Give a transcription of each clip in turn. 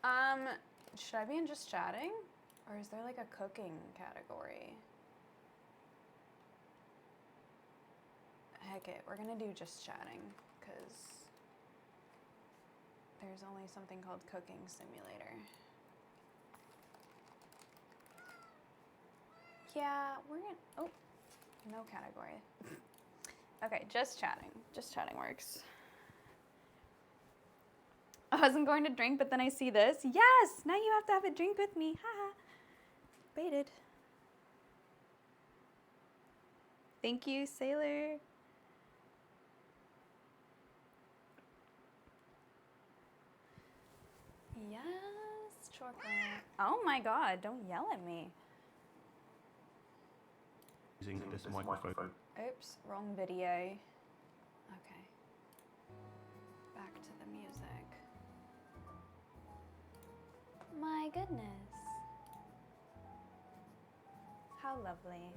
Should I be in just chatting? Or is there like a cooking category? Heck it, we're gonna do just chatting, because there's only something called Cooking Simulator. Yeah, we're gonna, oh, no category. Okay, just chatting. Just chatting works. I wasn't going to drink, but then I see this. Yes, now you have to have a drink with me. Haha. Baited. Thank you, Sailor. Yes, chocolate. Oh my god, don't yell at me. Using this microphone. Oops, wrong video. Okay. Back to the music. My goodness. How lovely.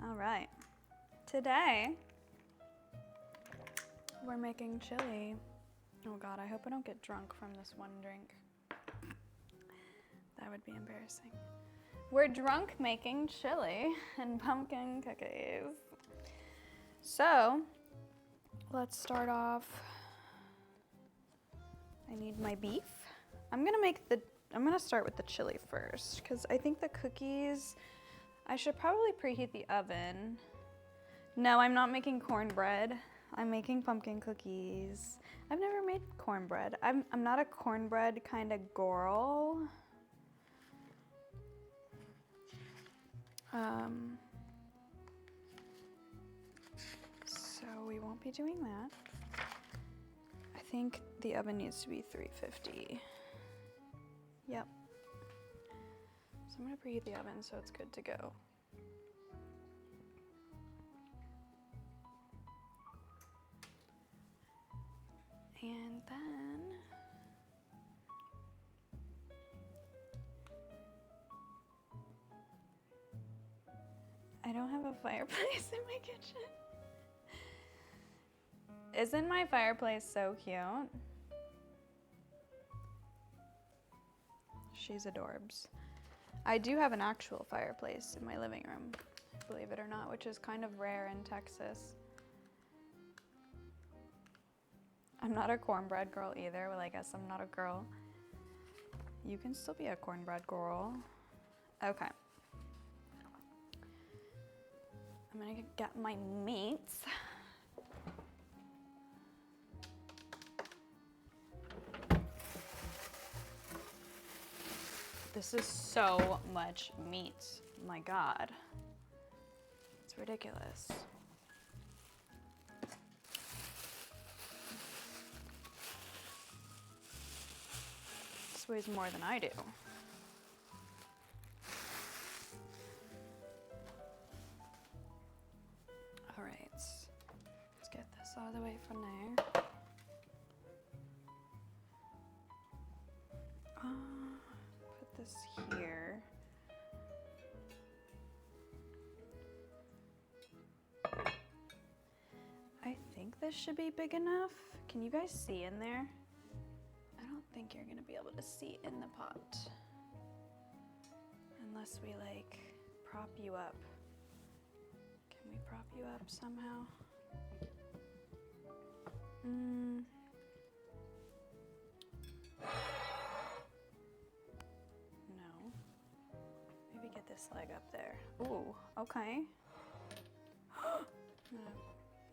All right. Today, we're making chili. Oh god, I hope I don't get drunk from this one drink. That would be embarrassing. We're drunk making chili and pumpkin cookies. So, let's start off. I need my beef. I'm gonna start with the chili first, because I think the cookies, I should probably preheat the oven. No, I'm not making cornbread. I'm making pumpkin cookies. I've never made cornbread. I'm not a cornbread kind of girl. So we won't be doing that. I think the oven needs to be 350. Yep. So I'm gonna preheat the oven so it's good to go. And then I don't have a fireplace in my kitchen. Isn't my fireplace so cute? She's adorbs. I do have an actual fireplace in my living room, believe it or not, which is kind of rare in Texas. I'm not a cornbread girl either. Well, I guess I'm not a girl. You can still be a cornbread girl. Okay. I'm gonna get my meats. This is so much meat. My God. It's ridiculous. This weighs more than I do. All right, let's get this out of the way for now. Put this here. I think this should be big enough. Can you guys see in there? I don't think you're gonna be able to see in the pot. Unless we like prop you up. Can we prop you up somehow? No. Maybe get this leg up there. Ooh, okay. I'm gonna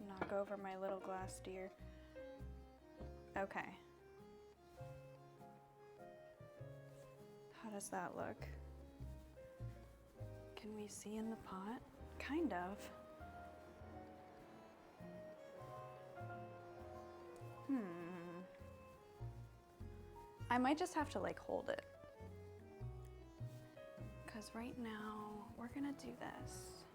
knock over my little glass deer. Okay. How does that look? Can we see in the pot? Kind of. I might just have to like hold it. Because right now, we're gonna do this.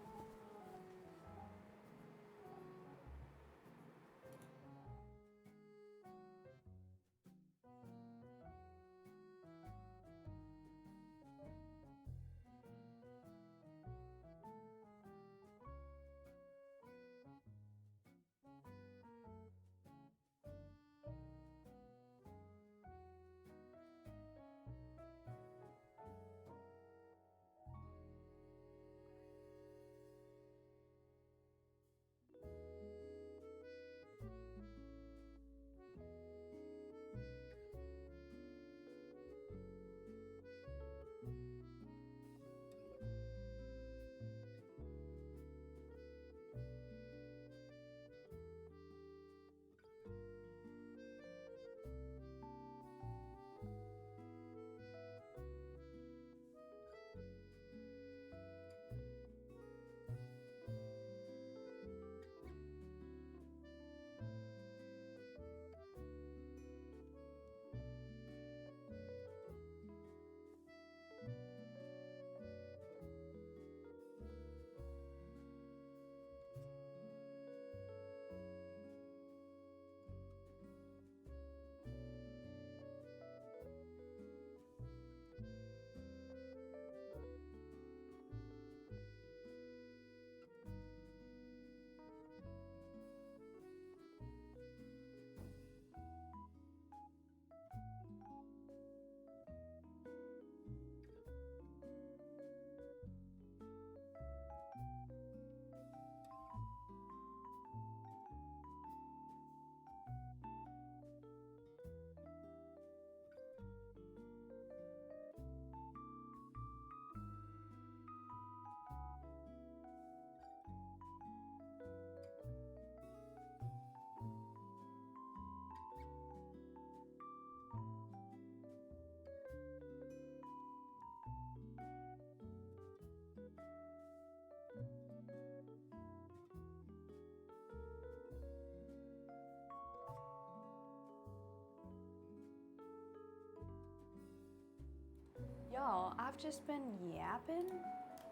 Y'all, I've just been yapping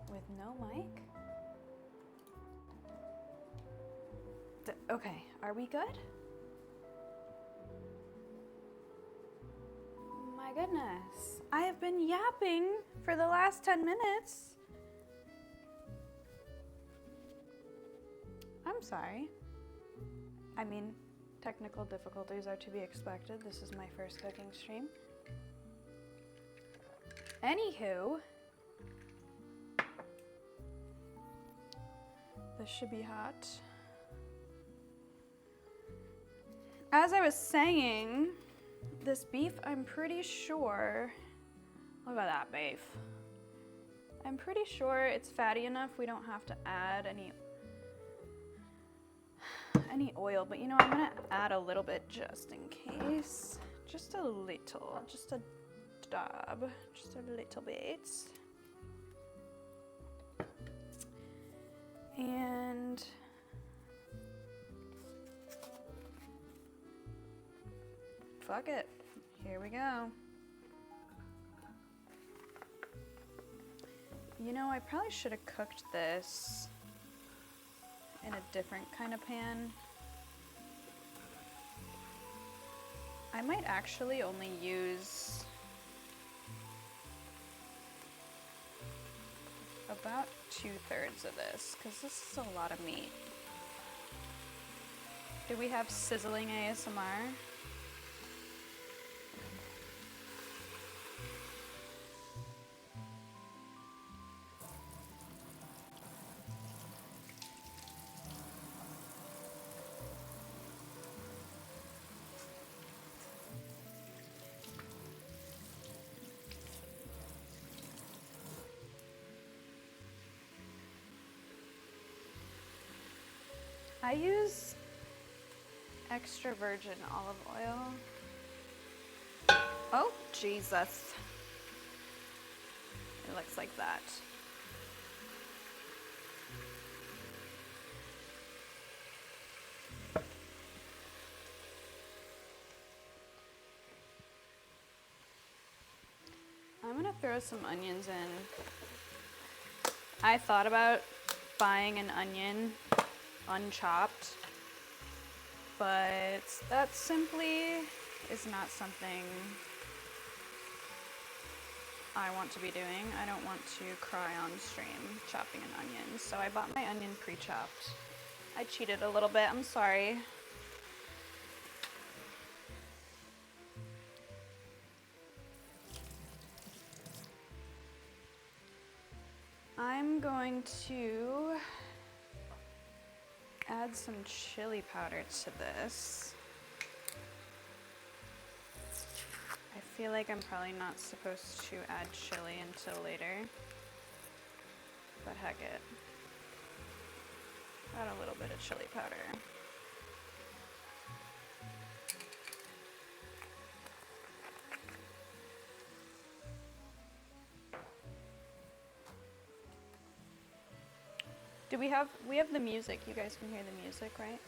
with no mic. Okay, are we good? My goodness, I have been yapping for the last 10 minutes. I'm sorry. I mean, technical difficulties are to be expected. This is my first cooking stream. Anywho, this should be hot. As I was saying, this beef, I'm pretty sure, look at that beef. I'm pretty sure it's fatty enough we don't have to add any oil, but you know, I'm gonna add a little bit just in case. Just a little, just a dab, just a little bit. And fuck it, here we go. You know, I probably should have cooked this in a different kind of pan. I might actually only use about 2/3 of this, because this is a lot of meat. Do we have sizzling ASMR? I use extra virgin olive oil. Oh, Jesus. It looks like that. I'm gonna throw some onions in. I thought about buying an onion unchopped, but that simply is not something I want to be doing. I don't want to cry on stream chopping an onion, so I bought my onion pre-chopped. I cheated a little bit, I'm sorry. I'm going to add some chili powder to this. I feel like I'm probably not supposed to add chili until later, but heck it. Add a little bit of chili powder. We have the music, you guys can hear the music, right?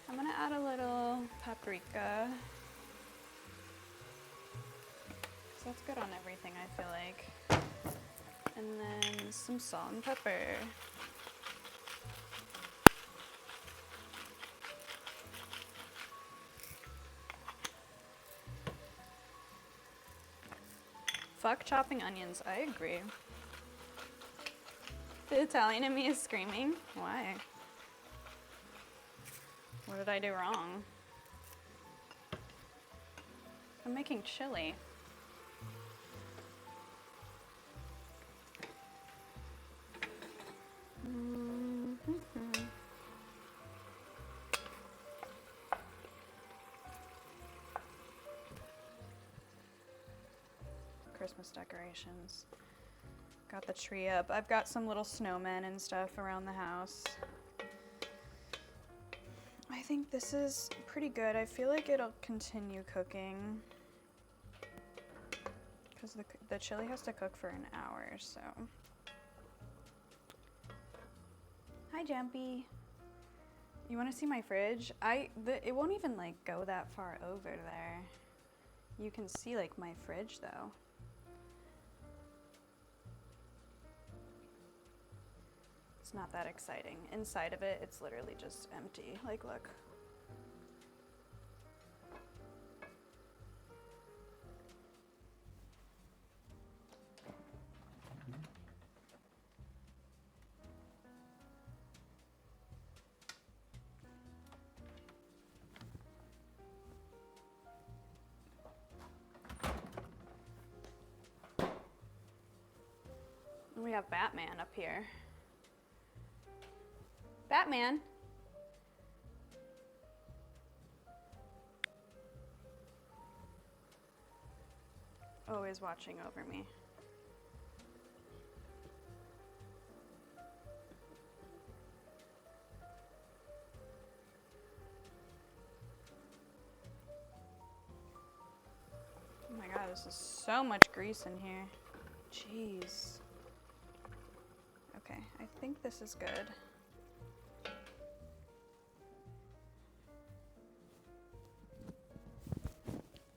I'm gonna add a little paprika. So that's good on everything, I feel like. And then some salt and pepper. Fuck chopping onions, I agree. The Italian in me is screaming. Why? What did I do wrong? I'm making chili. Christmas decorations. Got the tree up. I've got some little snowmen and stuff around the house. I think this is pretty good. I feel like it'll continue cooking because the chili has to cook for an hour, so. Hi, Jumpy. You want to see my fridge? It won't even like go that far over there. You can see like my fridge though. It's not that exciting. Inside of it, it's literally just empty. Like, look. We have Batman up here. Batman. Always watching over me. Oh my god, this is so much grease in here. Jeez. Okay, I think this is good.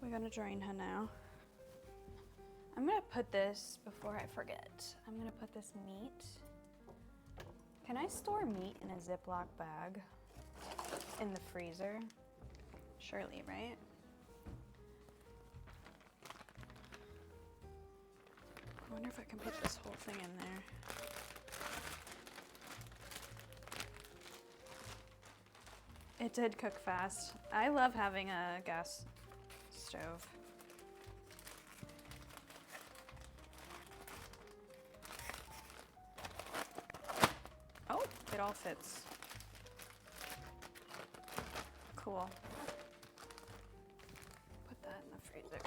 We're gonna drain her now. I'm gonna put this, before I forget, I'm gonna put this meat. Can I store meat in a Ziploc bag in the freezer? Surely, right? I wonder if I can put this whole thing in there. It did cook fast. I love having a gas stove. Oh, it all fits. Cool. Put that in the freezer.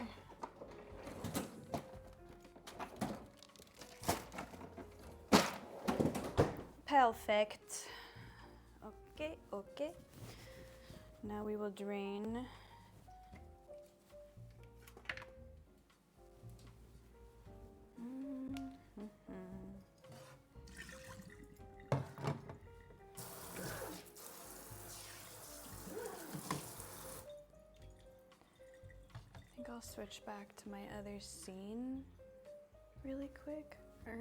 Perfect. Okay, okay. Now we will drain. I think I'll switch back to my other scene really quick. Or,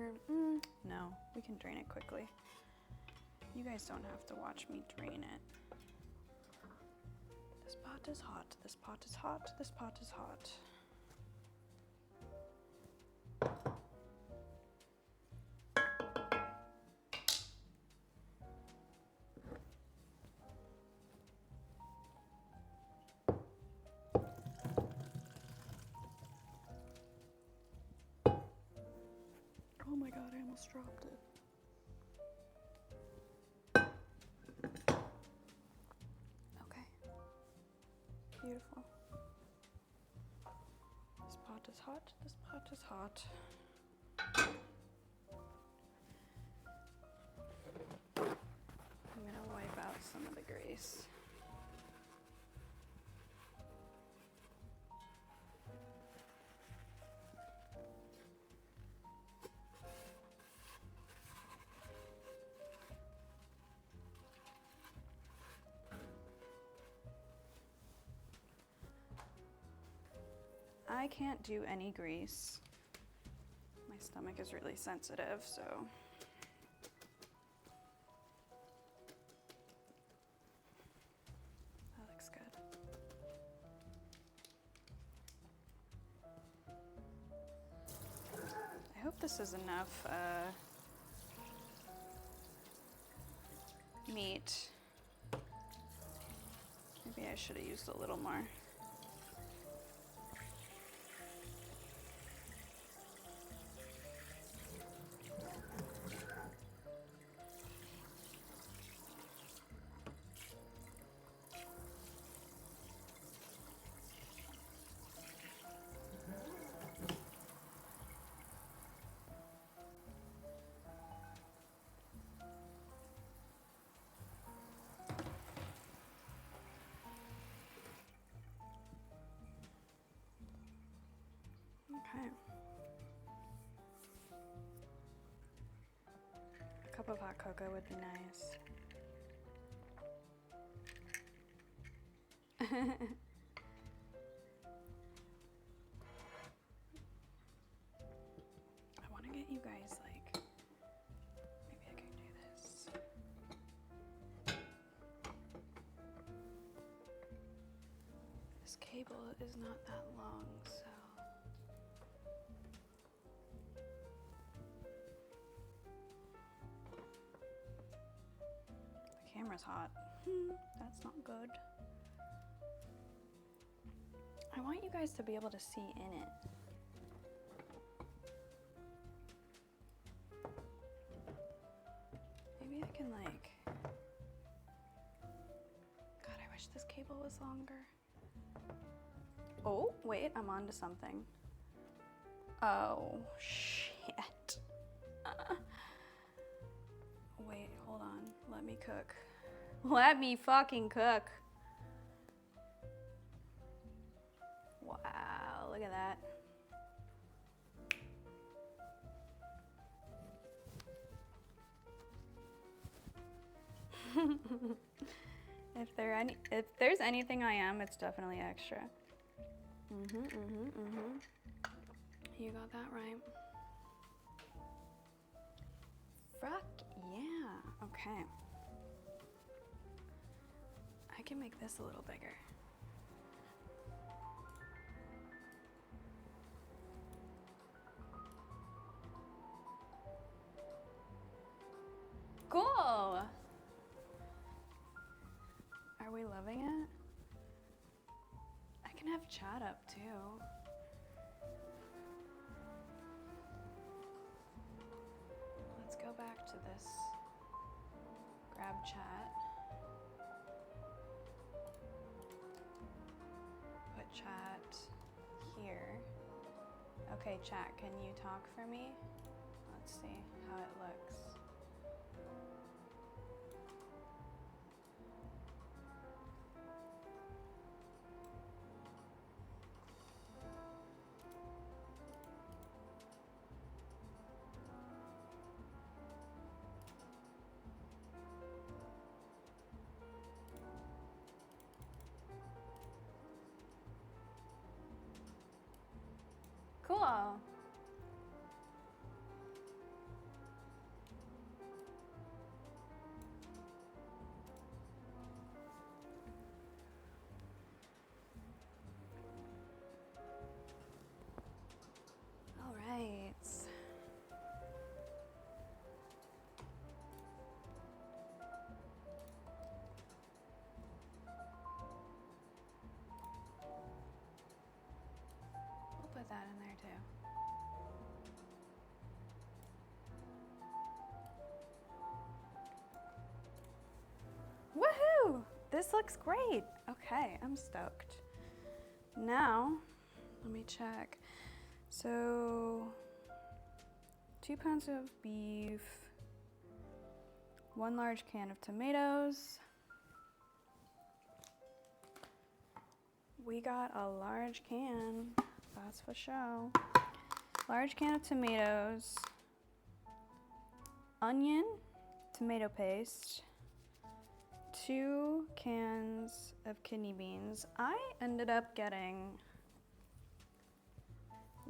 no, we can drain it quickly. You guys don't have to watch me drain it. This pot is hot, this pot is hot, this pot is hot. Oh my god, I almost dropped it. Okay. Beautiful. This pot is hot, this pot is hot. I'm gonna wipe out some of the grease. I can't do any grease. My stomach is really sensitive, so. That looks good. I hope this is enough meat. Maybe I should have used a little more. Okay. A cup of hot cocoa would be nice. I want to get you guys like, maybe I can do this. cable is not that long, so. The camera's hot. That's not good. I want you guys to be able to see in it. Maybe I can like, God, I wish this cable was longer. Oh, wait, I'm onto something. Oh, shit. Wait, hold on. Let me cook. Let me fucking cook. Wow, look at that. If there's anything I am, it's definitely extra. You got that right. Fuck yeah. Okay. I can make this a little bigger. Cool. Are we loving it? I can have chat up too. Let's go back to this. Grab chat. Put chat here. Okay, chat, can you talk for me? Let's see how it looks. Cool. All right. We'll put that in there too. Woohoo! This looks great. Okay, I'm stoked. Now, let me check. So, 2 pounds of beef, 1 large can of tomatoes. We got a large can, that's for sure. Large can of tomatoes, onion, tomato paste, 2 cans of kidney beans. I ended up getting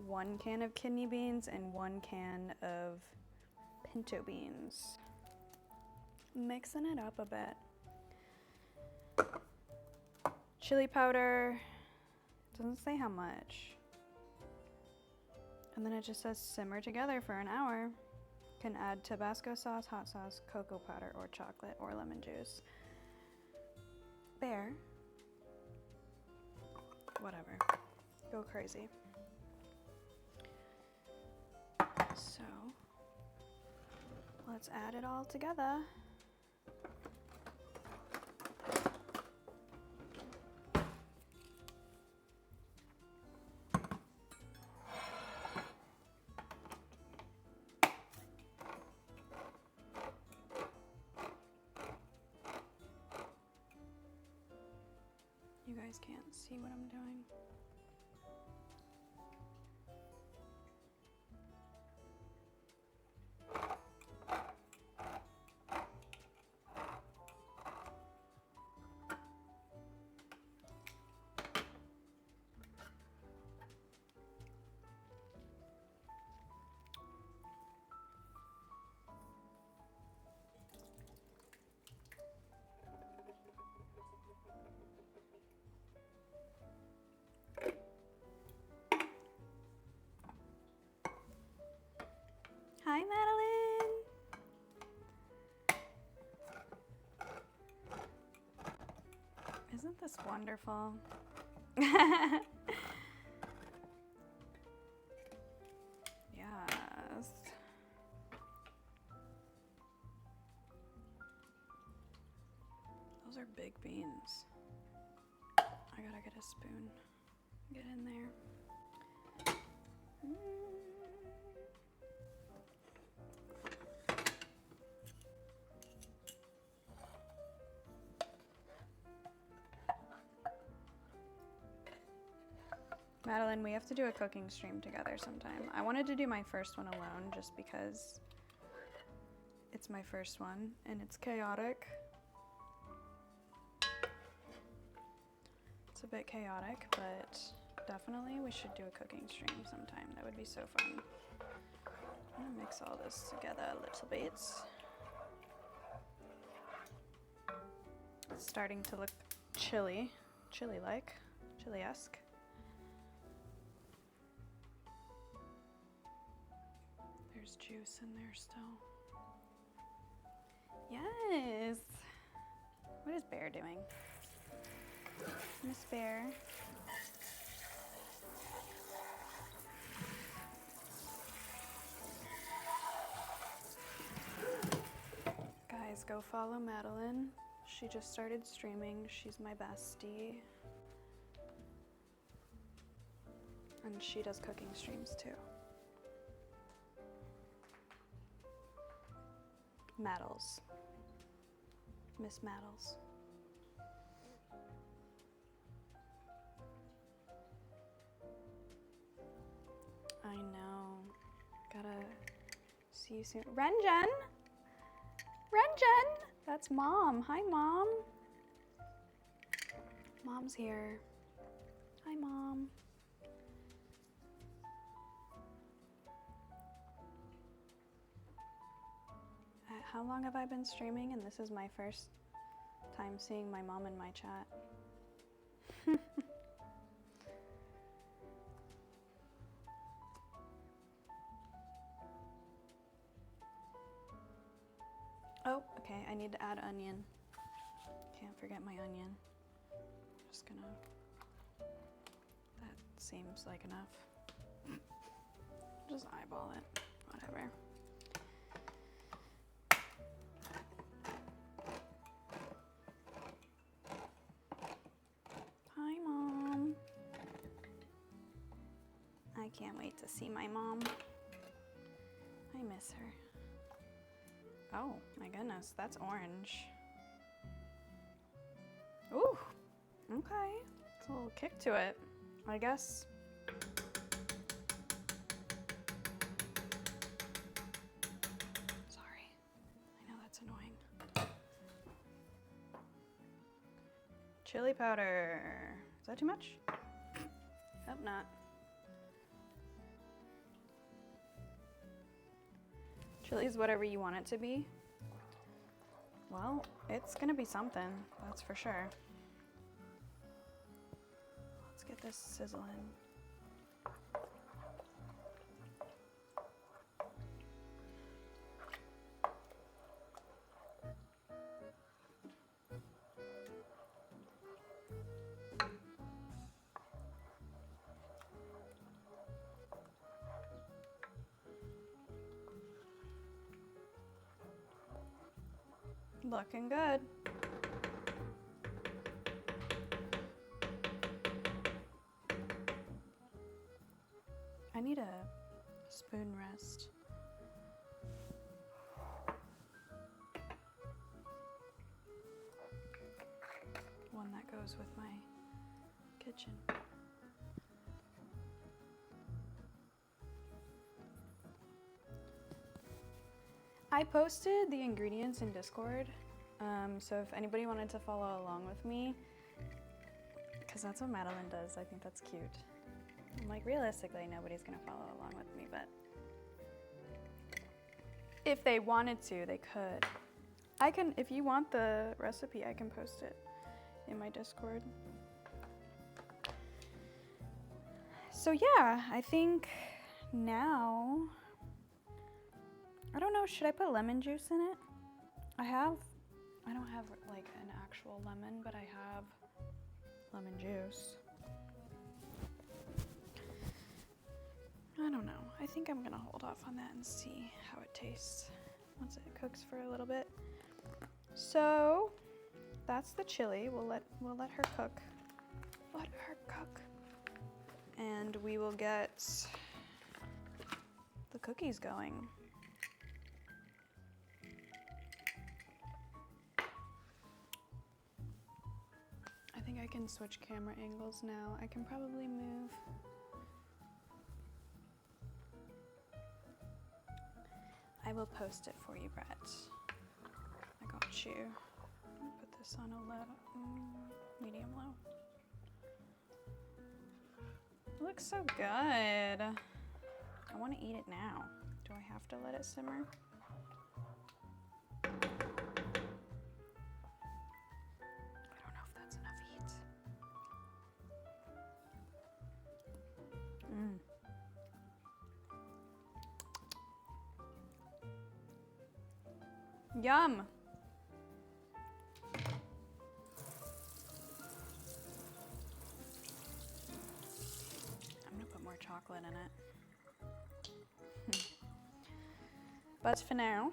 1 can of kidney beans and 1 can of pinto beans. Mixing it up a bit. Chili powder, doesn't say how much. And then it just says simmer together for an hour. Can add Tabasco sauce, hot sauce, cocoa powder, or chocolate, or lemon juice. There. Whatever. Go crazy. So, let's add it all together. You guys can't see what I'm doing. Isn't this wonderful? Yes. Those are big beans. I gotta get a spoon. Get in there. Madeline, we have to do a cooking stream together sometime. I wanted to do my first one alone just because it's my first one and it's chaotic. It's a bit chaotic, but definitely we should do a cooking stream sometime. That would be so fun. I'm gonna mix all this together a little bit. It's starting to look chili-like, chili-esque. There's juice in there still. Yes! What is Bear doing? Miss Bear. Guys, go follow Madeline. She just started streaming. She's my bestie. And she does cooking streams too. Maddles. Miss Maddles. I know. Gotta see you soon. Renjen! Renjen! That's Mom. Hi, Mom. Mom's here. Hi, Mom. How long have I been streaming? And this is my first time seeing my mom in my chat. Oh, okay, I need to add onion. Can't forget my onion. Just gonna, that seems like enough. Just eyeball it, whatever. Hi, Mom. I can't wait to see my mom. I miss her. Oh my goodness, that's orange. Ooh, okay. It's a little kick to it, I guess. Sorry, I know that's annoying. Chili powder. Is that too much? Hope not. Chili's whatever you want it to be. Well, it's gonna be something, that's for sure. Let's get this sizzling. Looking good. I need a spoon rest. One that goes with my kitchen. I posted the ingredients in Discord, so if anybody wanted to follow along with me, because that's what Madeline does, I think that's cute. I'm like, realistically, nobody's gonna follow along with me, but if they wanted to, they could. I can, if you want the recipe, I can post it in my Discord. So yeah, I think now, I don't know, should I put lemon juice in it? I don't have like an actual lemon, but I have lemon juice. I don't know. I think I'm gonna hold off on that and see how it tastes once it cooks for a little bit. So that's the chili. We'll let her cook. Let her cook. And we will get the cookies going. I think I can switch camera angles now. I can probably move. I will post it for you, Brett. I got you. Put this on a low, medium low. It looks so good. I want to eat it now. Do I have to let it simmer? I don't know if that's enough heat. Yum! I'm gonna put more chocolate in it. But for now,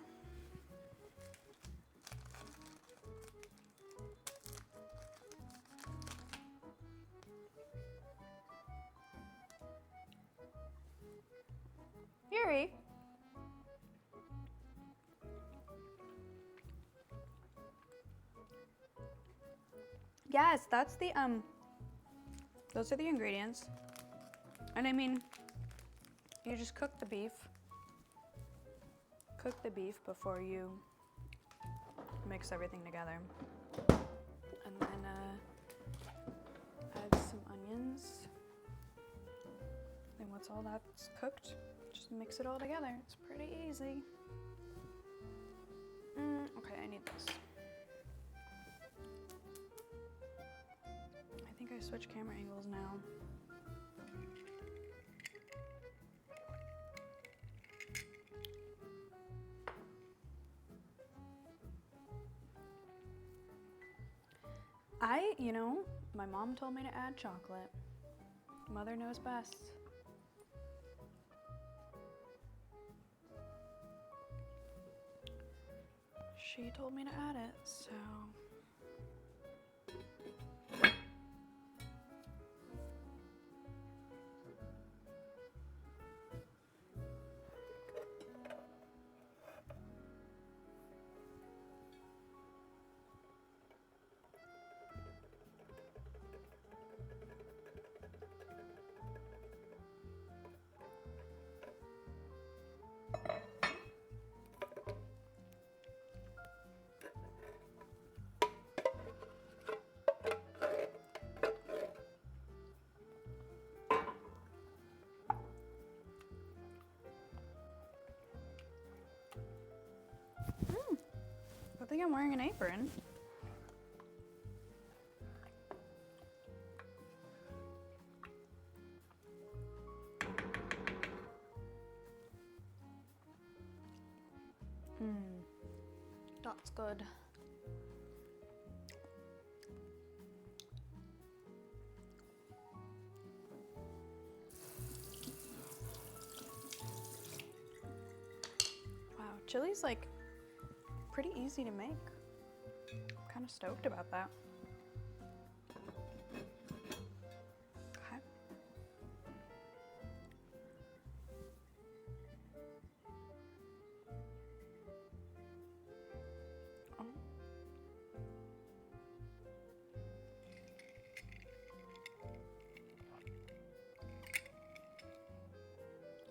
Yuri. Yes, that's the those are the ingredients. And I mean, you just cook the beef. Cook the beef before you mix everything together. And then add some onions. And once all that's cooked, just mix it all together. It's pretty easy. Okay, I need this. I think I switched camera angles now. You know, my mom told me to add chocolate. Mother knows best. She told me to add it, so. I think I'm wearing an apron. That's good. Wow, chili's like pretty easy to make. I'm kind of stoked about that. Okay. Oh.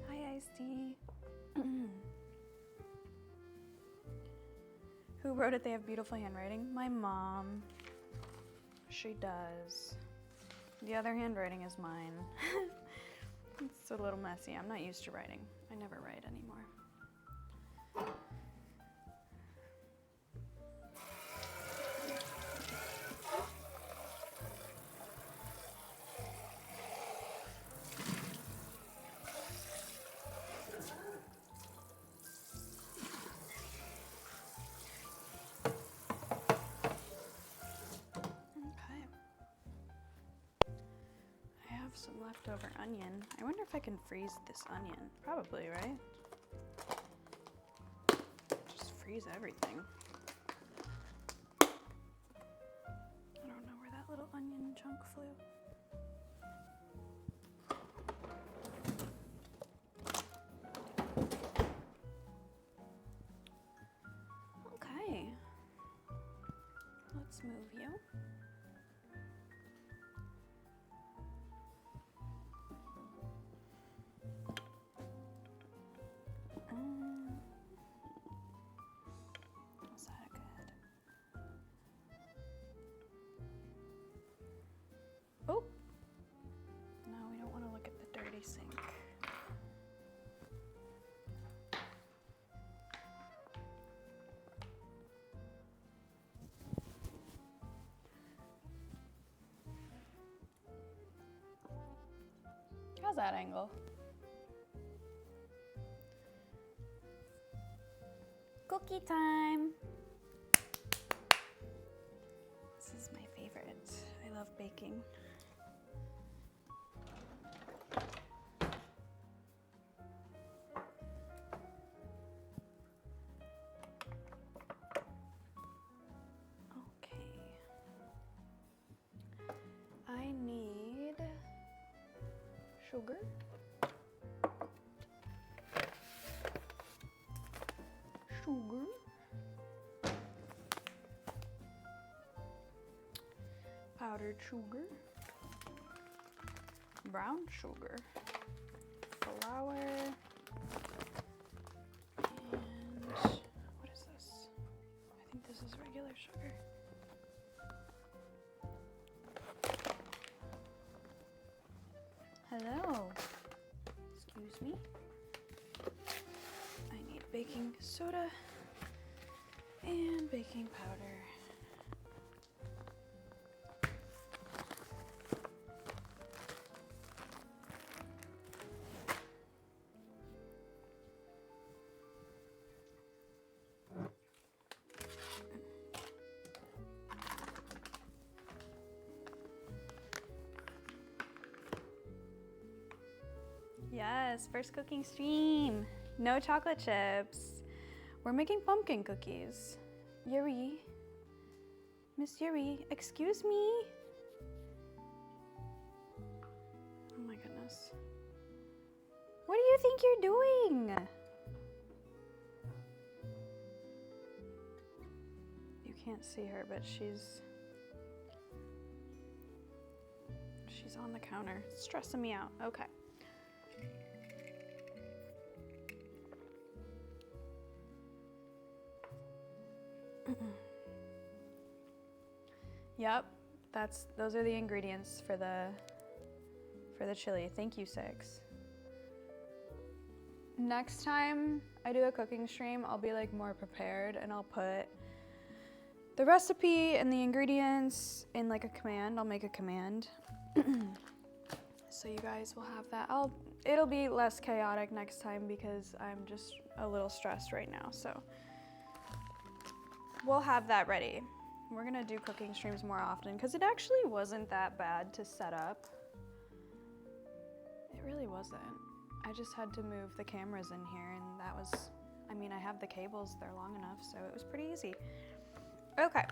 Hi, Ice-T. Who wrote it? They have beautiful handwriting. My mom. She does. The other handwriting is mine. It's a little messy. I'm not used to writing. I never write anymore. leftover onion. I wonder if I can freeze this onion. Probably, right? Just freeze everything. I don't know where that little onion chunk flew. Okay. Let's move you. Is that good? Oh! No, we don't want to look at the dirty sink. How's that angle? Cookie time! This is my favorite. I love baking. Okay. I need sugar. Sugar. Powdered sugar. Brown sugar. Flour. And what is this? I think this is regular sugar. Hello. Excuse me. I need baking soda and baking powder. Yes, first cooking stream. No chocolate chips. We're making pumpkin cookies. Yuri. Miss Yuri, excuse me. Oh my goodness. What do you think you're doing? You can't see her, but she's on the counter. It's stressing me out. Okay. Yep, those are the ingredients for the chili. Thank you, Six. Next time I do a cooking stream, I'll be like more prepared and I'll put the recipe and the ingredients in like a command. I'll make a command. So you guys will have that. It'll be less chaotic next time because I'm just a little stressed right now. So we'll have that ready. We're gonna do cooking streams more often because it actually wasn't that bad to set up. It really wasn't. I just had to move the cameras in here and that was, I mean, I have the cables, they're long enough, so it was pretty easy. Okay.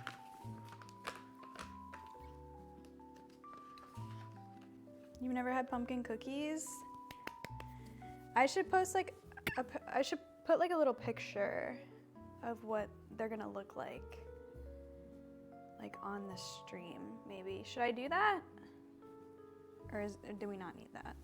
You've never had pumpkin cookies? I should post like, I should put like a little picture of what they're gonna look like on the stream, maybe. Should I do that? Or do we not need that?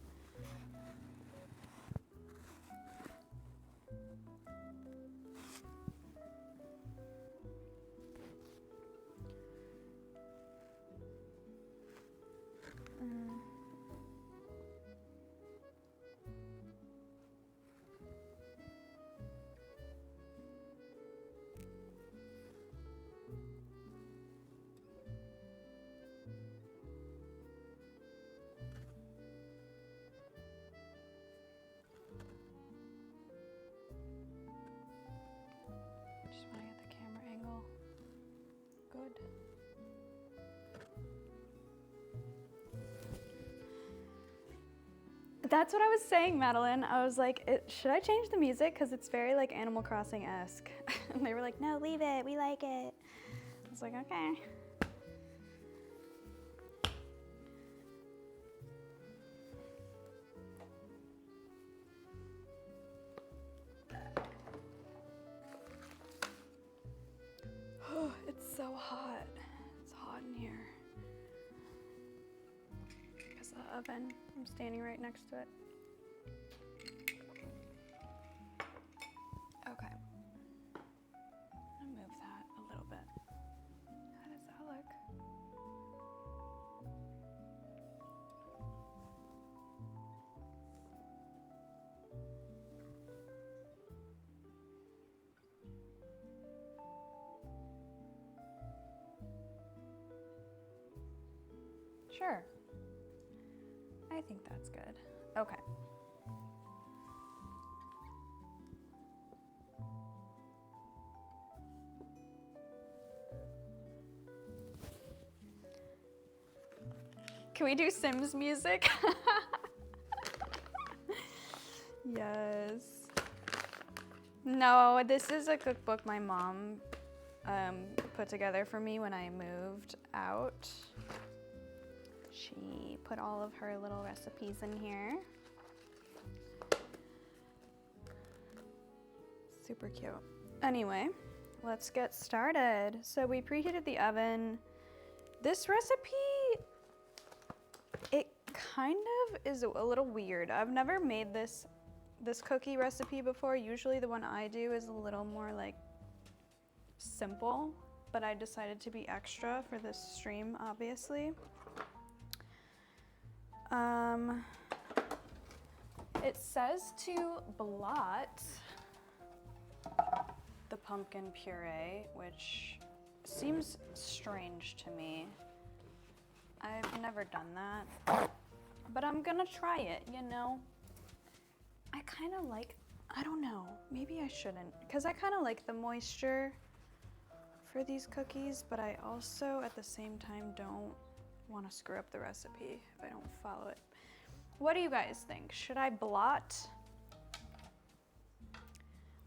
That's what I was saying, Madeline. I was like, should I change the music? Because it's very like Animal Crossing-esque. And they were like, no, leave it. We like it. I was like, okay. It's so hot. It's hot in here. Because the oven, I'm standing right next to it. Okay. I'm gonna move that a little bit. How does that look? Sure. I think that's good. Okay. Can we do Sims music? Yes. No, this is a cookbook my mom put together for me when I moved out. She put all of her little recipes in here. Super cute. Anyway, let's get started. So we preheated the oven. This recipe, it kind of is a little weird. I've never made this cookie recipe before. Usually the one I do is a little more like simple, but I decided to be extra for this stream, obviously. It says to blot the pumpkin puree, which seems strange to me. I've never done that, but I'm gonna try it, you know? I kind of like, I don't know, maybe I shouldn't, because I kind of like the moisture for these cookies, but I also at the same time don't want to screw up the recipe if I don't follow it. What do you guys think? Should I blot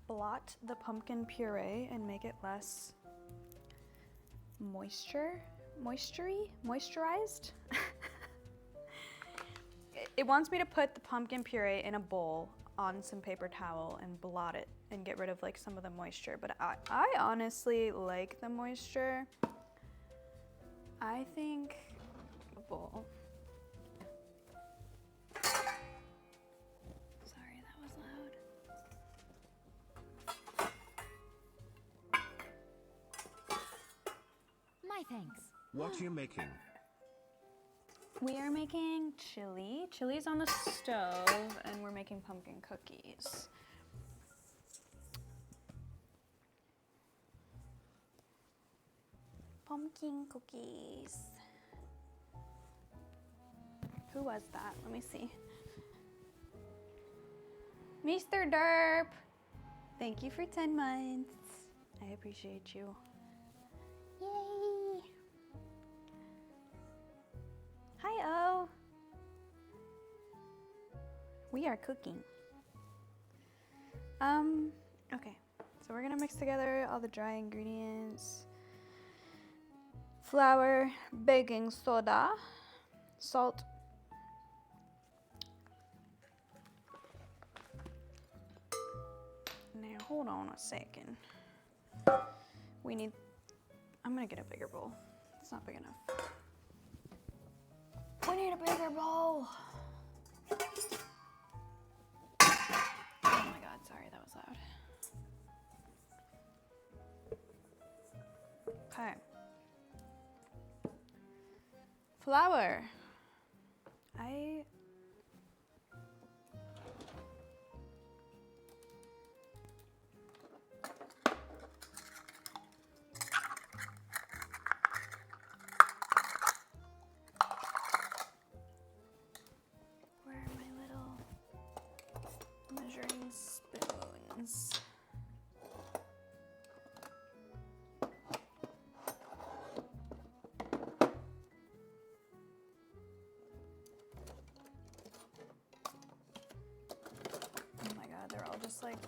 the pumpkin puree and make it less moisturized? It wants me to put the pumpkin puree in a bowl on some paper towel and blot it and get rid of like some of the moisture, but I honestly like the moisture. I think a bowl. Sorry, that was loud. My thanks. What are you making? We are making chili. Chili's on the stove, and we're making pumpkin cookies. Pumpkin cookies. Who was that? Let me see. Mr. Derp! Thank you for 10 months. I appreciate you. Yay! Hi, O. We are cooking. Okay. So we're gonna mix together all the dry ingredients. Flour, baking soda, salt. Now, hold on a second. I'm gonna get a bigger bowl. It's not big enough. We need a bigger bowl. Oh my God, sorry, that was loud. Okay. Flour. Where are my little measuring spoons? just like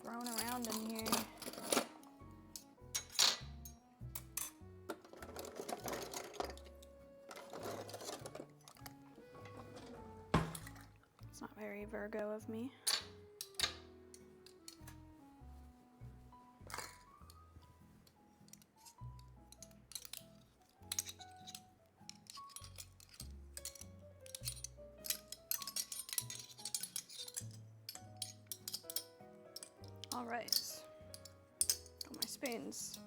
thrown around in here. It's not very Virgo of me. All right, got my spoons.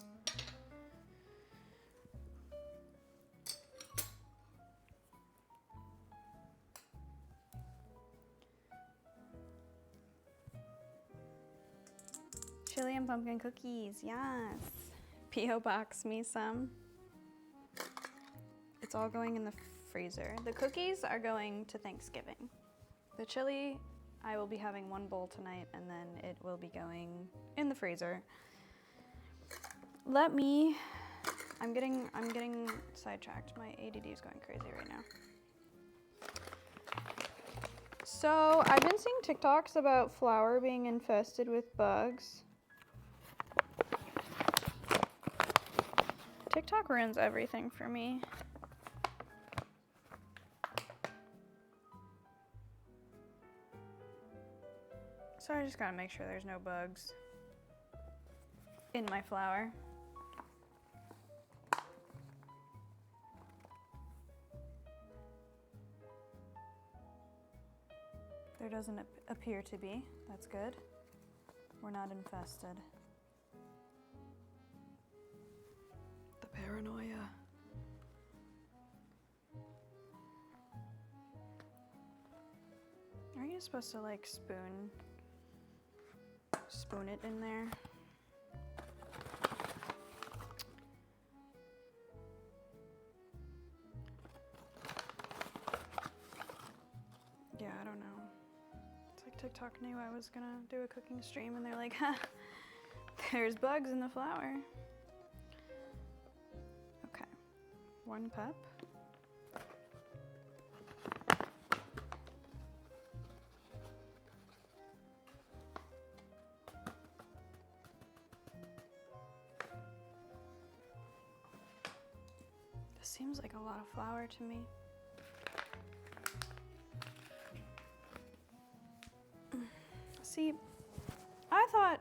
Chili and pumpkin cookies, yes. P.O. Box me some. It's all going in the freezer. The cookies are going to Thanksgiving. The chili, I will be having one bowl tonight and then it will be going in the freezer. I'm getting sidetracked. My ADD is going crazy right now. So I've been seeing TikToks about flour being infested with bugs. TikTok ruins everything for me. So I just gotta make sure there's no bugs in my flour. There doesn't appear to be. That's good. We're not infested. The paranoia. Are you supposed to like spoon it in there? Yeah, I don't know. It's like TikTok knew I was gonna do a cooking stream and they're like, ha, there's bugs in the flour. Okay, 1 cup. This seems like a lot of flour to me. See, I thought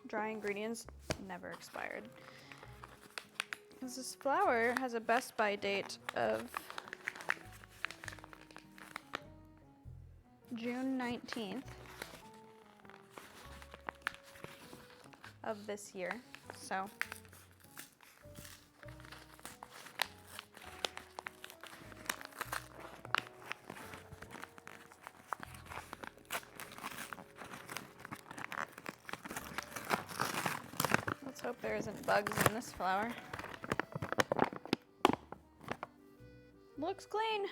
dry ingredients never expired. Because this flour has a best by date of June 19th of this year, so. Let's hope there isn't bugs in this flour. Looks clean.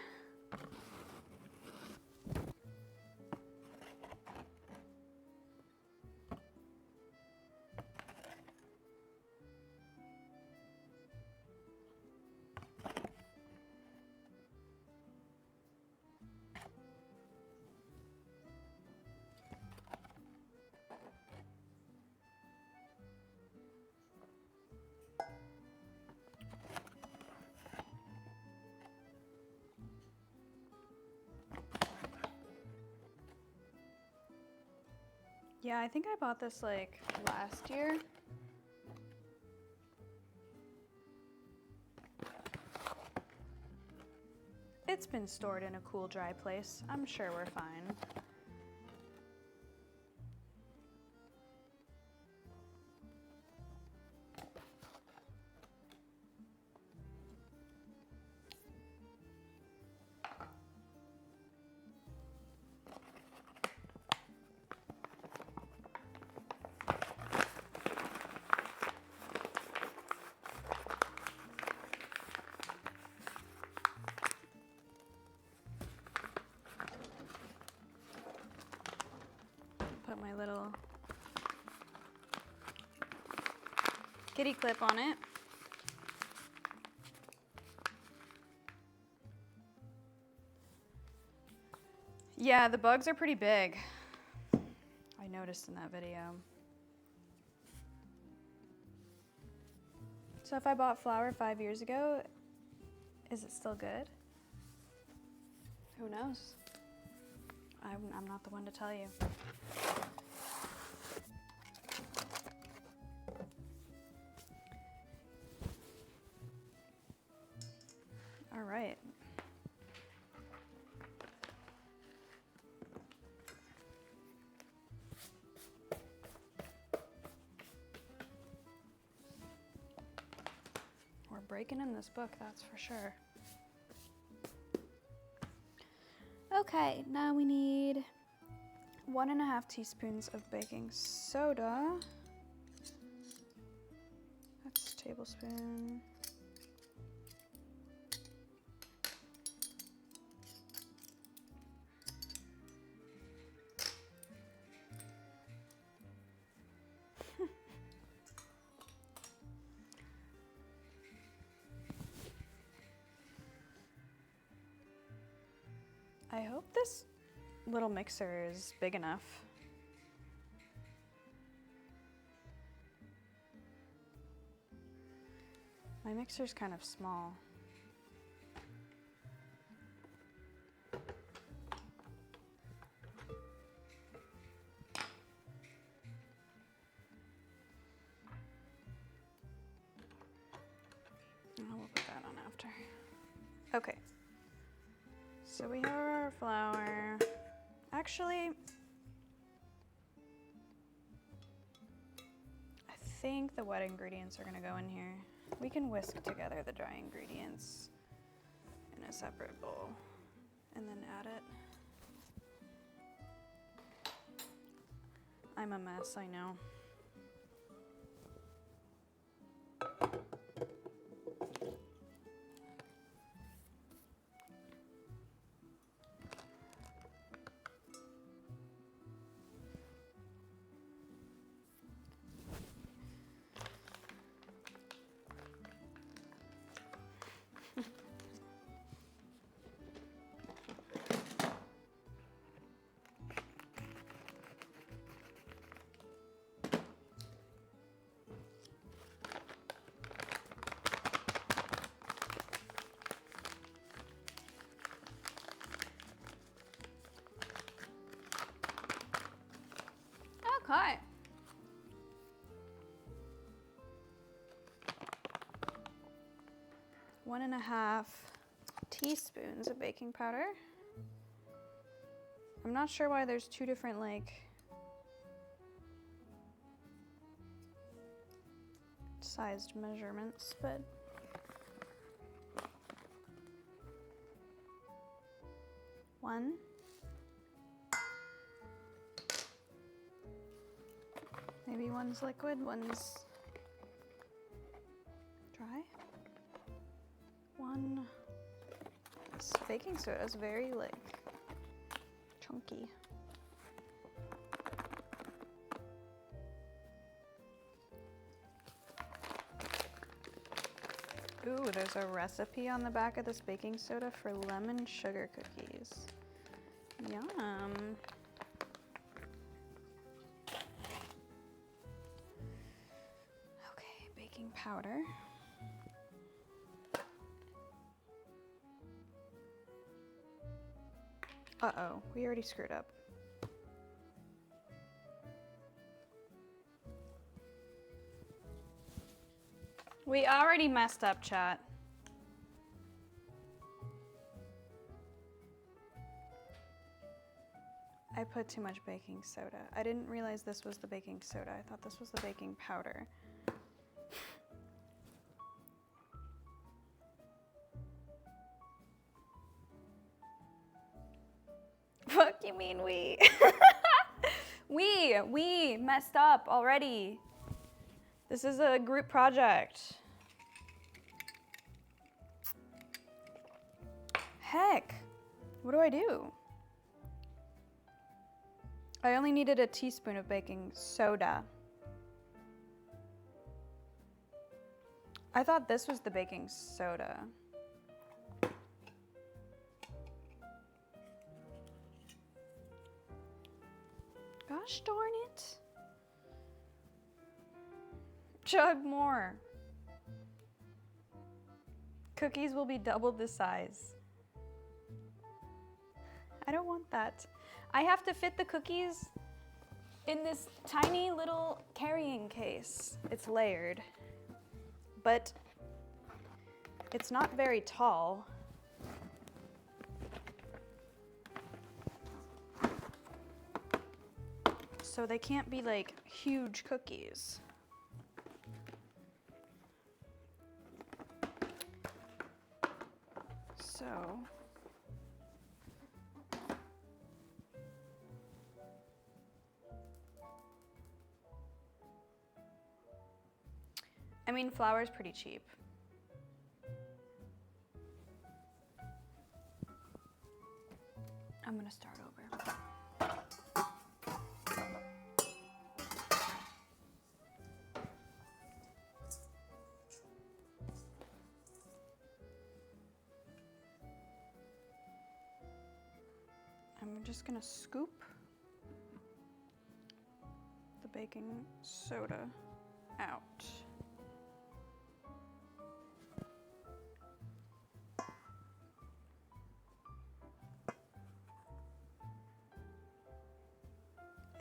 Yeah, I think I bought this like last year. It's been stored in a cool, dry place. I'm sure we're fine. Put my little kitty clip on it. Yeah, the bugs are pretty big. noticed in that video. So if I bought flour 5 years ago, is it still good? Who knows? I'm not the one to tell you. All right. We're breaking in this book, that's for sure. Okay, now we need 1.5 teaspoons of baking soda. That's a tablespoon. I hope this little mixer is big enough. My mixer's kind of small. We'll put that on after. Okay. So we have our flour. Actually, I think the wet ingredients are gonna go in here. We can whisk together the dry ingredients in a separate bowl and then add it. I'm a mess, I know. Okay. One and a half teaspoons of baking powder. I'm not sure why there's two different sized measurements, but one. Maybe one's liquid, one's dry. One. This baking soda is very chunky. Ooh, there's a recipe on the back of this baking soda for lemon sugar cookies. Yum. Okay, baking powder. Uh-oh, we already screwed up. We already messed up, chat. I put too much baking soda. I didn't realize this was the baking soda. I thought this was the baking powder. Fuck you mean we? We messed up already. This is a group project. Heck, what do I do? I only needed a teaspoon of baking soda. I thought this was the baking soda. Gosh darn it. Chug more. Cookies will be double the size. I don't want that. I have to fit the cookies in this tiny little carrying case. It's layered, but it's not very tall. So they can't be like huge cookies. So I mean, flour's pretty cheap. I'm gonna start over. I'm just gonna scoop the baking soda out.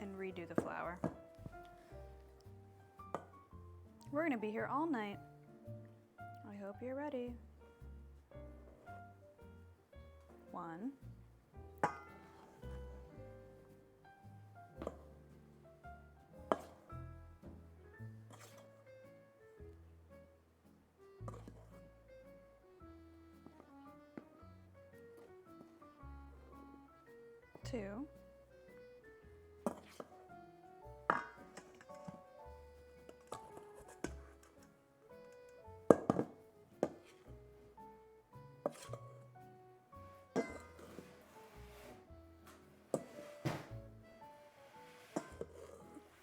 And redo the flour. We're gonna be here all night. I hope you're ready. 1. 2.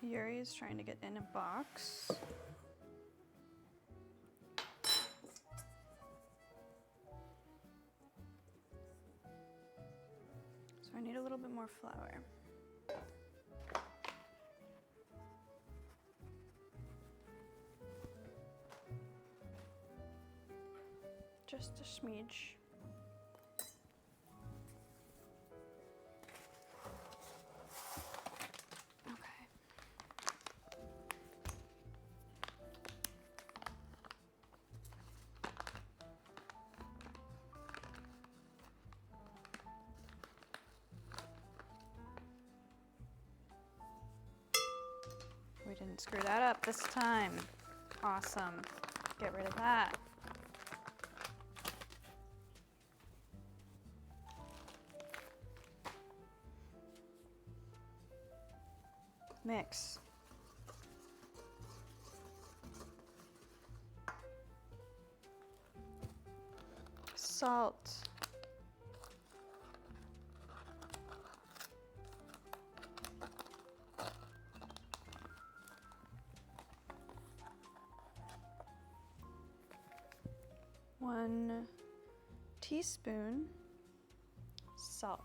3 is trying to get in a box. So I need a little bit more flour. Just a smidge. We didn't screw that up this time. Awesome. Get rid of that. Mix. Salt. One teaspoon salt.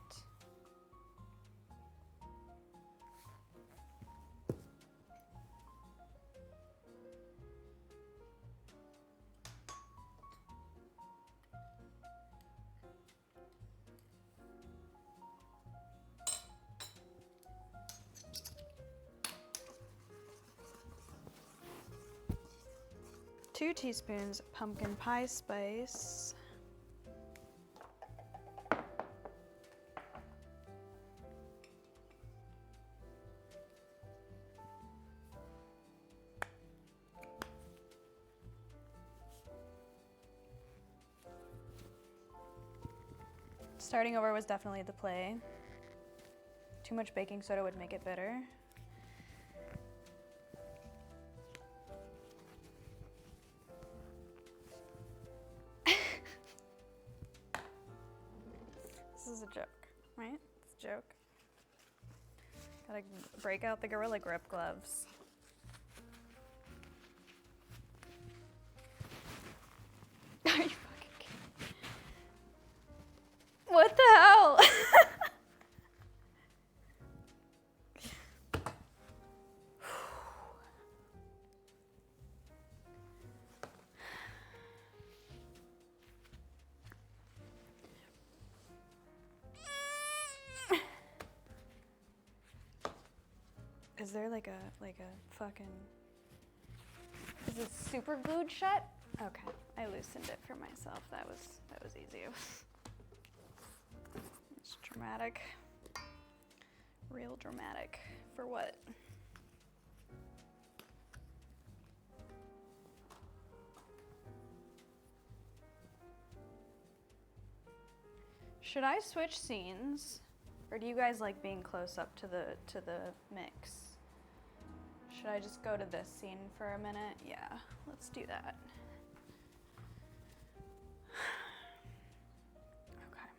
Two teaspoons pumpkin pie spice. Starting over was definitely the play. Too much baking soda would make it bitter. This is a joke, right? It's a joke. Gotta break out the Gorilla Grip gloves. Are you fucking kidding? What the hell? Is there like a fucking... Is it super glued shut? Okay, I loosened it for myself. That was easy. It's dramatic. Real dramatic. For what? Should I switch scenes? Or do you guys like being close up to the mix? Should I just go to this scene for a minute? Yeah, let's do that. Okay.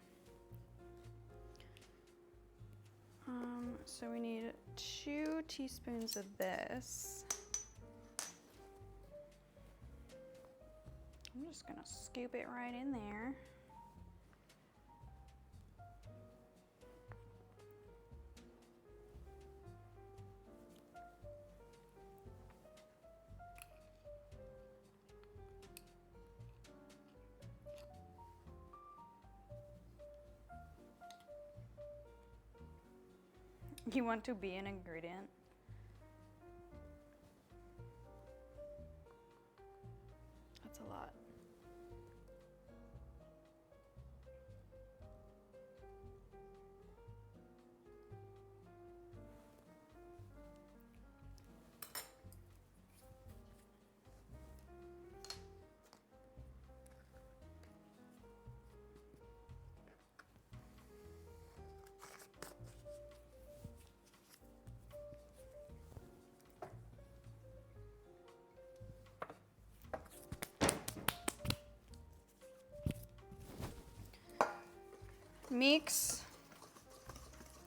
So we need 2 teaspoons of this. I'm just gonna scoop it right in there. You want to be an ingredient? That's a lot. Mix.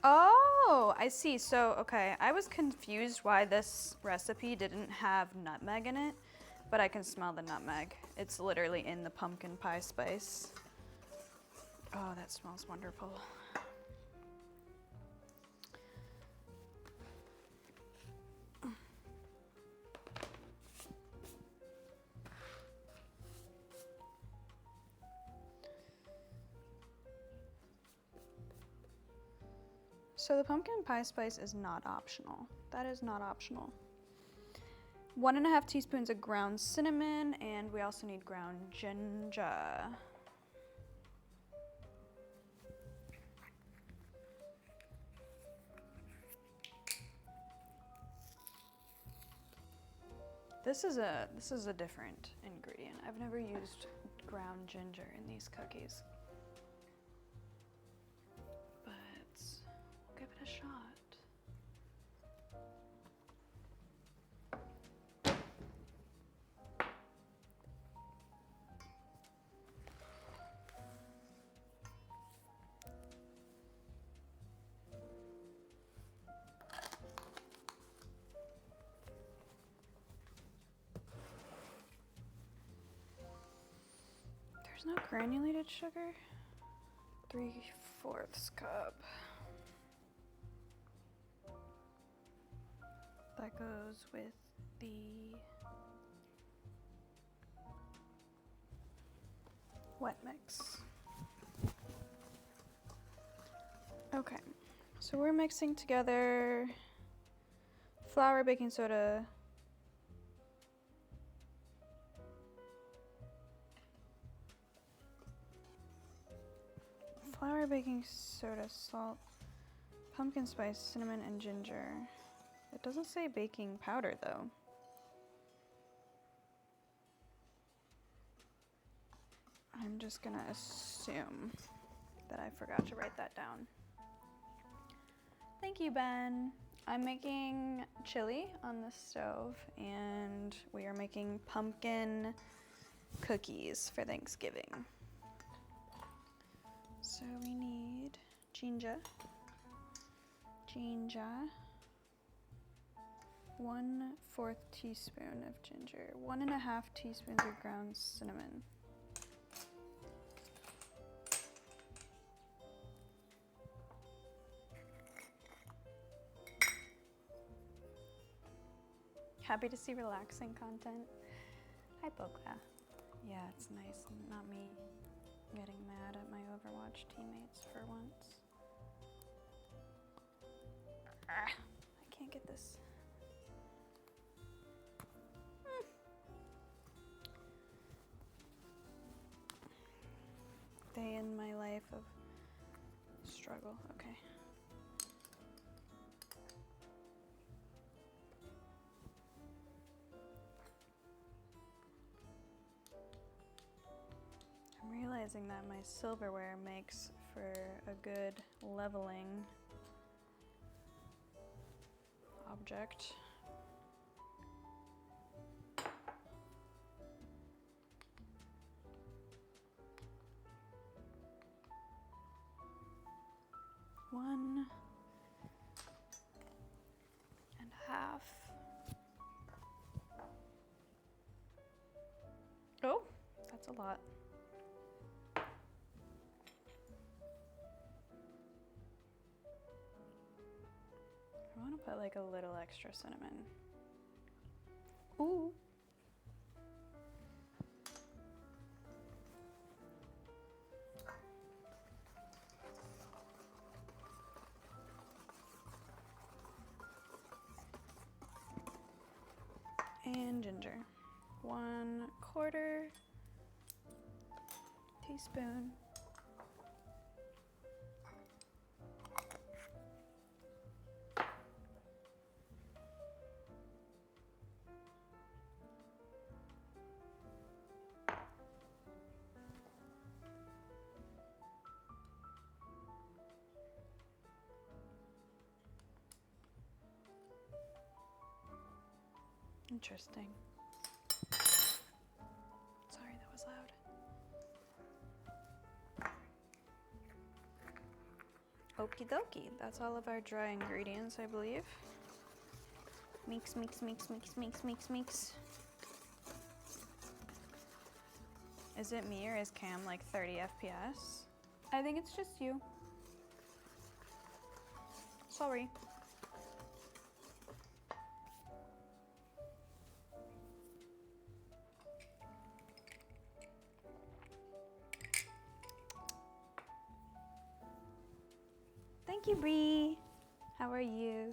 Oh, I see. So, okay, I was confused why this recipe didn't have nutmeg in it, but I can smell the nutmeg. It's literally in the pumpkin pie spice. Oh, that smells wonderful. So the pumpkin pie spice is not optional. That is not optional. 1.5 teaspoons of ground cinnamon, and we also need ground ginger. This is a different ingredient. I've never used ground ginger in these cookies. Give it a shot. There's no granulated sugar? 3/4 cup. That goes with the wet mix. Okay, so we're mixing together flour, baking soda, flour, baking soda, salt, pumpkin spice, cinnamon, and ginger. It doesn't say baking powder though. I'm just gonna assume that I forgot to write that down. Thank you, Ben. I'm making chili on the stove, and we are making pumpkin cookies for Thanksgiving. So we need ginger. 1/4 teaspoon of ginger, 1.5 teaspoons of ground cinnamon. Happy to see relaxing content. Hi, Boca. Yeah, it's nice. Not me getting mad at my Overwatch teammates for once. I can't get this. struggle. Okay. I'm realizing that my silverware makes for a good leveling object. One and a half. Oh, that's a lot. I want to put like a little extra cinnamon. Ooh. And ginger. 1/4 teaspoon. Interesting. Sorry, that was loud. Okie dokie. That's all of our dry ingredients, I believe. Mix, mix, mix, mix, mix, mix, mix. Is it me or is Cam like 30 FPS? I think it's just you. Sorry. Thank you, Bree. How are you?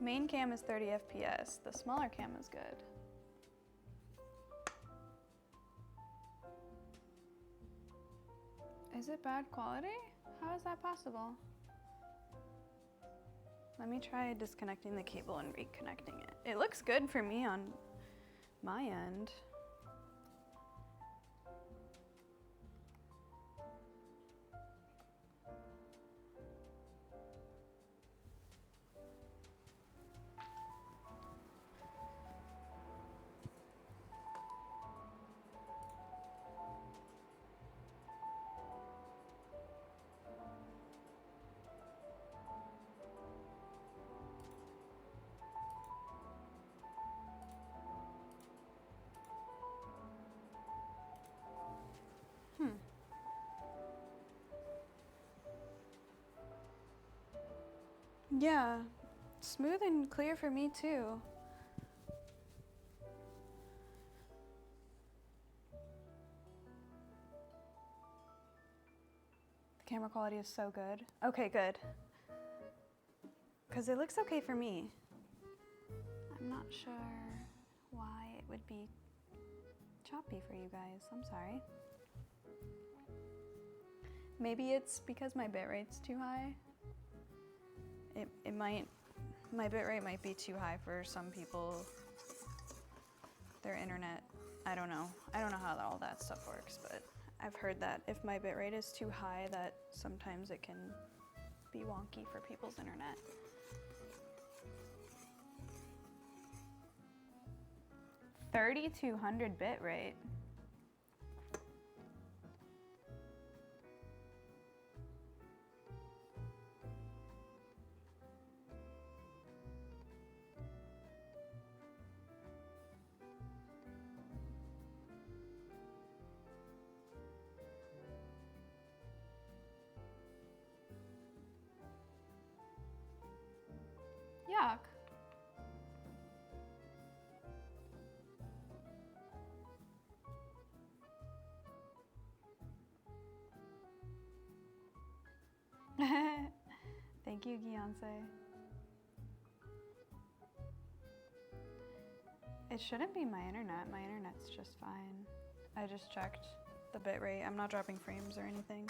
Main cam is 30 FPS. The smaller cam is good. Is it bad quality? How is that possible? Let me try disconnecting the cable and reconnecting it. It looks good for me on my end. Yeah, smooth and clear for me too. The camera quality is so good. Okay, good. Because it looks okay for me. I'm not sure why it would be choppy for you guys. I'm sorry. Maybe it's because my bitrate's too high. It might, my bitrate might be too high for some people. Their internet, I don't know. I don't know how all that stuff works, but I've heard that if my bitrate is too high, that sometimes it can be wonky for people's internet. $3,200 bitrate. Yuck. Thank you, Beyonce. It shouldn't be my internet. My internet's just fine. I just checked the bitrate. I'm not dropping frames or anything.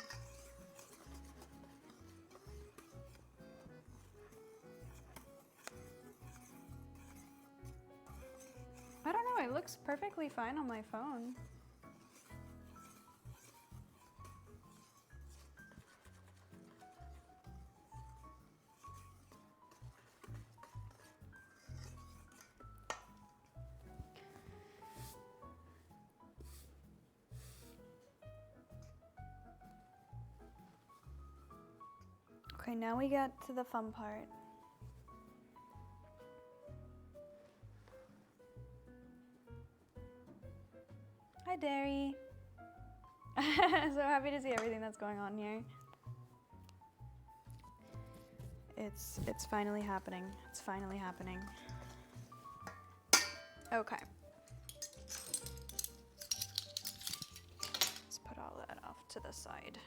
I don't know, it looks perfectly fine on my phone. Okay, now we get to the fun part. Hi, Derry. So happy to see everything that's going on here. It's finally happening. It's finally happening. Okay. Let's put all that off to the side.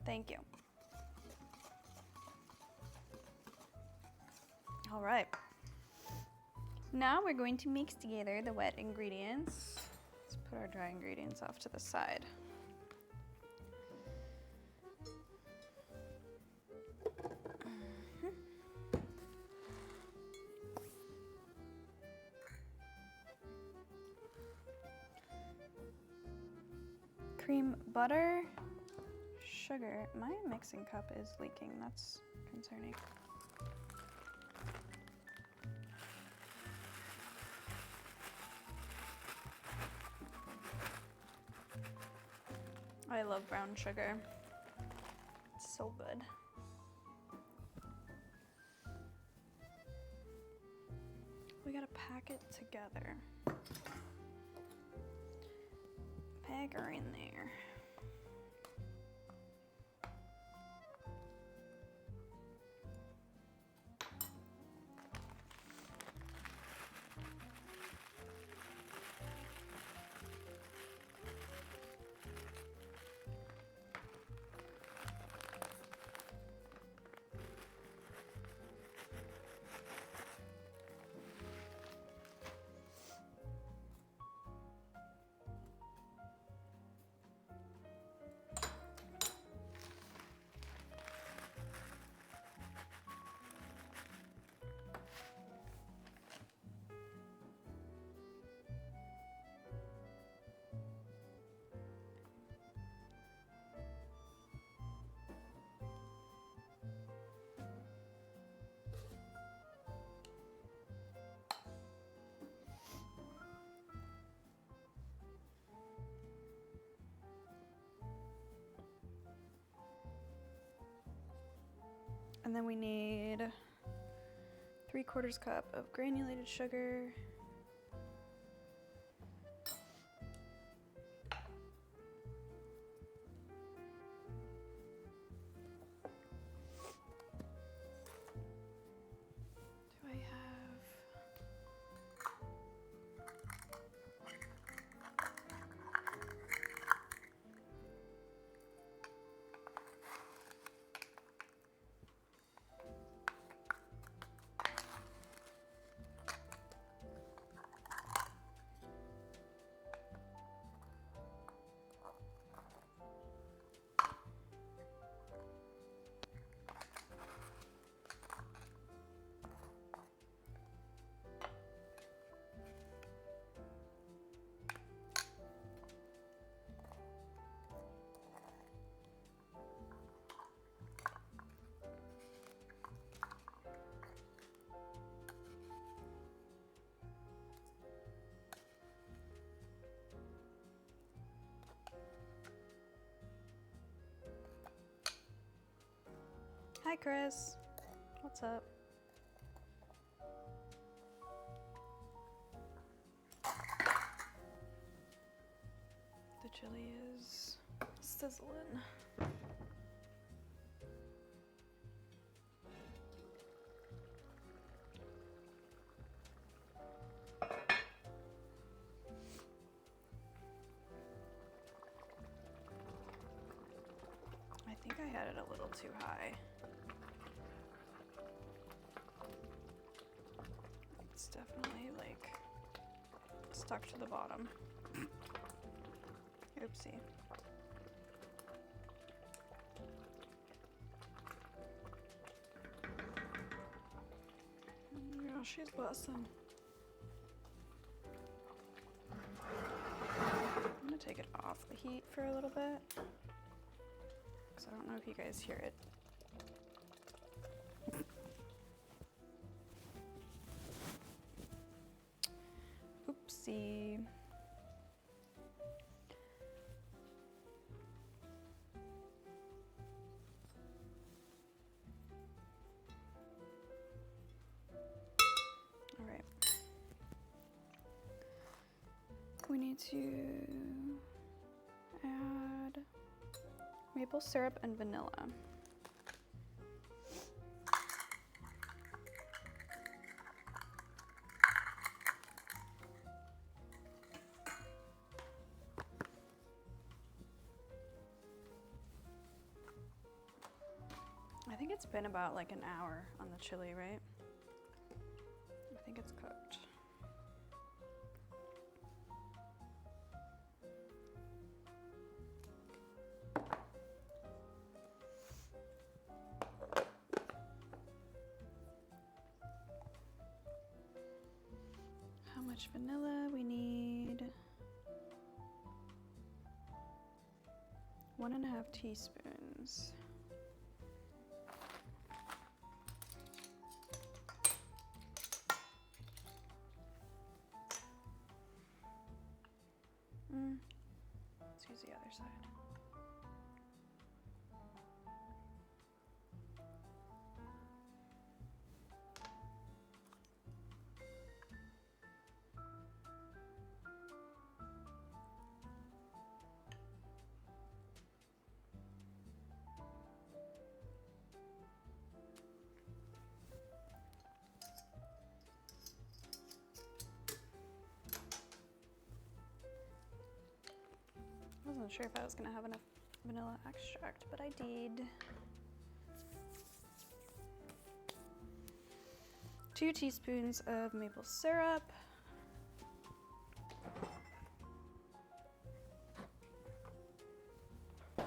Thank you. All right. Now we're going to mix together the wet ingredients. Let's put our dry ingredients off to the side. Cream, butter, sugar. My mixing cup is leaking. That's concerning. I love brown sugar. It's so good. We gotta pack it together. Pack her in there. And then we need 3/4 cup of granulated sugar. Do I have... Hi, Chris. What's up? The chili is sizzling. I think I had it a little too high. It's definitely like stuck to the bottom. Oopsie. Yeah, she's busting. I'm gonna take it off the heat for a little bit, because I don't know if you guys hear it. Oopsie. All right. We need to add maple syrup and vanilla. I think it's been about like an hour on the chili, right? I think it's cooked. How much vanilla? We need 1.5 teaspoons. Let's use the other side. I wasn't sure if I was gonna have enough vanilla extract, but I did. 2 teaspoons of maple syrup. If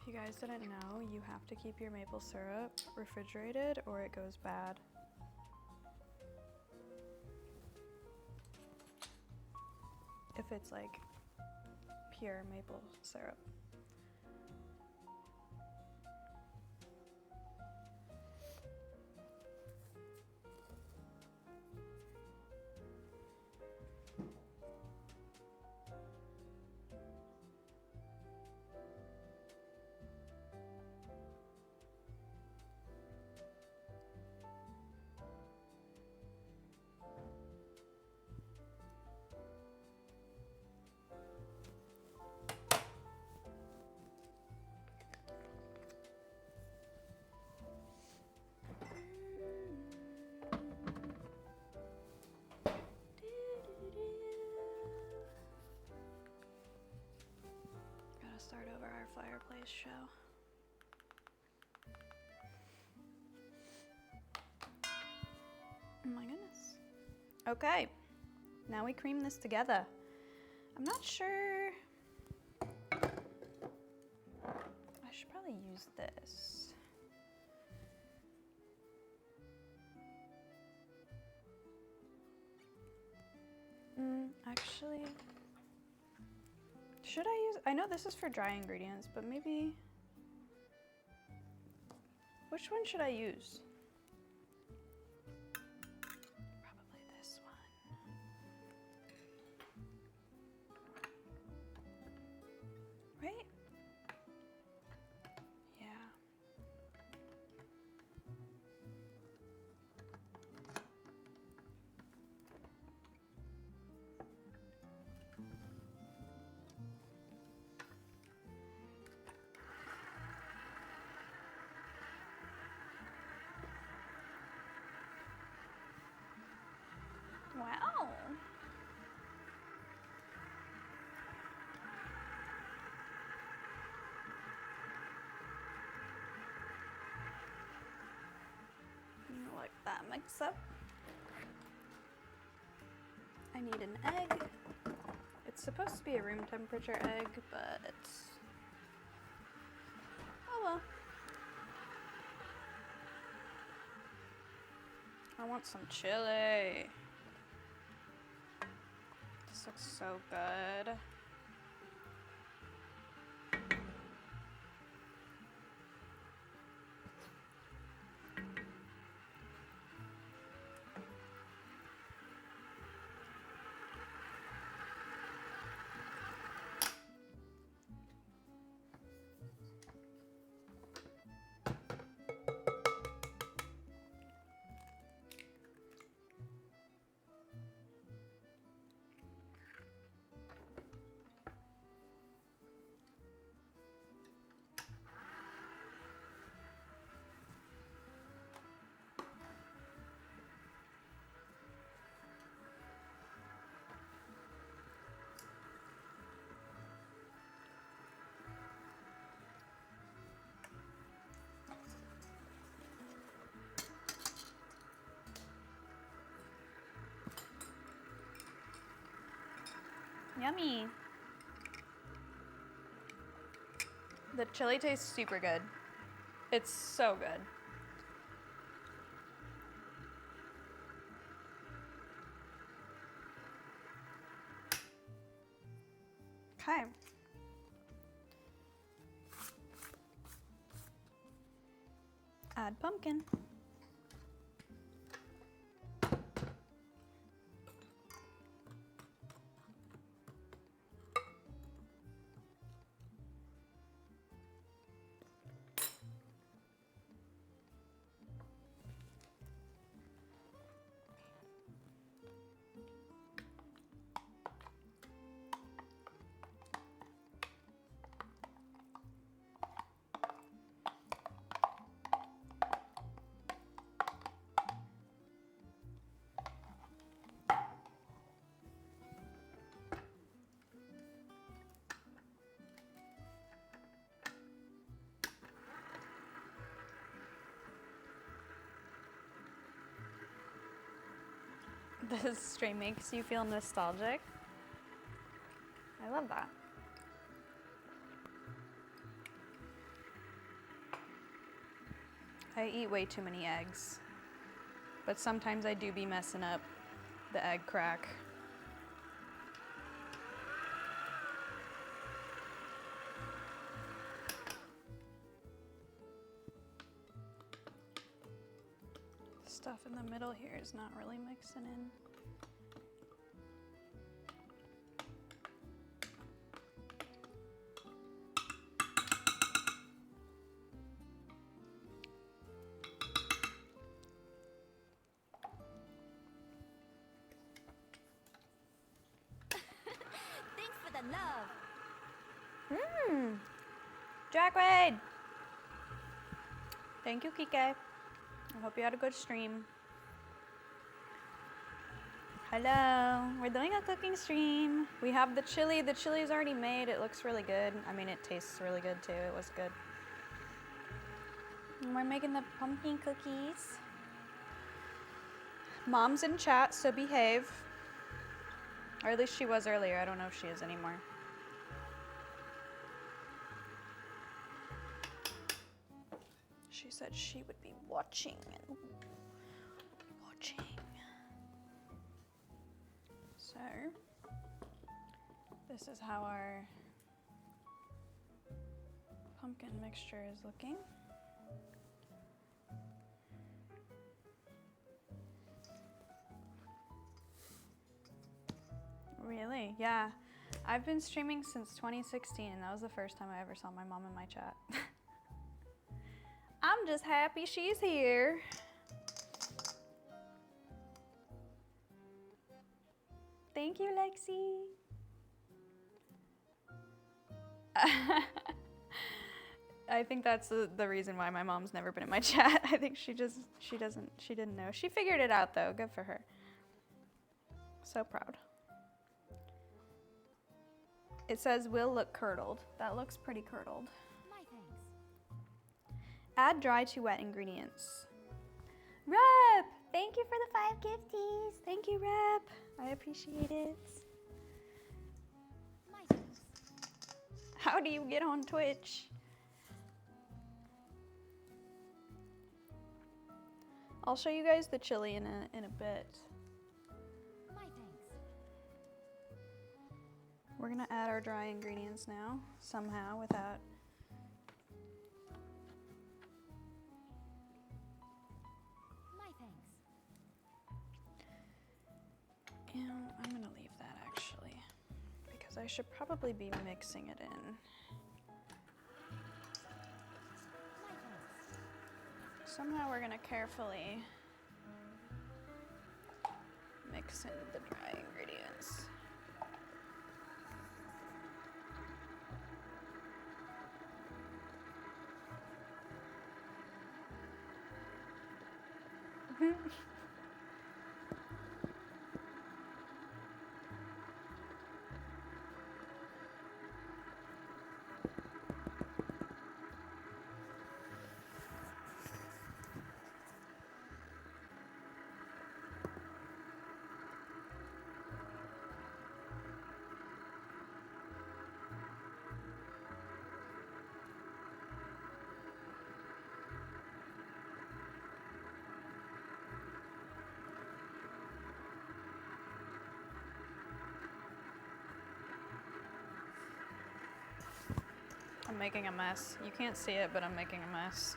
you guys didn't know, you have to keep your maple syrup refrigerated or it goes bad. If it's like pure maple syrup. Gotta start over our fireplace show. Oh my goodness. Okay, now we cream this together. I'm not sure. I should probably use this. Actually, should I use, I know this is for dry ingredients, but maybe, which one should I use? Probably this one. Right? Yeah. that mix up. I need an egg. It's supposed to be a room temperature egg, but oh well. I want some chili. This looks so good. Yummy. The chili tastes super good. It's so good. Okay. Add pumpkin. This stream makes you feel nostalgic. I love that. I eat way too many eggs, but sometimes I do be messing up the egg crack. Stuff in the middle here is not really mixing in. Thanks for the love. Jack Wade! Thank you, Kike. I hope you had a good stream. Hello, we're doing a cooking stream. We have the chili. The chili is already made. It looks really good. I mean, it tastes really good too. It was good. And we're making the pumpkin cookies. Mom's in chat, so behave. Or at least she was earlier. I don't know if she is anymore. She said she would be watching and watching. So, this is how our pumpkin mixture is looking. Really? Yeah. I've been streaming since 2016, and that was the first time I ever saw my mom in my chat. I'm just happy she's here. Thank you, Lexi. I think that's the reason why my mom's never been in my chat. I think she didn't know. She figured it out though. Good for her. So proud. It says will look curdled. That looks pretty curdled. My thanks. Add dry to wet ingredients. Rep, thank you for the 5 gifties. Thank you, Rep. I appreciate it. My thanks. How do you get on Twitch? I'll show you guys the chili in a bit. My thanks. We're gonna add our dry ingredients now, somehow, without. My thanks. And I'm gonna leave that actually, because I should probably be mixing it in. My thanks. Somehow we're gonna carefully mix in the dry ingredients. I'm making a mess. You can't see it, but I'm making a mess.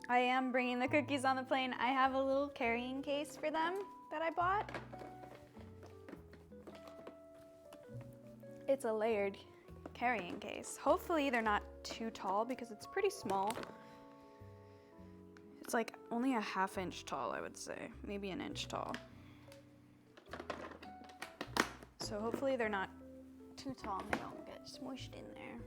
I am bringing the cookies on the plane. I have a little carrying case for them that I bought. It's a layered carrying case. Hopefully they're not too tall because it's pretty small. It's like only a ½ inch tall, I would say. Maybe an inch tall. So hopefully they're not too tall and they don't get smushed in there.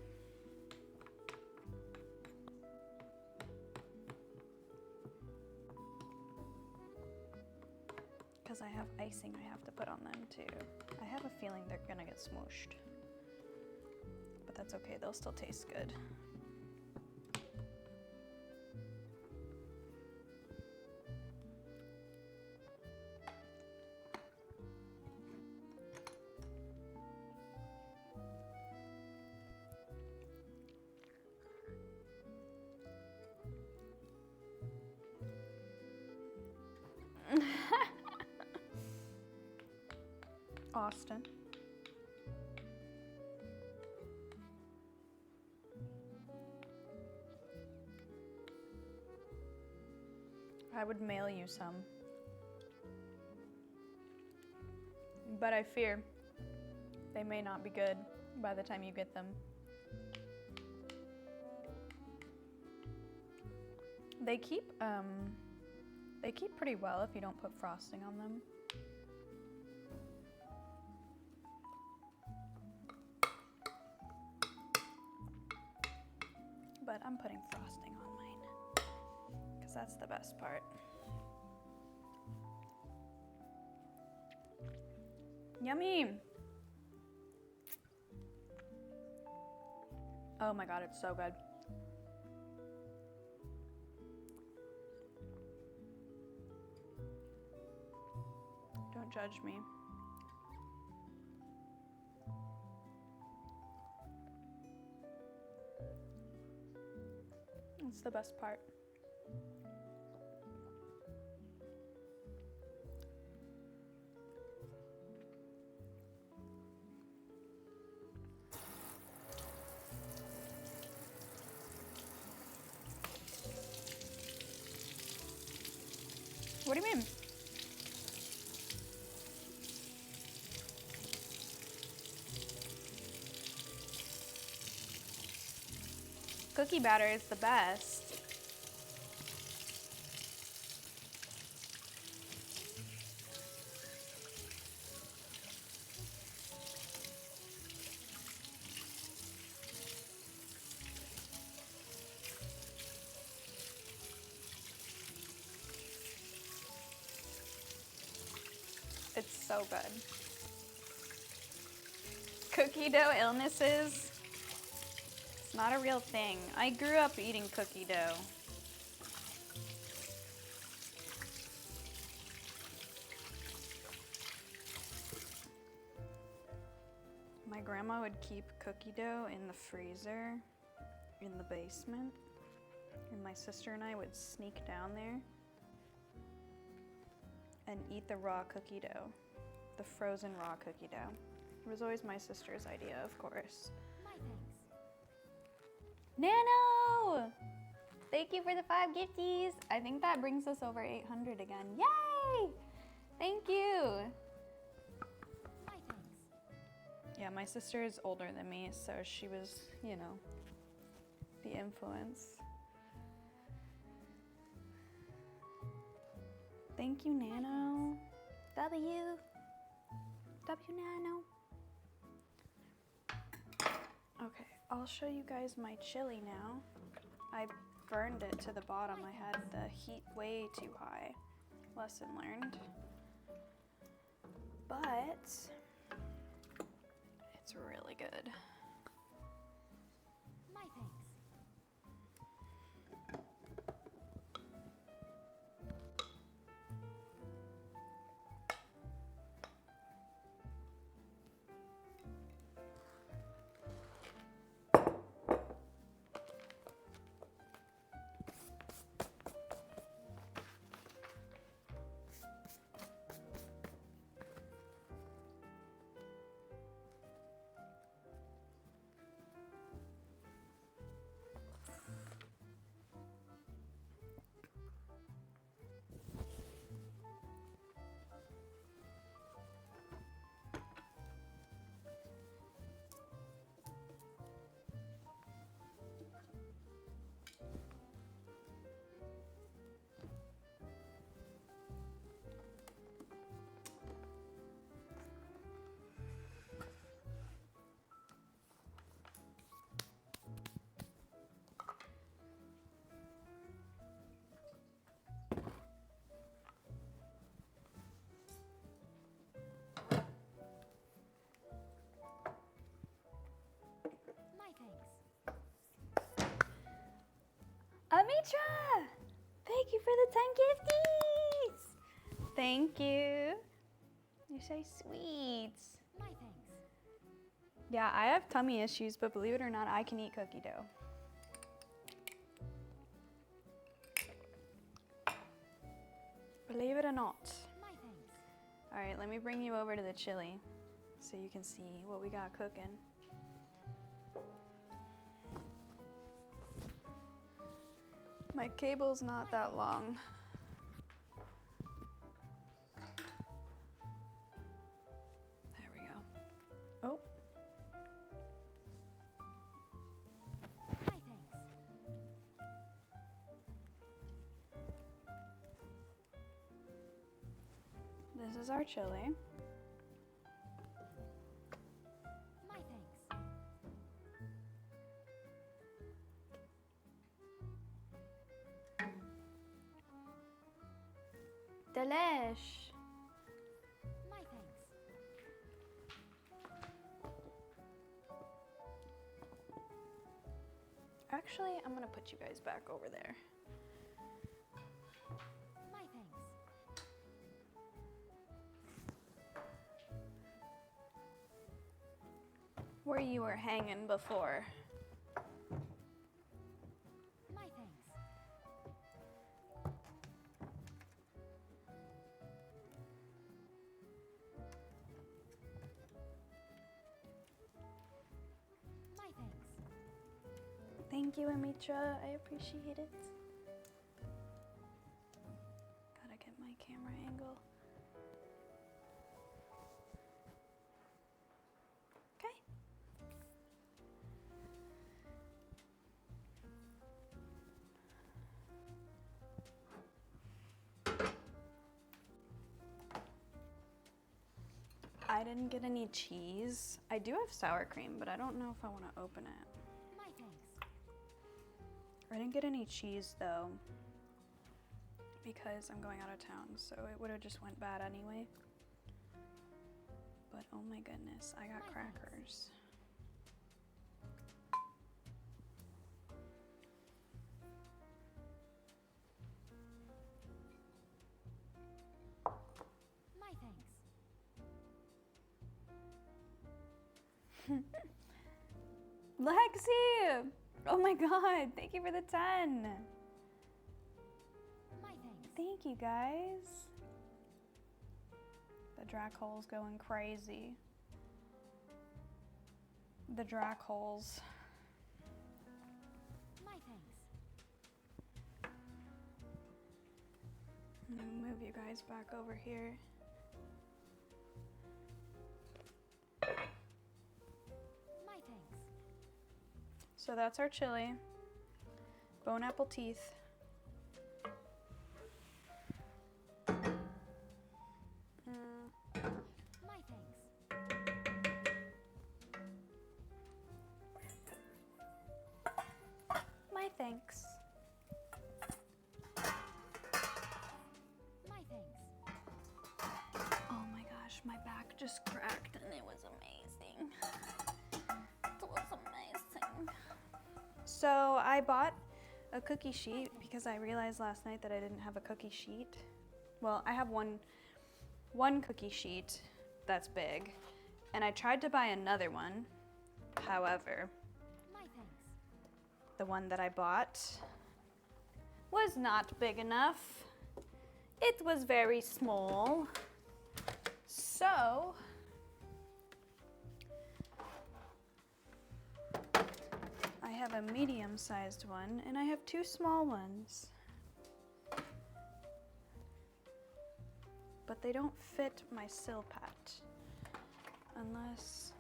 Because I have icing I have to put on them too. I have a feeling they're gonna get smooshed. But that's okay, they'll still taste good. Austin. I would mail you some. But I fear they may not be good by the time you get them. They keep pretty well if you don't put frosting on them. But I'm putting frosting on mine because that's the best part. Yummy! Oh my god, it's so good. Don't judge me. It's the best part. What do you mean? Cookie batter is the best. So good. Cookie dough illnesses. It's not a real thing. I grew up eating cookie dough. My grandma would keep cookie dough in the freezer in the basement, and my sister and I would sneak down there and eat the raw cookie dough, the frozen raw cookie dough. It was always my sister's idea, of course. My thanks. Nano! Thank you for the 5 gifties. I think that brings us over 800 again. Yay! Thank you. My thanks. Yeah, my sister is older than me, so she was, you know, the influence. Thank you, Nano. W. Nano. Okay, I'll show you guys my chili now. I burned it to the bottom. I had the heat way too high. Lesson learned. But it's really good. My thanks. My thanks. Amitra! Thank you for the 10 gifties! Thank you. You're so sweet. My thanks. Yeah, I have tummy issues, but believe it or not, I can eat cookie dough. Believe it or not. My thanks. All right, let me bring you over to the chili so you can see what we got cooking. My cable's not that long. There we go. Oh, My thanks. this is our chili. My thanks. Delish. My thanks. Actually, I'm gonna put you guys back over there. My thanks. Where you were hanging before. My thanks. My thanks. Thank you, Amitra. I appreciate it. Gotta get my camera angle. Okay. I didn't get any cheese. I do have sour cream, but I don't know if I want to open it. My thanks. I didn't get any cheese though because I'm going out of town, so it would have just went bad anyway. but oh my goodness, I got crackers. My thanks. Lexi! Oh my god, thank you for the 10. My thanks. Thank you guys. The drac hole's going crazy. The drac holes. My thanks. I'm gonna move you guys back over here. My thanks. So that's our chili. Bone apple teeth. My thanks. My thanks. My thanks. Oh my gosh, my back just cracked and it was amazing. It was amazing. So I bought a cookie sheet because I realized last night that I didn't have a cookie sheet. Well, I have one cookie sheet that's big, and I tried to buy another one. However, My thanks. the one that I bought was not big enough. It was very small. So I have a medium-sized one and I have two small ones. But they don't fit my Silpat unless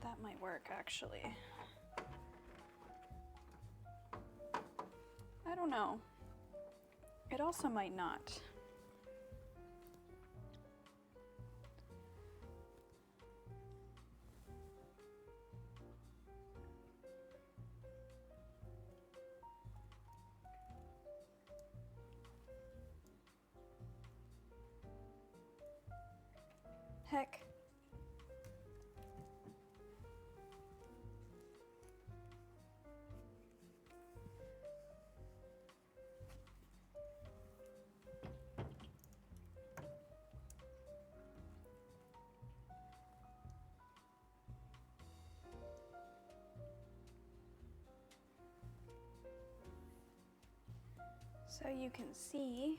that might work actually. I don't know. It also might not. Heck. So you can see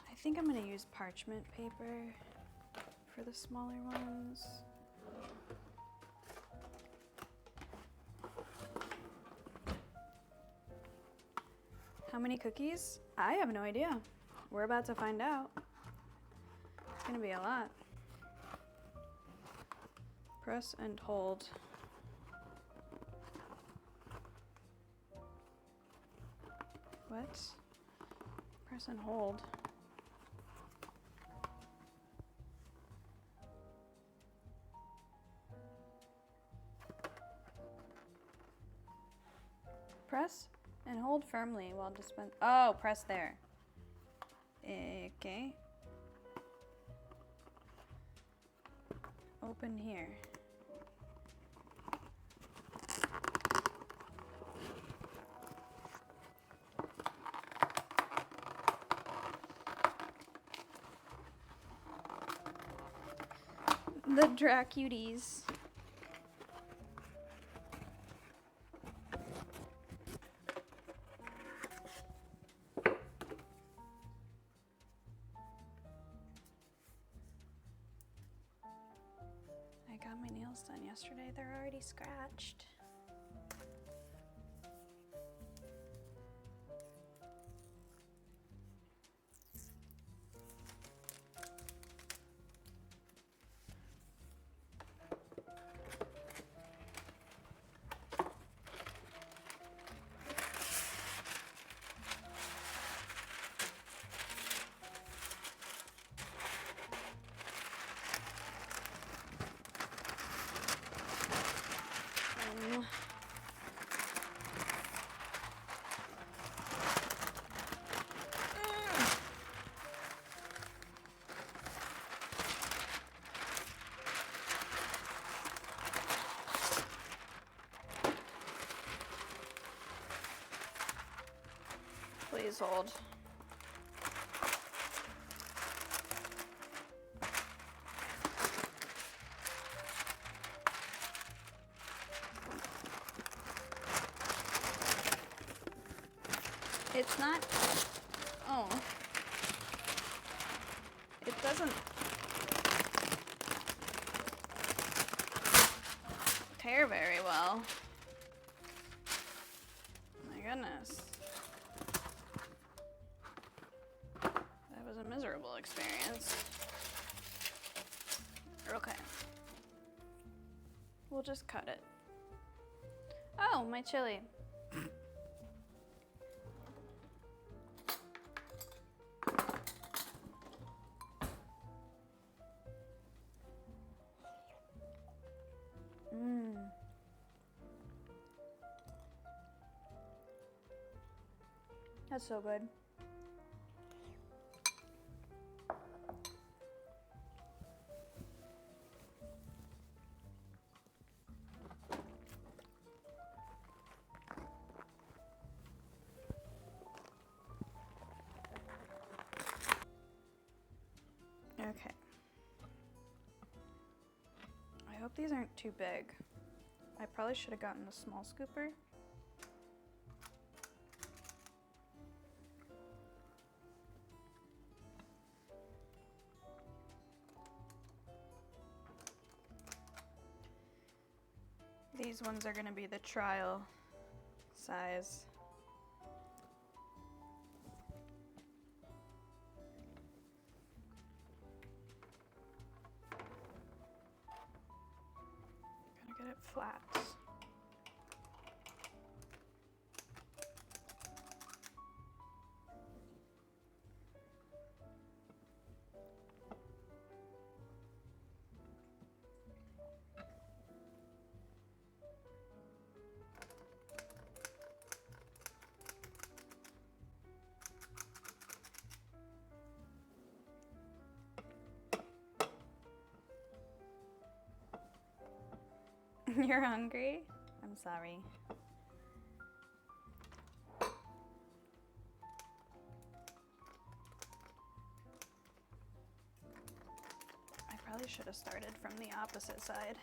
I think I'm going to use parchment paper for the smaller ones. How many cookies? I have no idea. We're about to find out. It's going to be a lot. Press and hold. What? Press and hold. Press and hold firmly while dispense. Oh, press there. Okay. Open here. The Dracuties. I got my nails done yesterday. They're already scratched. Please hold. It's not, oh, it doesn't tear very well. My goodness. That was a miserable experience. Okay. We'll just cut it. Oh, my chili. That's so good. Okay. I hope these aren't too big. I probably should have gotten the small scooper. These ones are going to be the trial size. Gotta get it flat. You're hungry? I'm sorry. I probably should have started from the opposite side.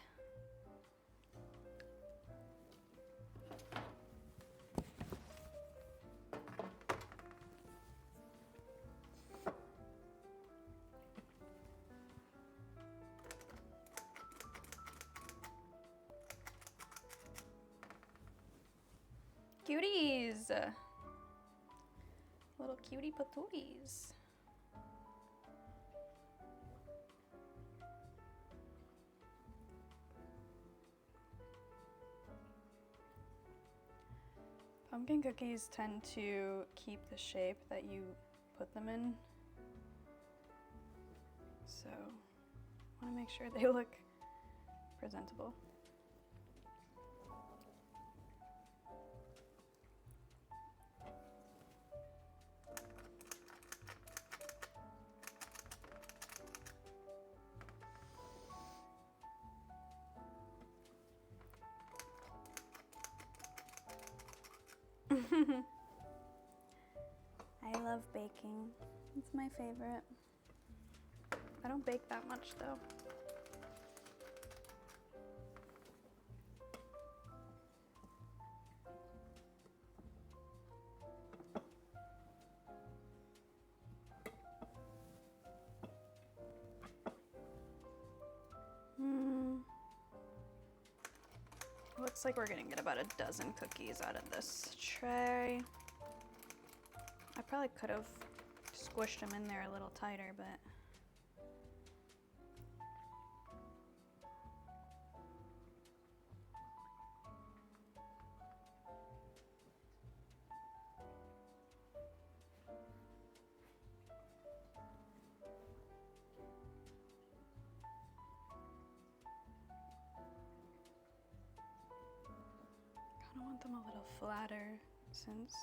Cuties! Little cutie patooties. Pumpkin cookies tend to keep the shape that you put them in. So, I want to make sure they look presentable. I love baking. It's my favorite. I don't bake that much though. Looks like we're gonna get about a dozen cookies out of this tray. I probably could have squished them in there a little tighter, but I want them a little flatter since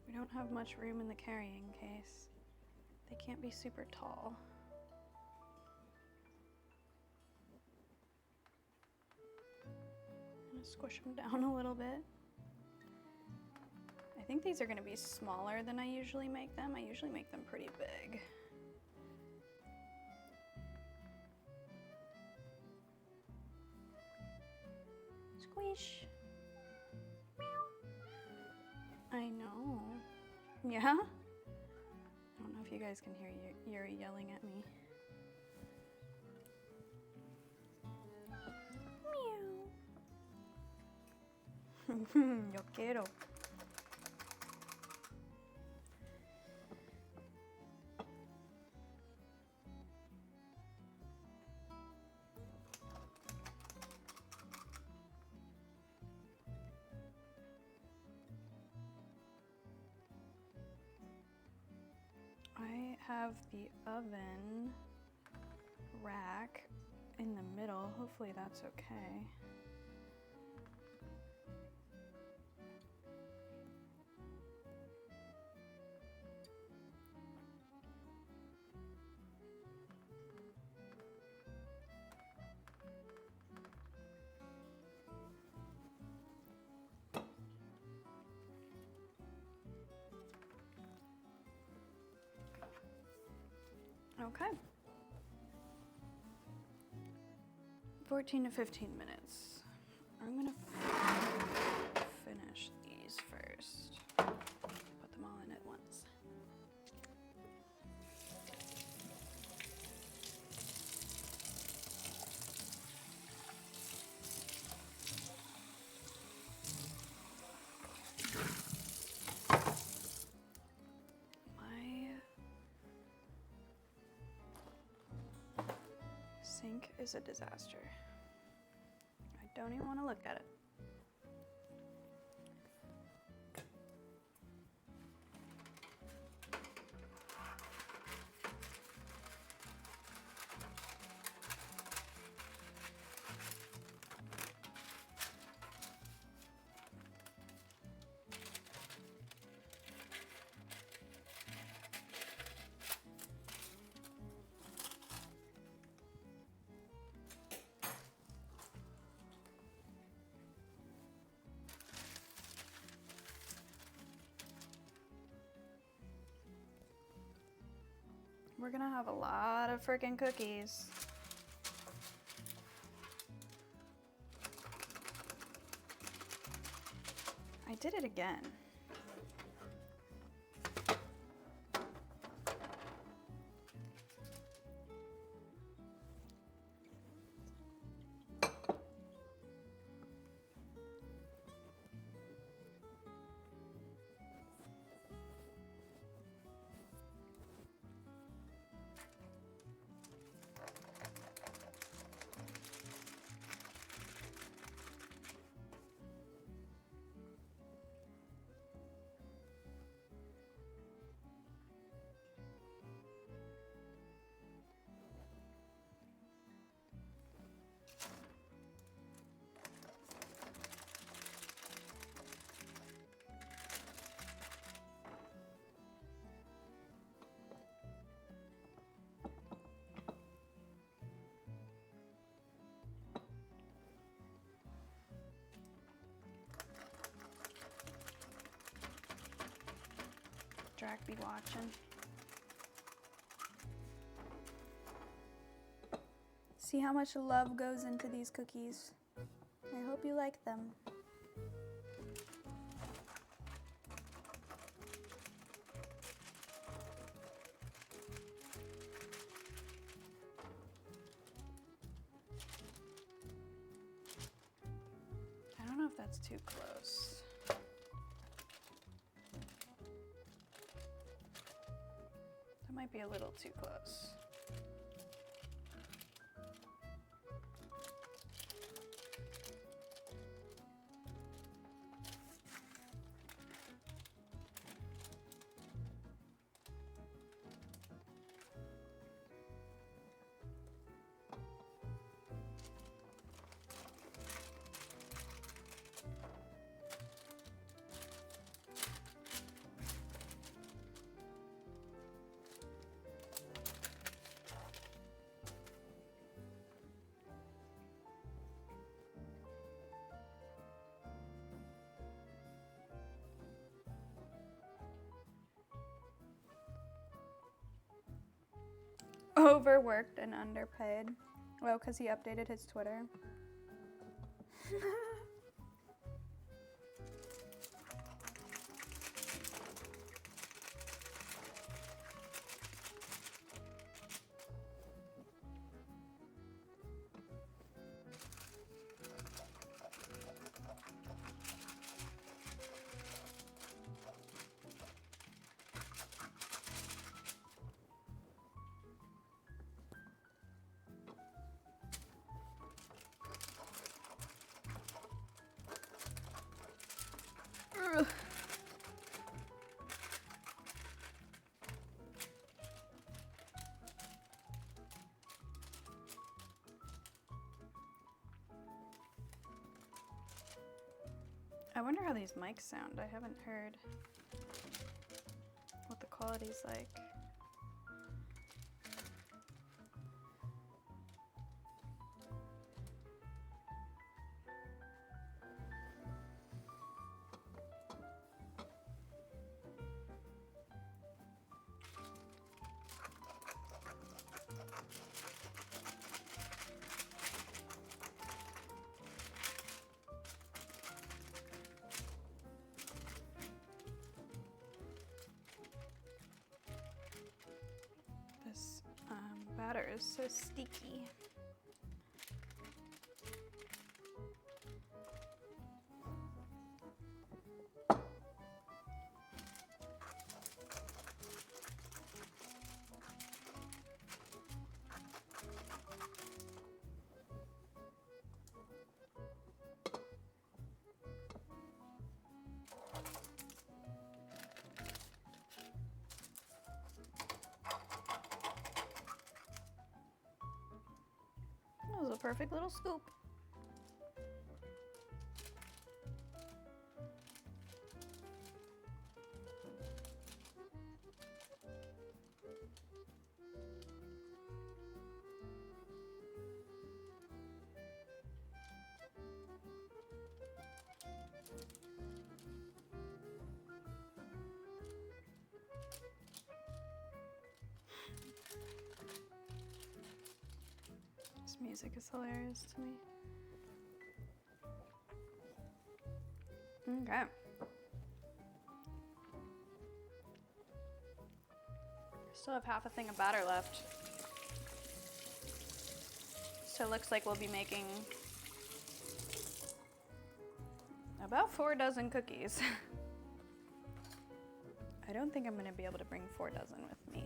we don't have much room in the carrying case. They can't be super tall. Squish them down a little bit. I think these are going to be smaller than I usually make them. I usually make them pretty big. Squish. Meow. I know. Yeah? I don't know if you guys can hear Yuri yelling at me. Meow. Yo quiero. I have the oven rack in the middle. Hopefully that's okay. Okay. 14 to 15 minutes. I'm gonna finish these first. Put them all in at once. Sink is a disaster. I don't even want to look at it. We're gonna have a lot of freaking cookies. I did it again. Drac be watching. See how much love goes into these cookies. I hope you like them. I don't know if that's too close. That might be a little too close. Overworked and underpaid. Well, because he updated his Twitter. Ugh. I wonder how these mics sound. I haven't heard what the quality's like. This batter is so sticky. That was a perfect little scoop. This music is hilarious to me. Okay. Still have half a thing of batter left. So it looks like we'll be making about 4 dozen cookies. I don't think I'm going to be able to bring 4 dozen with me.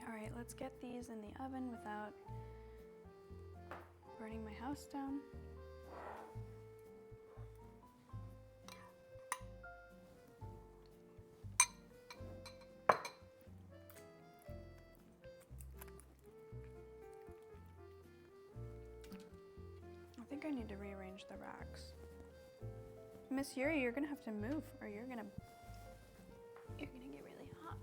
All right, let's get these in the oven without burning my house down. I think I need to rearrange the racks. Miss Yuri, you're gonna have to move or you're gonna get really hot.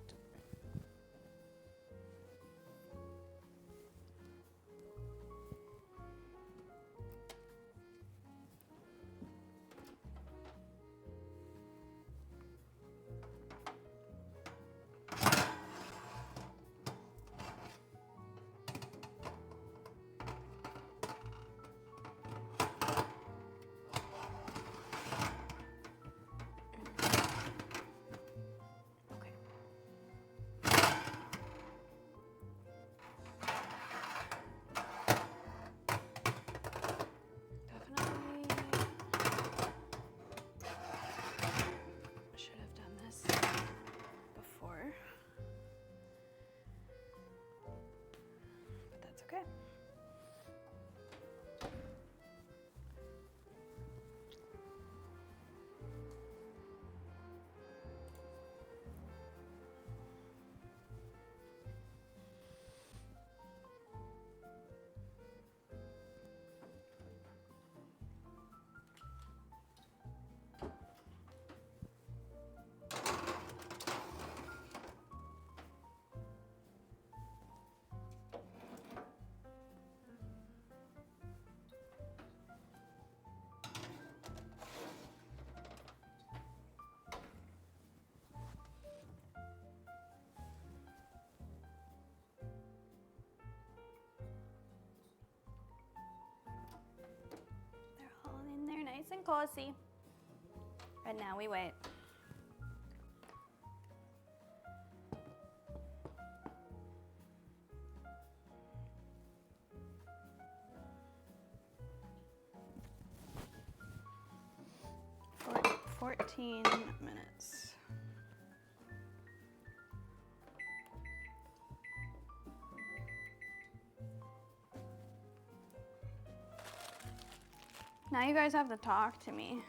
Okay. cozy. And now we wait. For 14 minutes. Now you guys have to talk to me.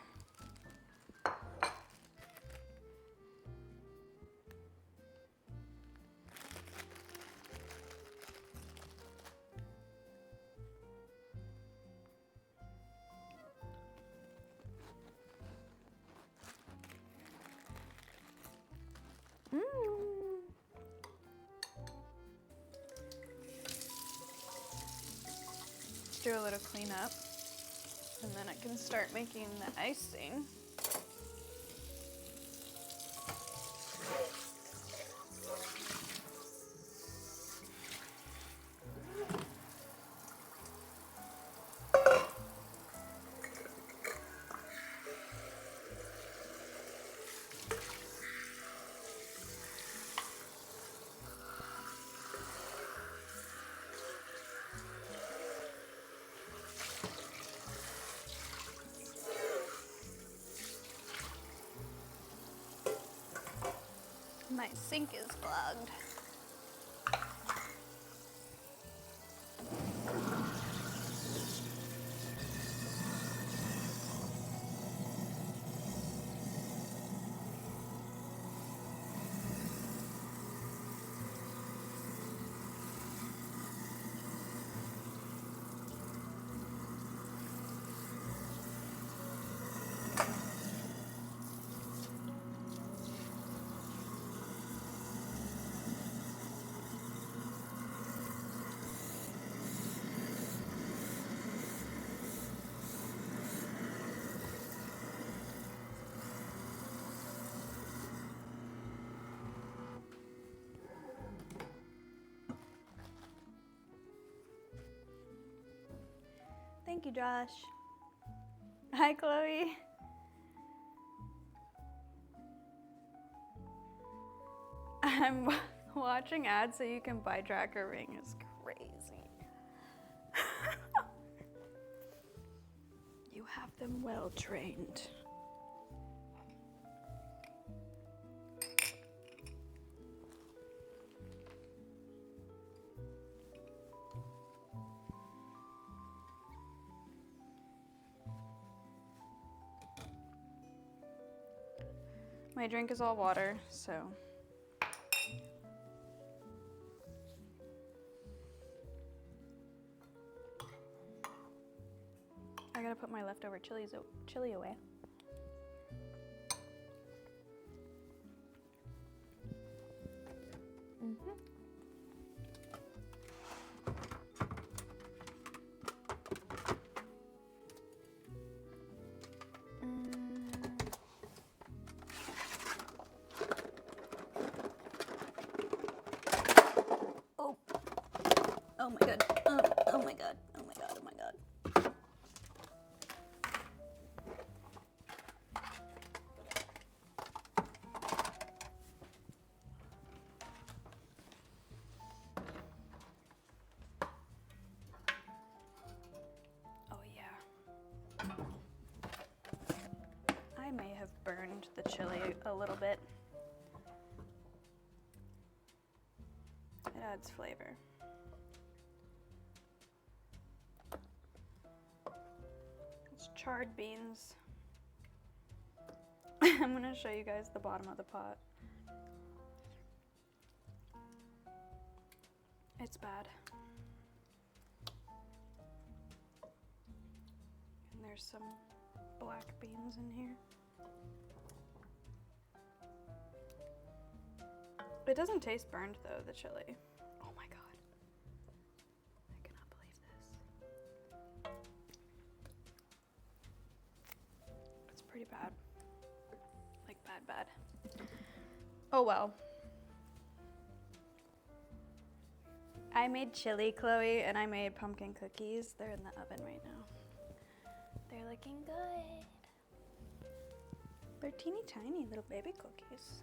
Do a little cleanup, and then I can start making the icing. My sink is clogged. Thank you, Josh. Hi, Chloe. I'm watching ads so you can buy Tracker Ring is crazy. You have them well trained. My drink is all water, so. I gotta put my leftover chili away. Oh my god. Oh my god. Oh my god. Oh my god. Oh yeah. I may have burned the chili a little bit. It adds flavor. Charred beans. I'm gonna show you guys the bottom of the pot. It's bad. And there's some black beans in here. It doesn't taste burned though, the chili. Oh my god. I cannot believe this. It's pretty bad. Like bad. Oh well. I made chili, Chloe, and I made pumpkin cookies. They're in the oven right now. They're looking good. They're teeny tiny little baby cookies.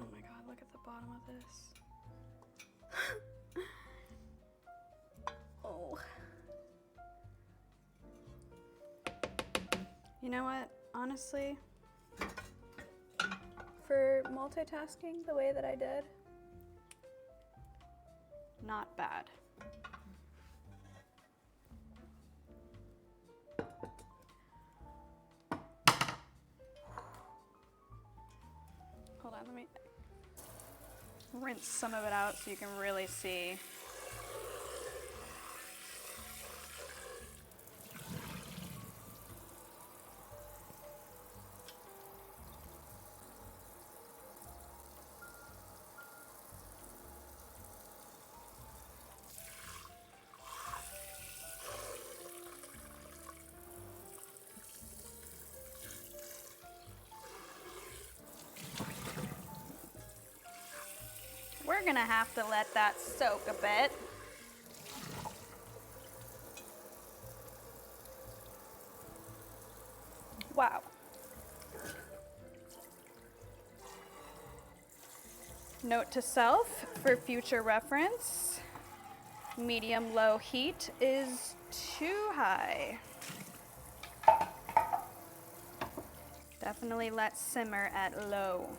Oh my god, look at the bottom of this. Oh. You know what? Honestly, for multitasking the way that I did, not bad. Hold on, let me rinse some of it out so you can really see. We're gonna have to let that soak a bit. Wow. Note to self for future reference, medium-low heat is too high. Definitely let simmer at low.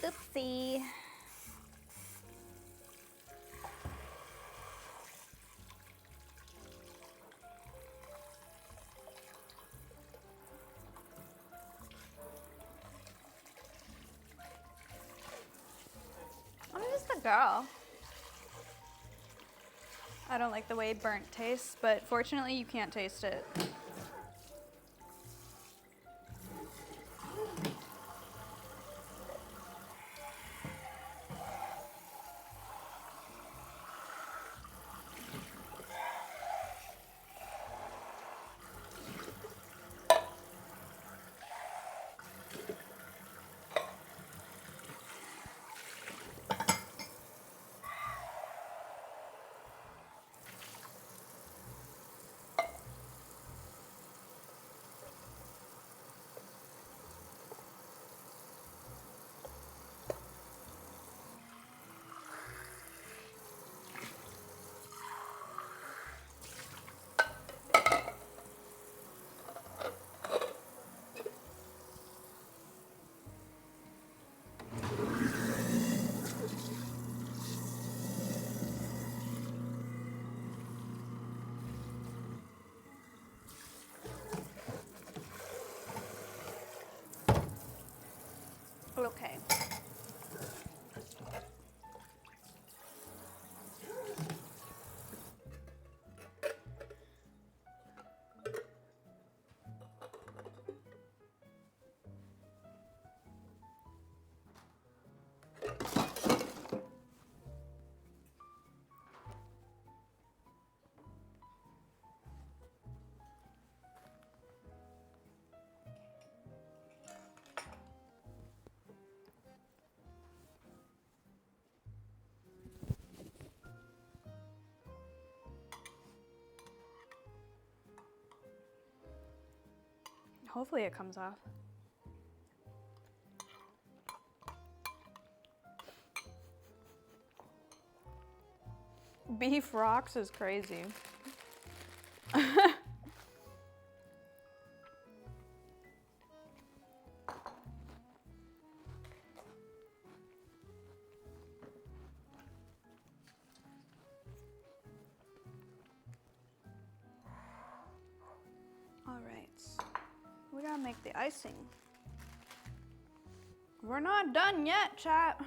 Oopsie. I'm just a girl. I don't like the way burnt tastes, but fortunately you can't taste it. Okay. Hopefully it comes off. Beef rocks is crazy. gonna make the icing. We're not done yet, chat.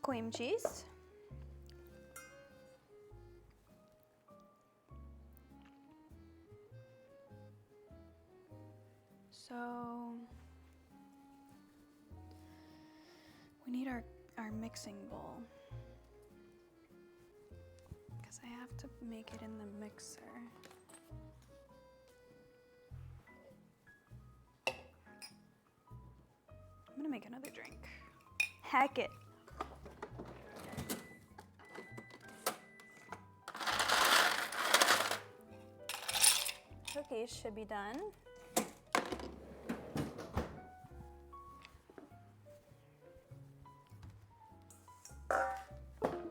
Cream cheese. So we need our mixing bowl because I have to make it in the mixer. I'm gonna make another drink. Heck it. Cookies should be done.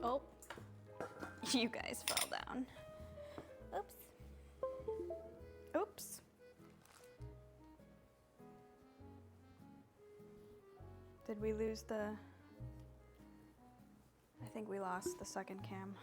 Oh, you guys fell down. Oops. Oops. Did we lose the... I think we lost the second cam.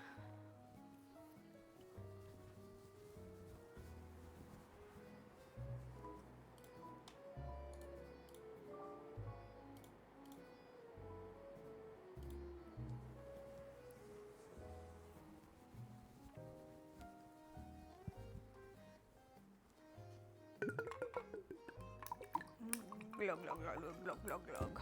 Glug, glug, glug, glug, glug, glug.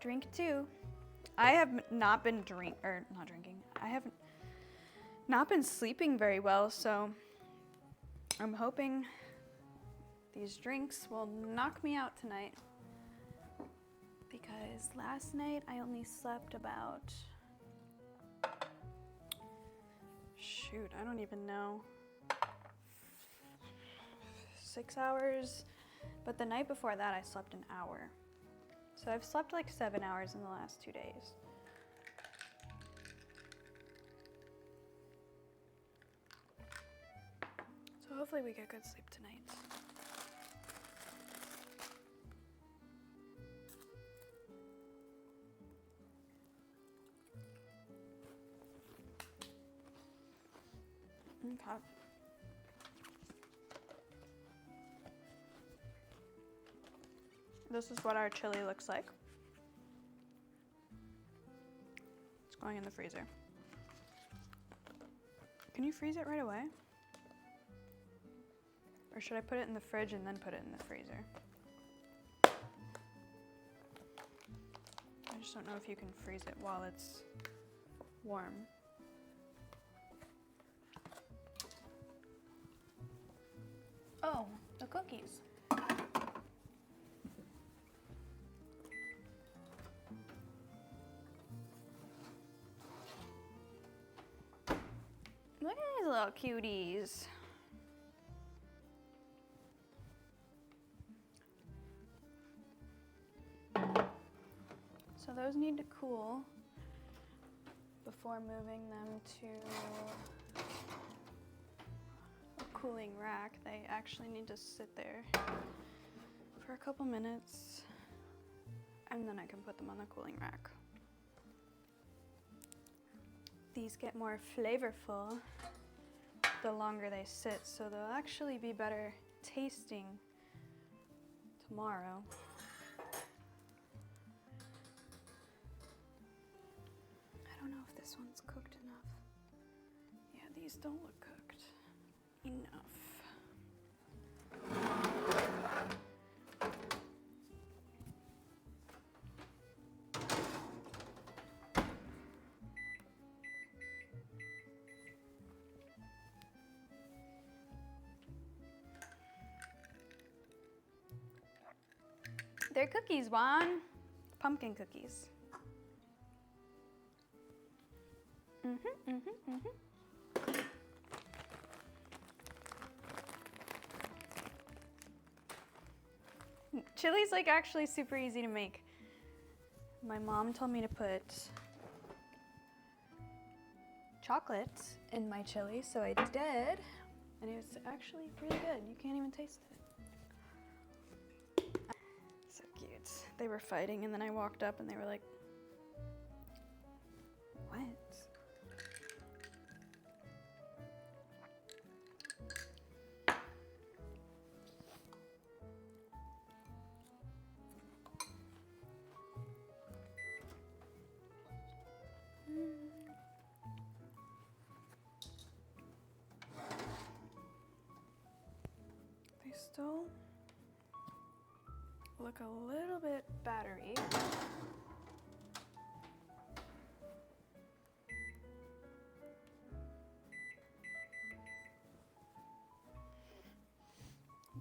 Drink two. I have not been not drinking. I have not been sleeping very well, so I'm hoping these drinks will knock me out tonight. Because last night I only slept about, shoot, I don't even know, 6 hours. But the night before that I slept an hour. So I've slept like 7 hours in the last 2 days. So hopefully we get good sleep tonight. Okay. This is what our chili looks like. It's going in the freezer. Can you freeze it right away? Or should I put it in the fridge and then put it in the freezer? I just don't know if you can freeze it while it's warm. Oh, the cookies. Look at these little cuties. So those need to cool before moving them to a cooling rack. They actually need to sit there for a couple minutes and then I can put them on the cooling rack. These get more flavorful the longer they sit, so they'll actually be better tasting tomorrow. I don't know if this one's cooked enough. Yeah, these don't look cooked enough. They're cookies, Juan. Pumpkin cookies. Chili's like actually super easy to make. My mom told me to put chocolate in my chili, so I did, and it was actually really good. You can't even taste it. So cute. They were fighting, and then I walked up, and they were like, "What?" They still look a little bit battery.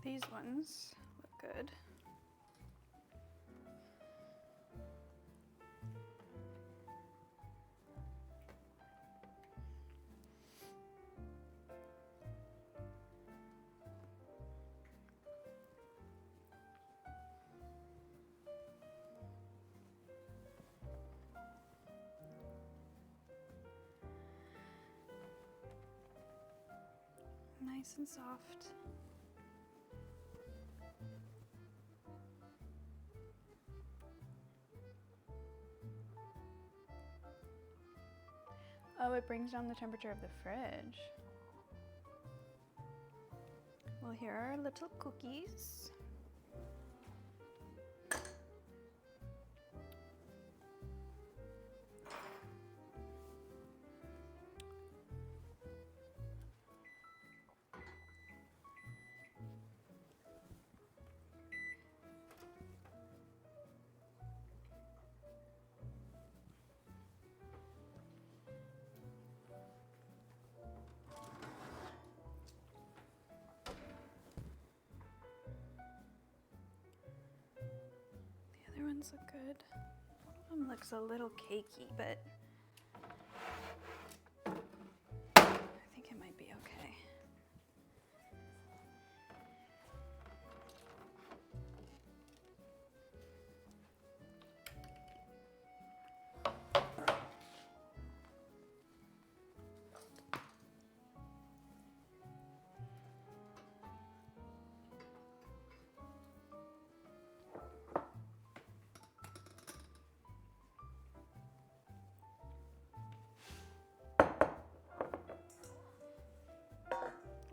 These ones look good. Nice and soft. Oh, it brings down the temperature of the fridge. Well, here are our little cookies. The other ones look good. One of them looks a little cakey, but I think it might be okay.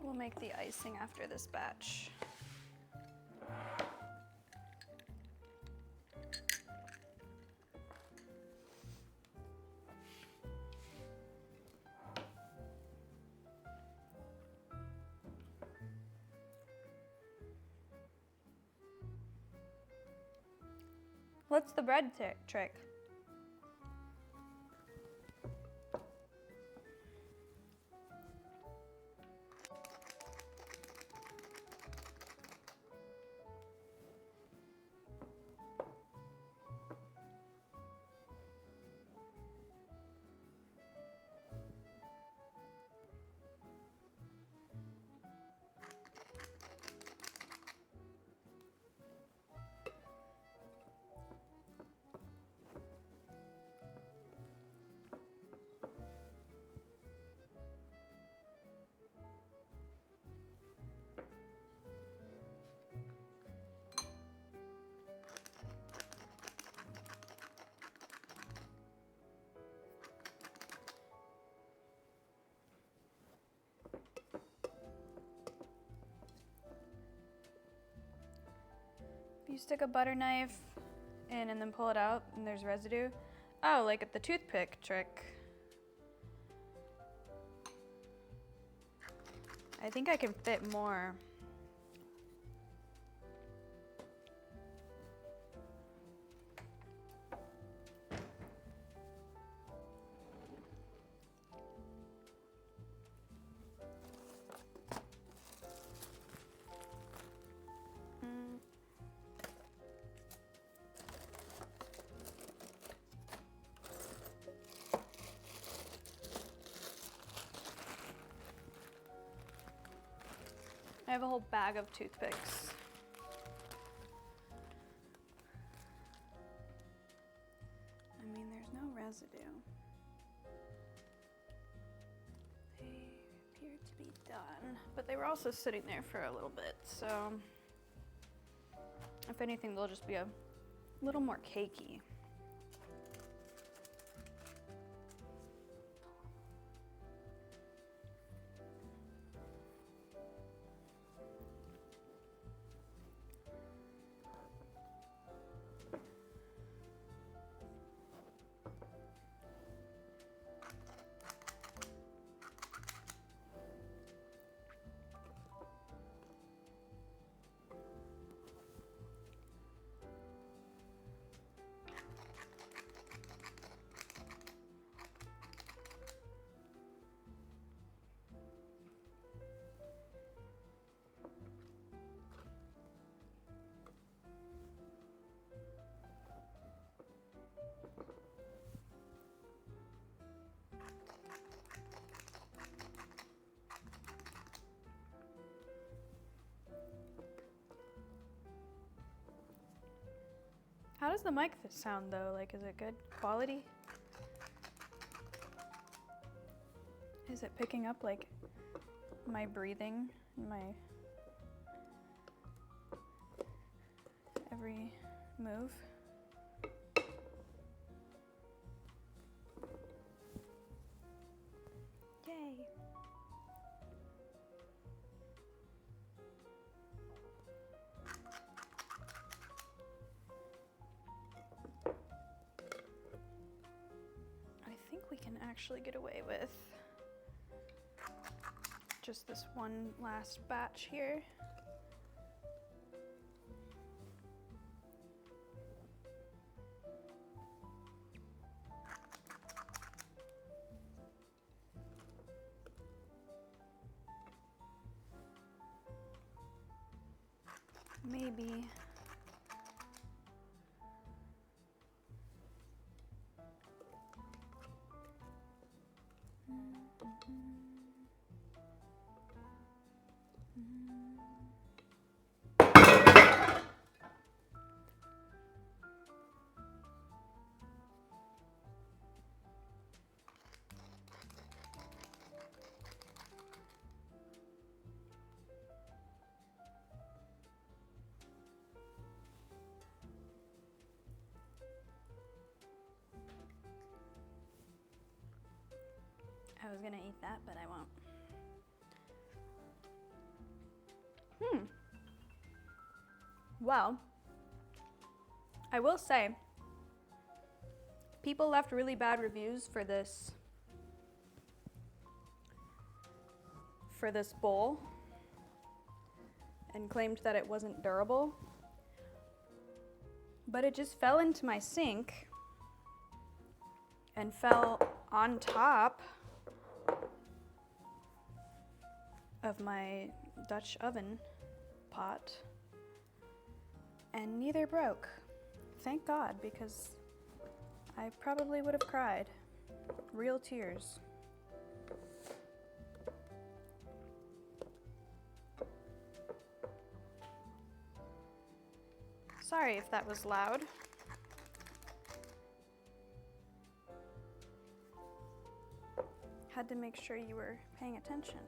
We'll make the icing after this batch. What's the bread trick? You stick a butter knife in and then pull it out and there's residue. Oh, like at the toothpick trick. I think I can fit more. I have a whole bag of toothpicks. I mean, there's no residue. They appear to be done, but they were also sitting there for a little bit, so if anything, they'll just be a little more cakey. How does the mic sound though? Like, is it good quality? Is it picking up like my breathing, my every move? Yay. I think we can actually get away with just this one last batch here. Maybe. I was gonna eat that, but I won't. Well, I will say, people left really bad reviews for this bowl and claimed that it wasn't durable, but it just fell into my sink and fell on top of my Dutch oven pot, and neither broke. Thank God, because I probably would have cried. Real tears. Sorry if that was loud. Had to make sure you were paying attention.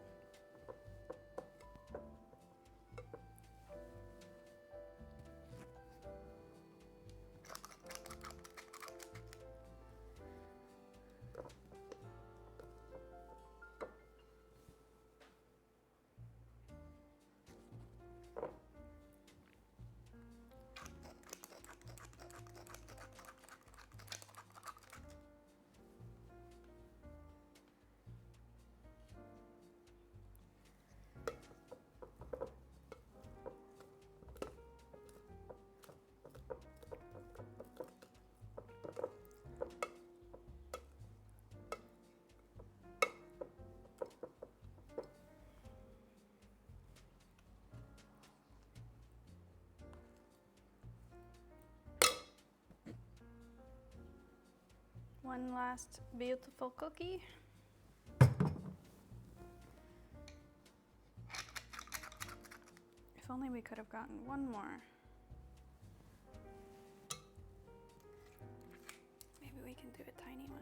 One last beautiful cookie. only we could have gotten one more. Maybe we can do a tiny one.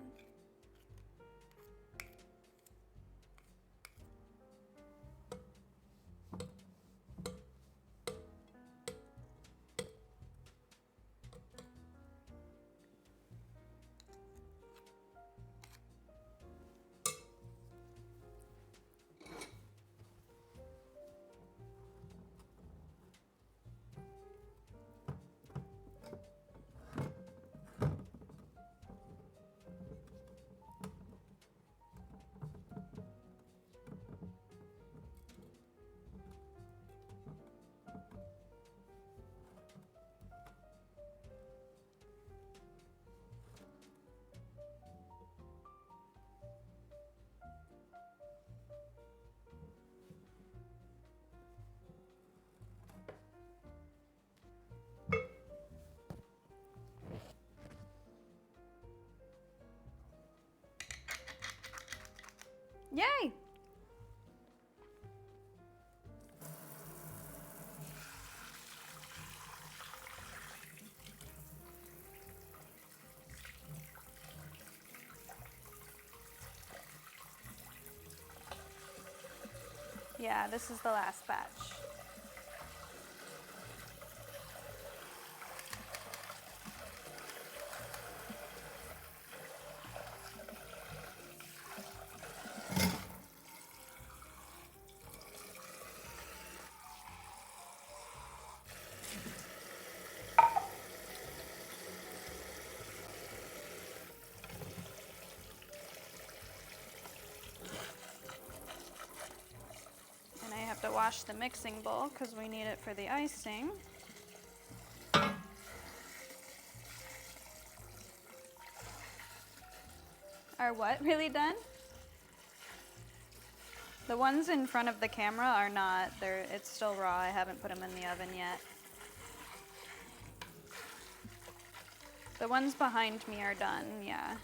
Yay! Yeah, this is the last batch. And I have to wash the mixing bowl because we need it for the icing. Are what really done? The ones in front of the camera are not. It's still raw. I haven't put them in the oven yet. The ones behind me are done, yeah.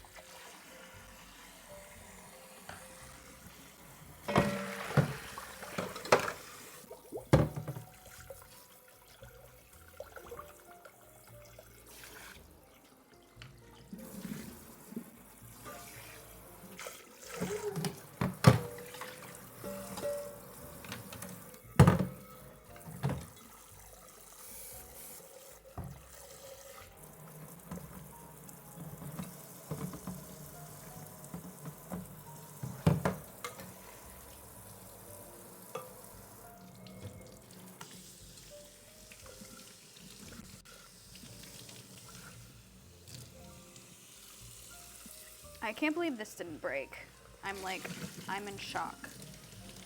I can't believe this didn't break. I'm in shock.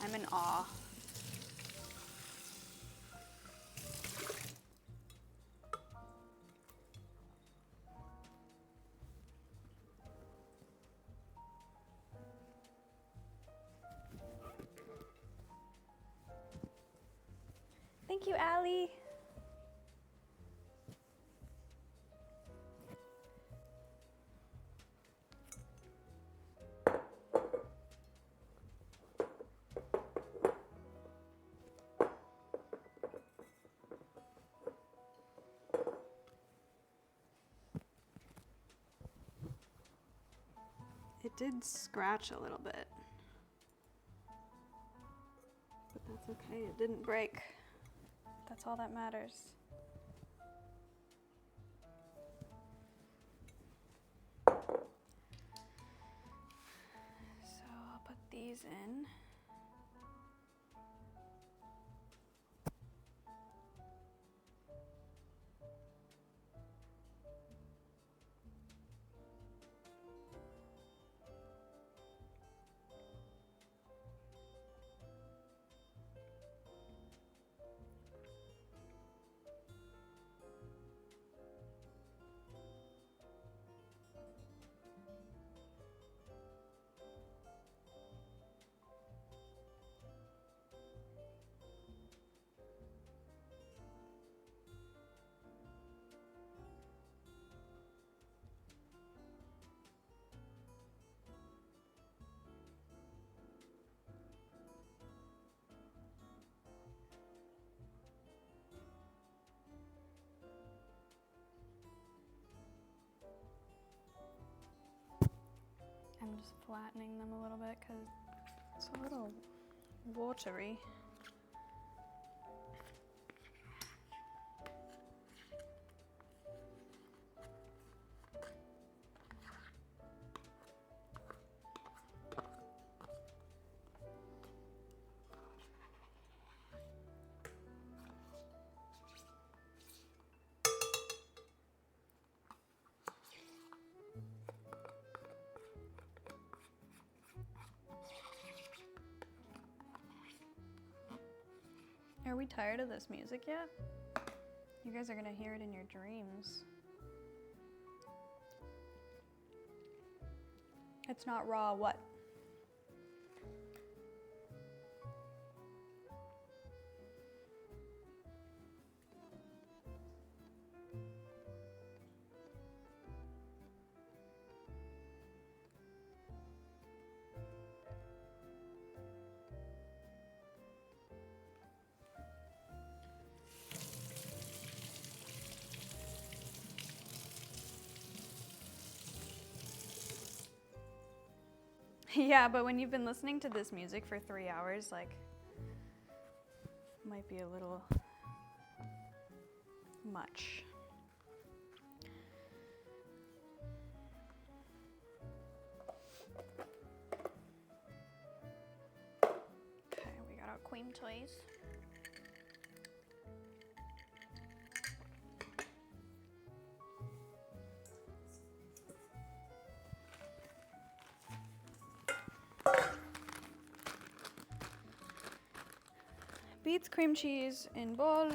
I'm in awe. Thank you, Allie. It did scratch a little bit, but that's okay. It didn't break. That's all that matters. So I'll put these in. flattening them a little bit because it's a little watery. Are we tired of this music yet? You guys are gonna hear it in your dreams. It's not raw, what? Yeah, but when you've been listening to this music for 3 hours, like, might be a little much. Okay, we got our cream toys. Beets, cream cheese in bowl.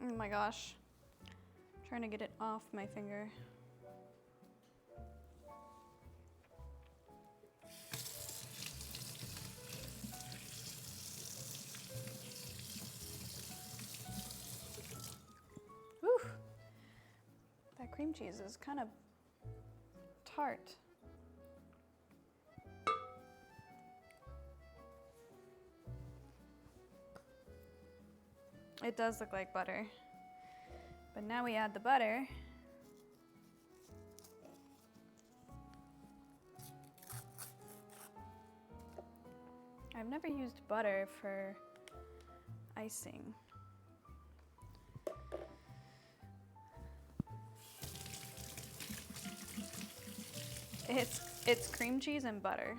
Oh my gosh. I'm trying to get it off my finger. Whew. That cream cheese is kind of tart. It does look like butter. But now we add the butter. I've never used butter for icing. It's cream cheese and butter.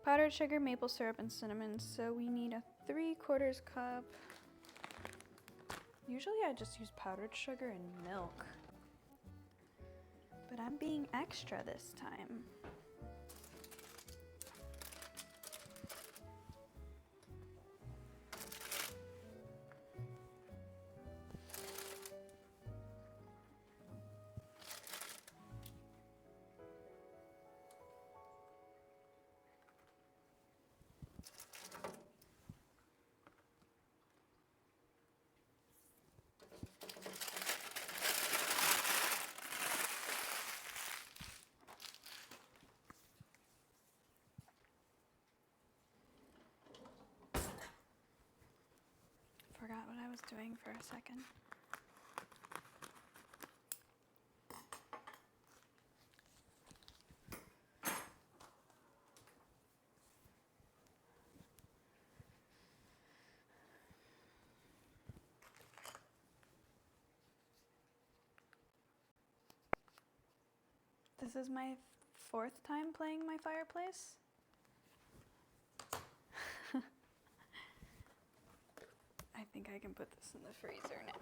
Powdered sugar, maple syrup, and cinnamon. So we need a 3/4 cup. Usually I just use powdered sugar and milk. But I'm being extra this time. was doing for a second. This is my fourth time playing my fireplace. I think I can put this in the freezer now.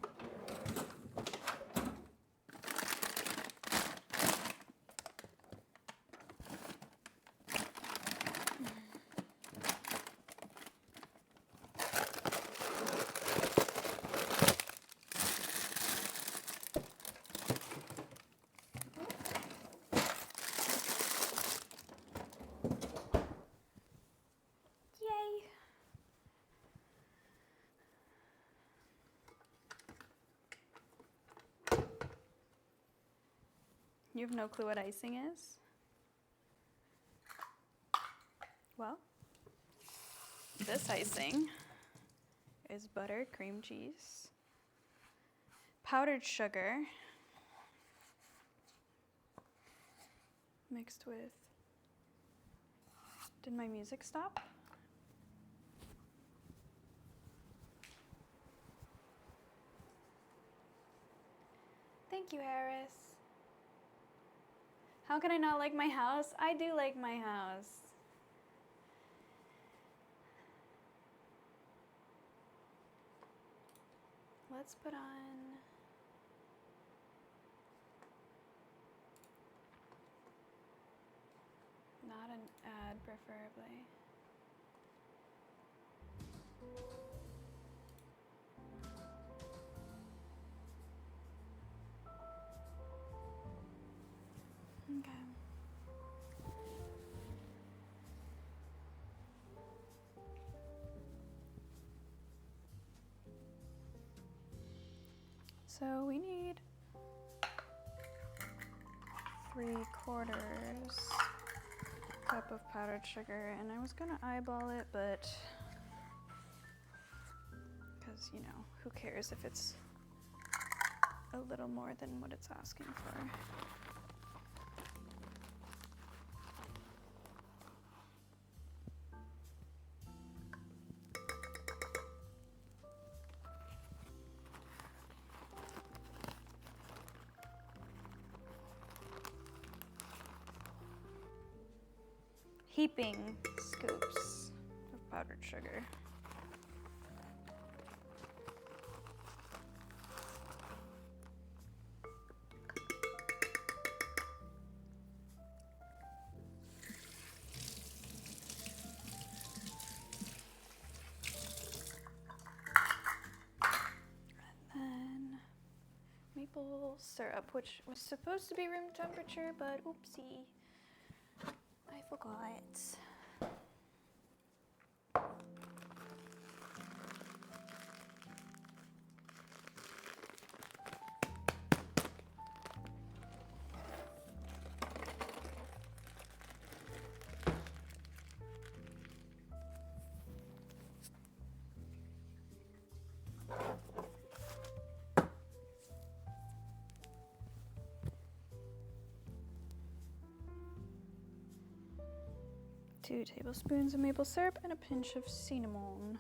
Yay! You have no clue what icing is? Well, this icing is butter, cream cheese, powdered sugar, mixed with... Did my music stop? Thank you, Harris. How can I not like my house? I do like my house. Let's put on... Not an ad, preferably. Okay. So we need 3/4 cup of powdered sugar, and I was gonna eyeball it, but because, you know, who cares if it's a little more than what it's asking for. Heaping scoops of powdered sugar. And then maple syrup, which was supposed to be room temperature, but oopsie. I forgot. Two tablespoons of maple syrup and a pinch of cinnamon.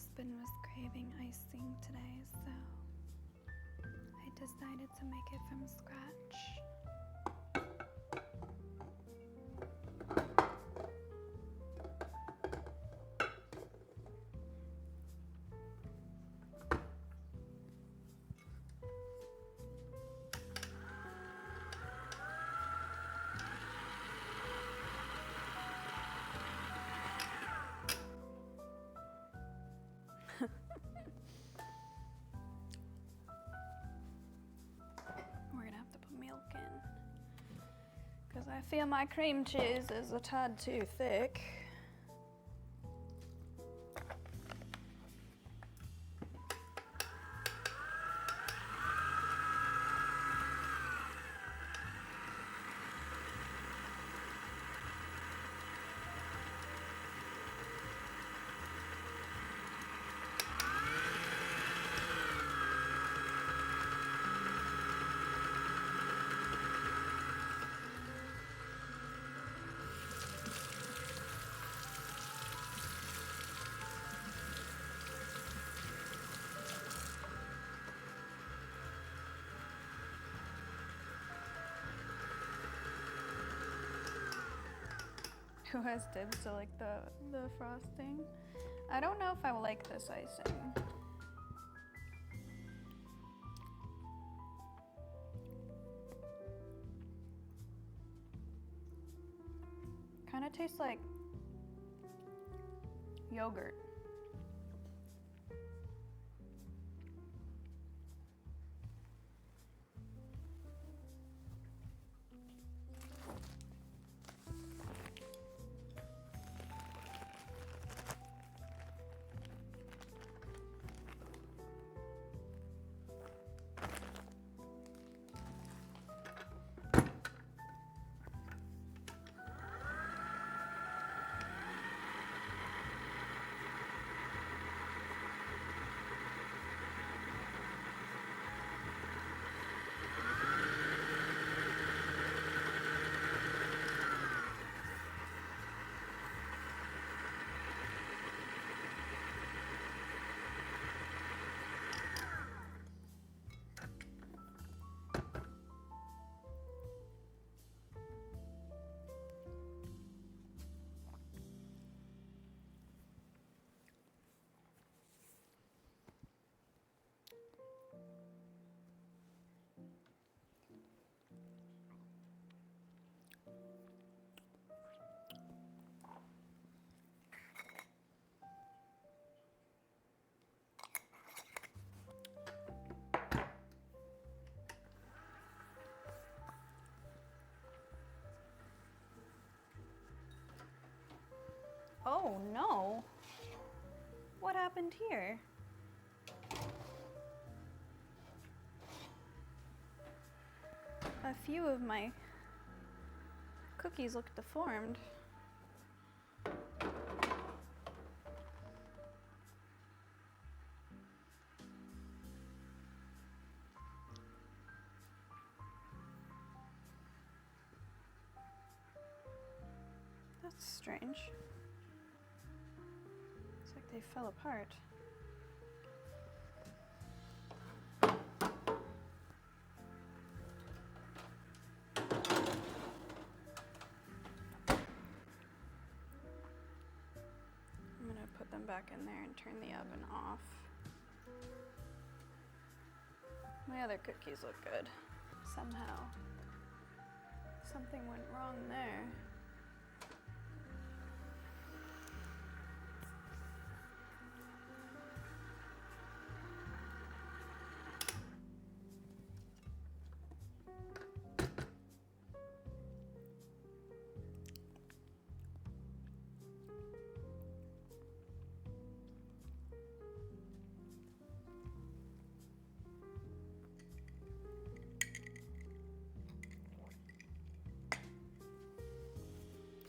husband was craving icing today, so I decided to make it from scratch. We're gonna have to put milk in because I feel my cream cheese is a tad too thick. Who has dibs to like the frosting? I don't know if I will like this icing. Kind of tastes like yogurt. Oh no! What happened here? A few of my cookies look deformed. That's strange. It's like they fell apart. I'm gonna put them back in there and turn the oven off. My other cookies look good. Somehow, something went wrong there.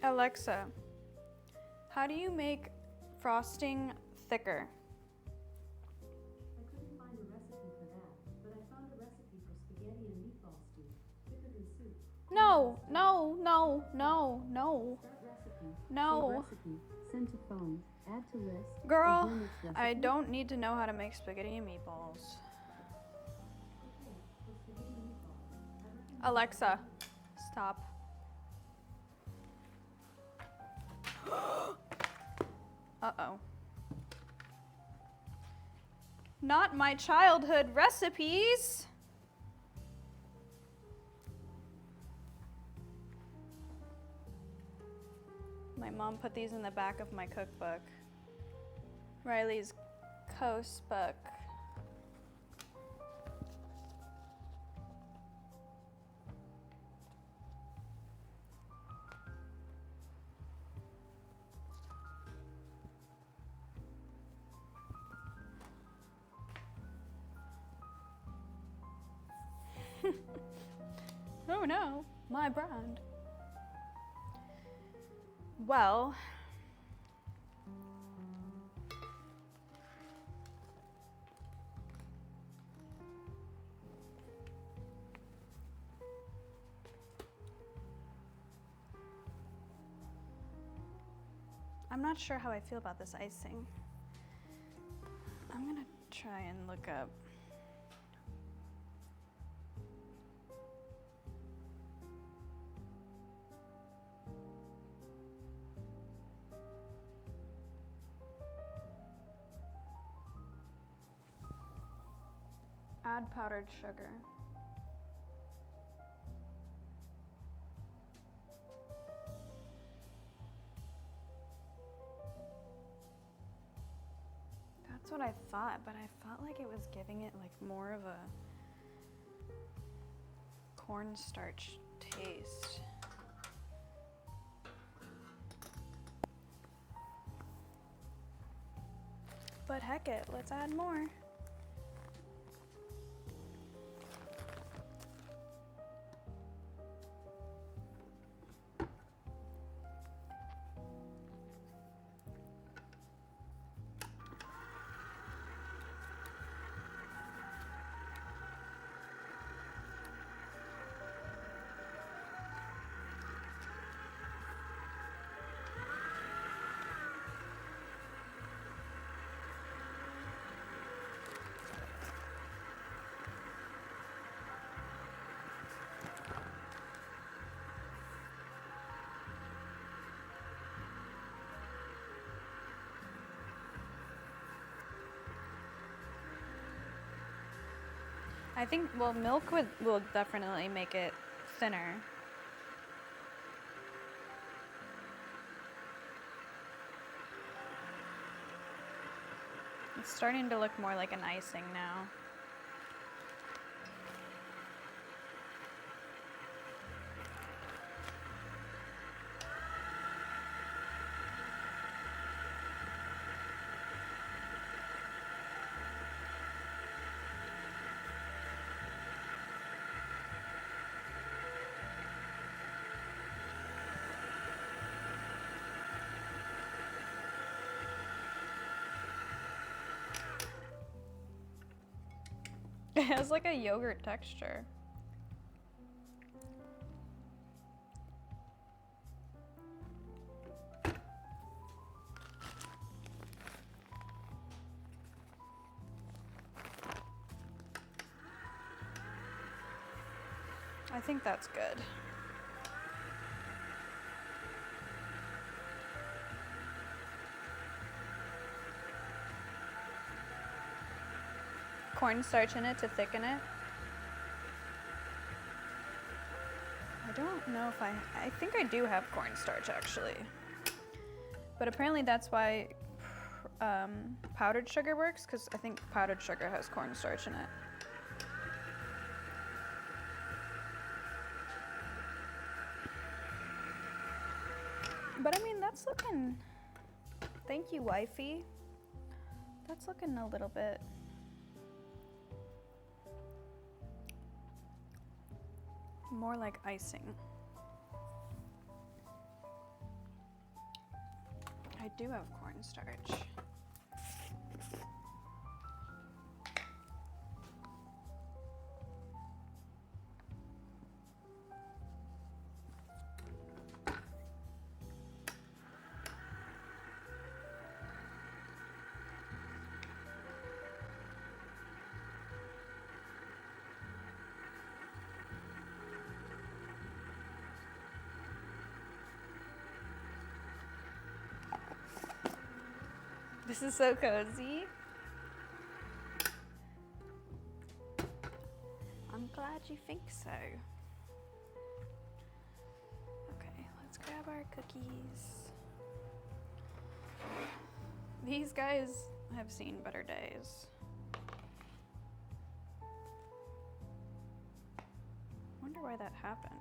Alexa, how do you make frosting thicker? I couldn't find a recipe for that, but I found a recipe for spaghetti and meatball stew, thicker than soup. No, no, no, no, no, Start recipe. no. Save recipe. Send to phone. Add to list. Girl, Again, it's I recipe. don't need to know how to make spaghetti and meatballs. Okay, for spaghetti meatballs, I recommend Alexa, stop. Uh-oh. Not my childhood recipes. My mom put these in the back of my cookbook. Riley's Coast book. Oh no, my brand. Well, I'm not sure how I feel about this icing. I'm gonna try and look up. Add powdered sugar. That's what I thought, but I felt like it was giving it like more of a cornstarch taste. But heck it, let's add more. I think, well, milk will definitely make it thinner. It's starting to look more like an icing now. It has like a yogurt texture. I think that's good. Cornstarch in it to thicken it. I don't know if I think I do have cornstarch actually. But apparently that's why powdered sugar works, because I think powdered sugar has cornstarch in it. But I mean, that's looking, thank you, wifey. That's looking a little bit more like icing. I do have cornstarch. This is so cozy. I'm glad you think so. Okay, let's grab our cookies. These guys have seen better days. Wonder why that happened.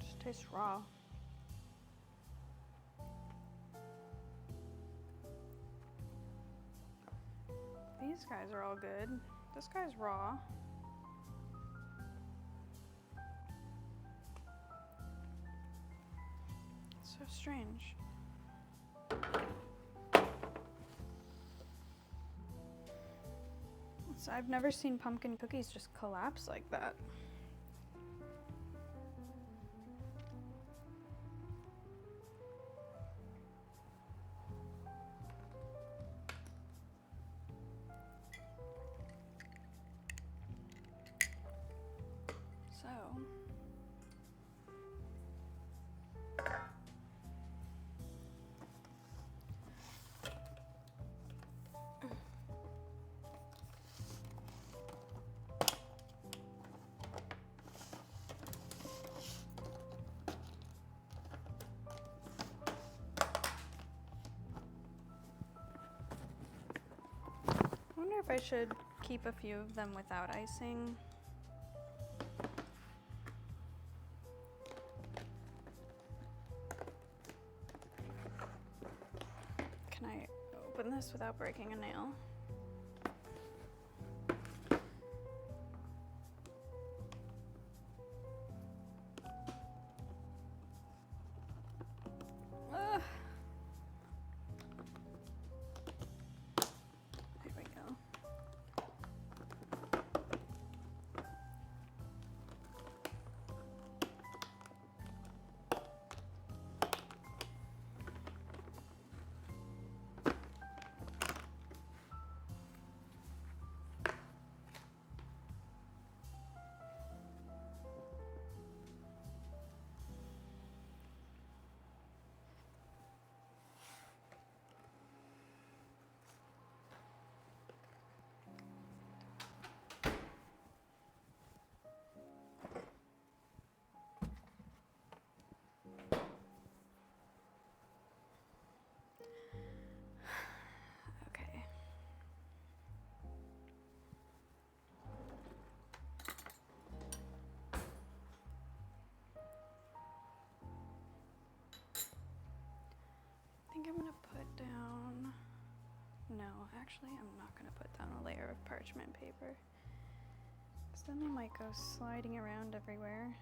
Just tastes raw. These guys are all good. This guy's raw. It's so strange. I've never seen pumpkin cookies just collapse like that. So, I wonder if I should keep a few of them without icing. Can I open this without breaking a nail? Ugh. There we go. Okay. I think I'm gonna put down, no, actually I'm not gonna put down a layer of parchment paper, because then they might go sliding around everywhere.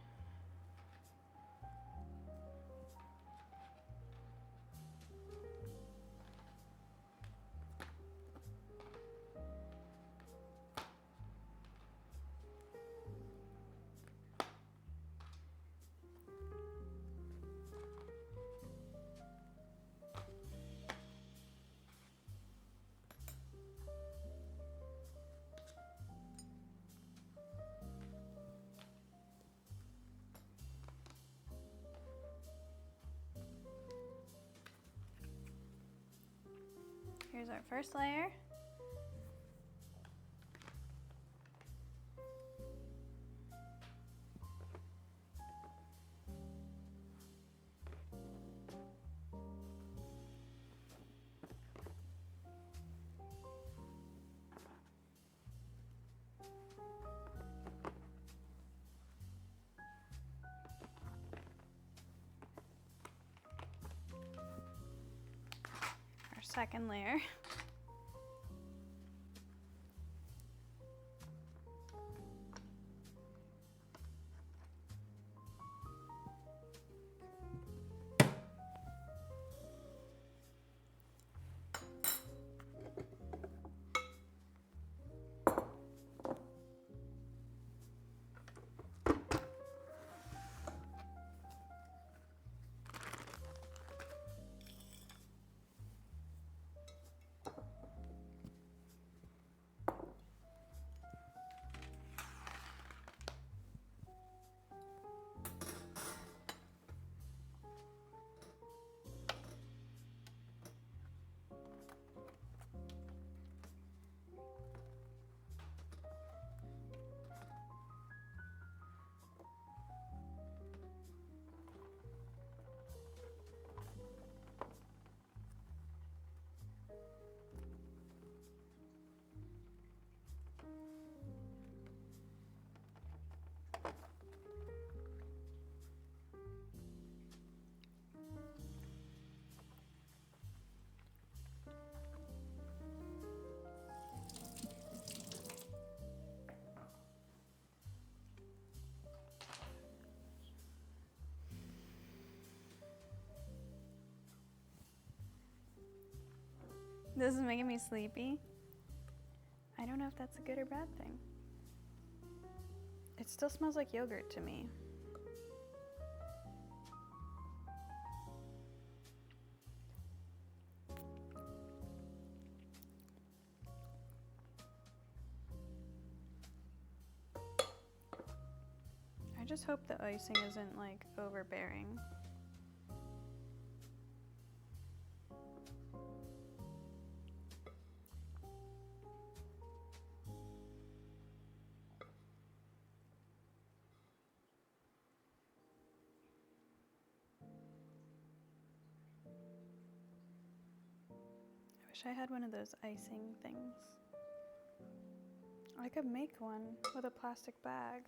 Here's our first layer. Our second layer. This is making me sleepy. I don't know if that's a good or bad thing. It still smells like yogurt to me. I just hope the icing isn't like overbearing. I wish I had one of those icing things. I could make one with a plastic bag.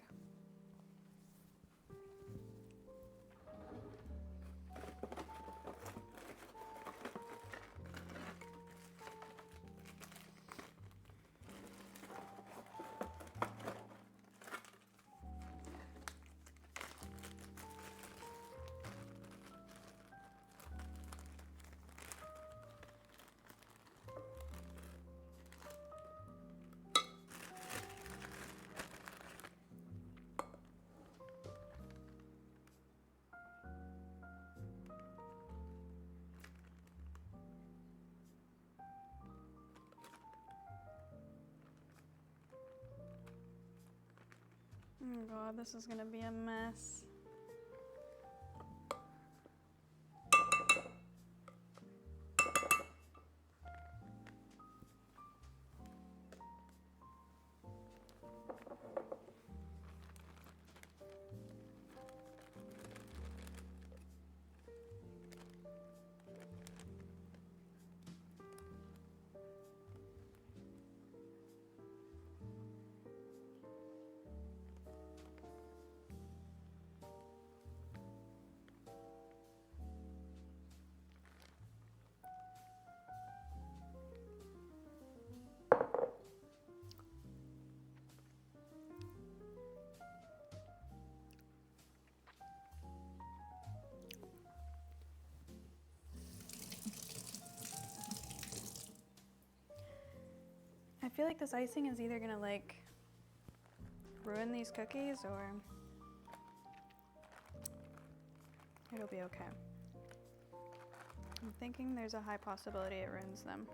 Oh god, this is gonna be a mess. I feel like this icing is either gonna like ruin these cookies or it'll be okay. I'm thinking there's a high possibility it ruins them.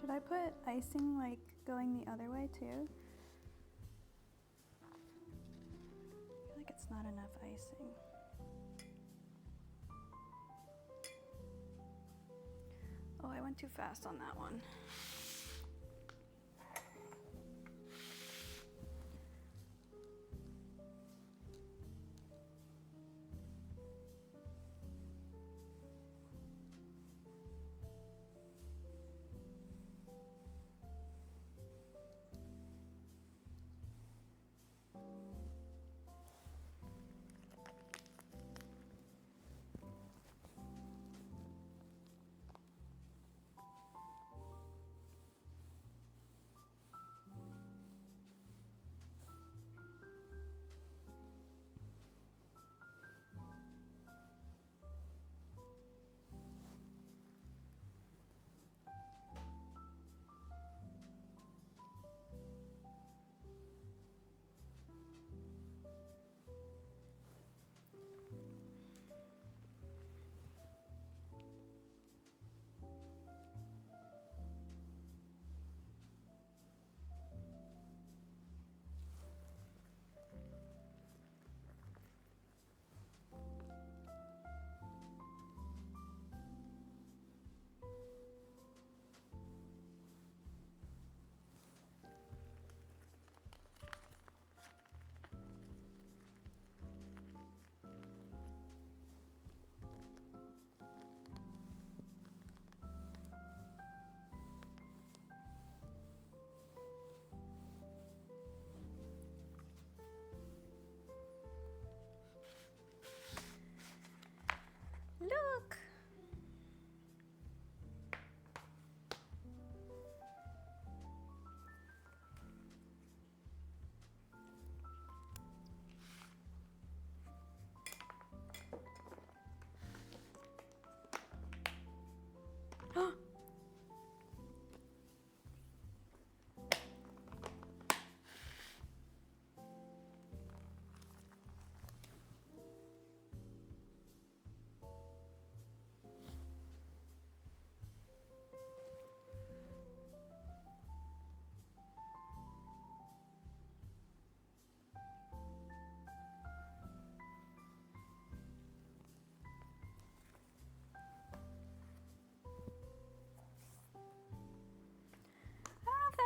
Should I put icing like going the other way too? I feel like it's not enough icing. Oh, I went too fast on that one.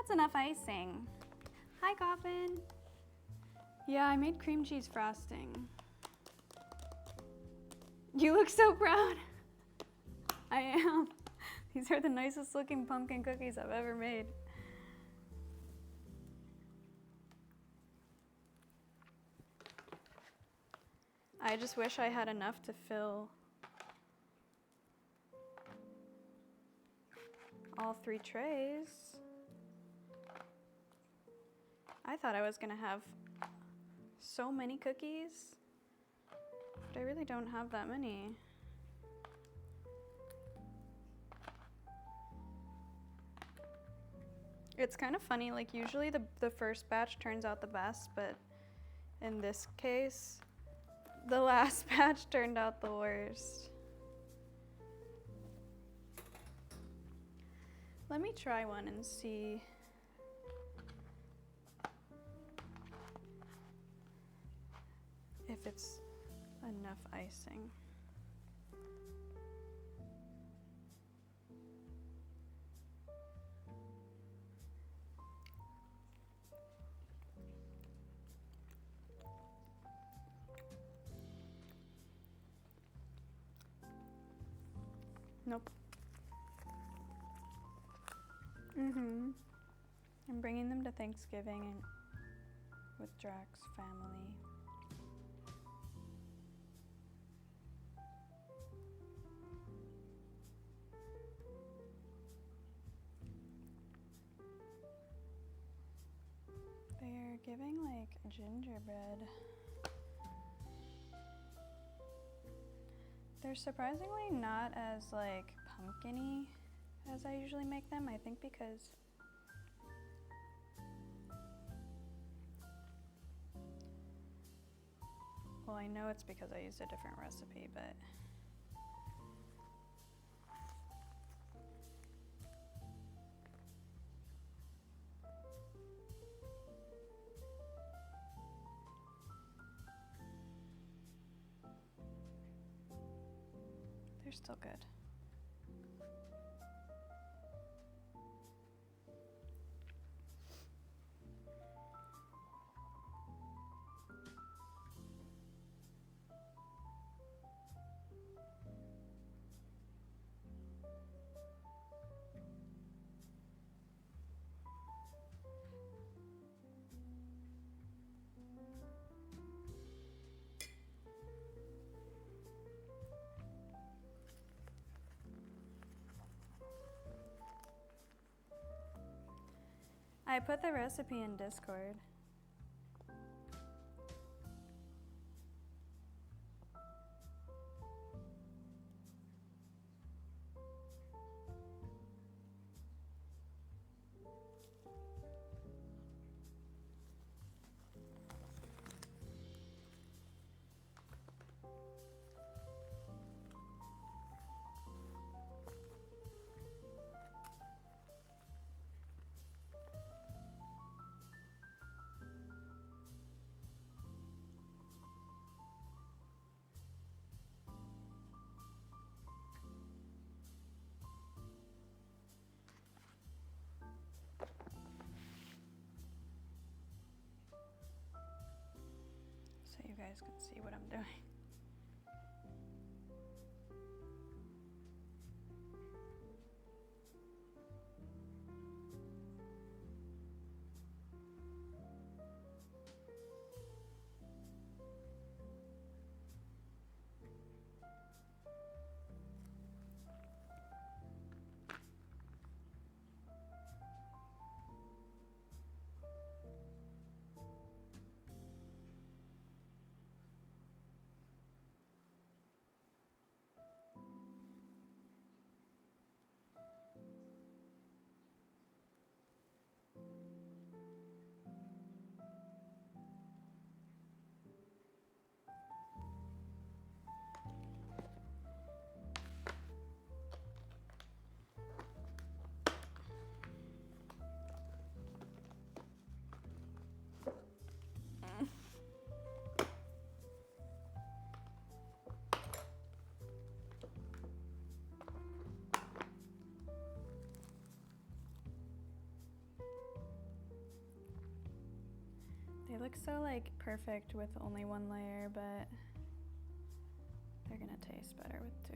that's enough icing. Hi, Coffin. Yeah, I made cream cheese frosting. You look so proud. I am. These are the nicest looking pumpkin cookies I've ever made. I just wish I had enough to fill all 3 trays. I thought I was gonna have so many cookies, but I really don't have that many. It's kind of funny, like usually the first batch turns out the best, but in this case, the last batch turned out the worst. Let me try one and see. If it's enough icing. Nope. I'm bringing them to Thanksgiving and with Drax's family. They're giving like gingerbread. They're surprisingly not as like pumpkin-y as I usually make them. I think because well, I know it's because I used a different recipe, but they're still good. I put the recipe in Discord. So you guys can see what I'm doing. look so like perfect with only one layer, but they're gonna taste better with two.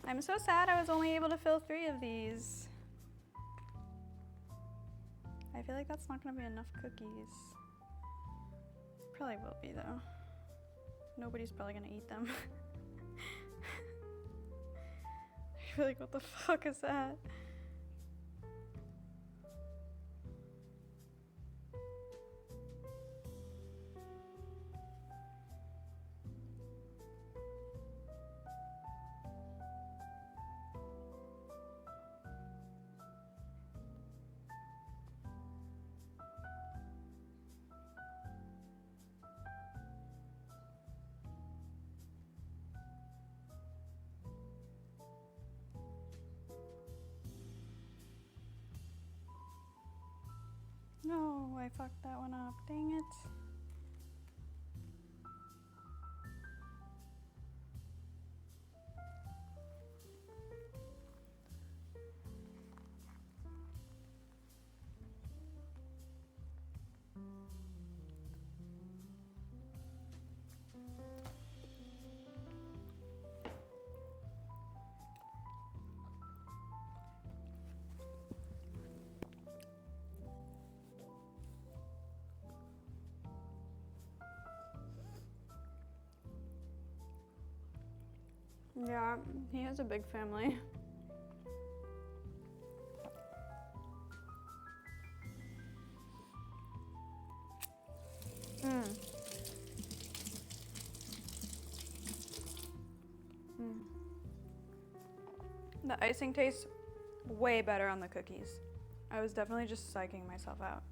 I'm so sad I was only able to fill 3 of these. I feel like that's not gonna be enough cookies. Probably will be though. Nobody's probably gonna eat them. I feel like, what the fuck is that? No, I fucked that one up. Dang it. Yeah, he has a big family. The icing tastes way better on the cookies. I was definitely just psyching myself out.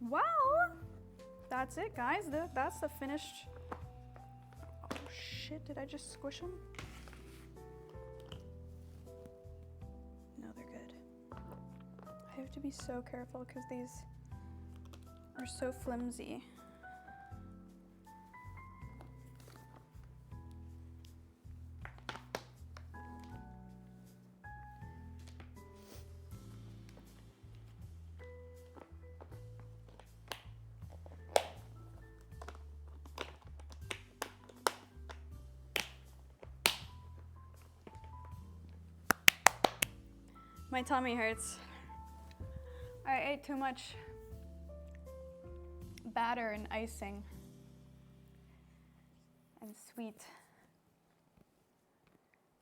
Well, that's it, guys. That's the finished. Oh shit, did I just squish them? No, they're good. I have to be so careful because these are so flimsy. My tummy hurts. I ate too much batter and icing and sweet.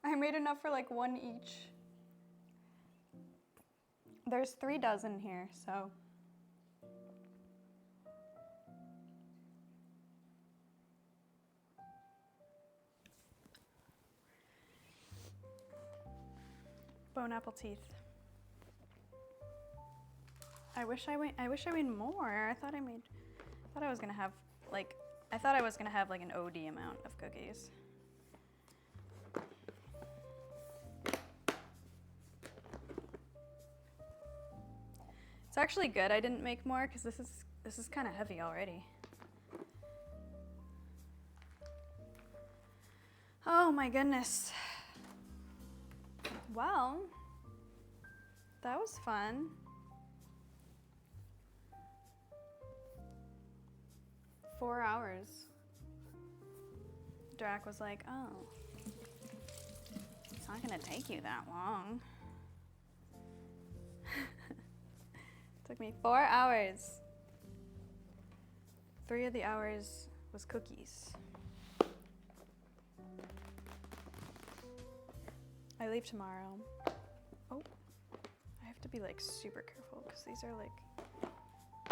I made enough for like 1 each. There's 3 dozen here, so. Bone apple teeth. I wish I made more. I thought I was gonna have like an OD amount of cookies. It's actually good I didn't make more because this is kind of heavy already. Oh my goodness. Well, That was fun. Four hours. Drac was like, oh, it's not gonna take you that long. Took me 4 hours. 3 of the hours was cookies. I leave tomorrow. Oh, I have to be like super careful because these are like,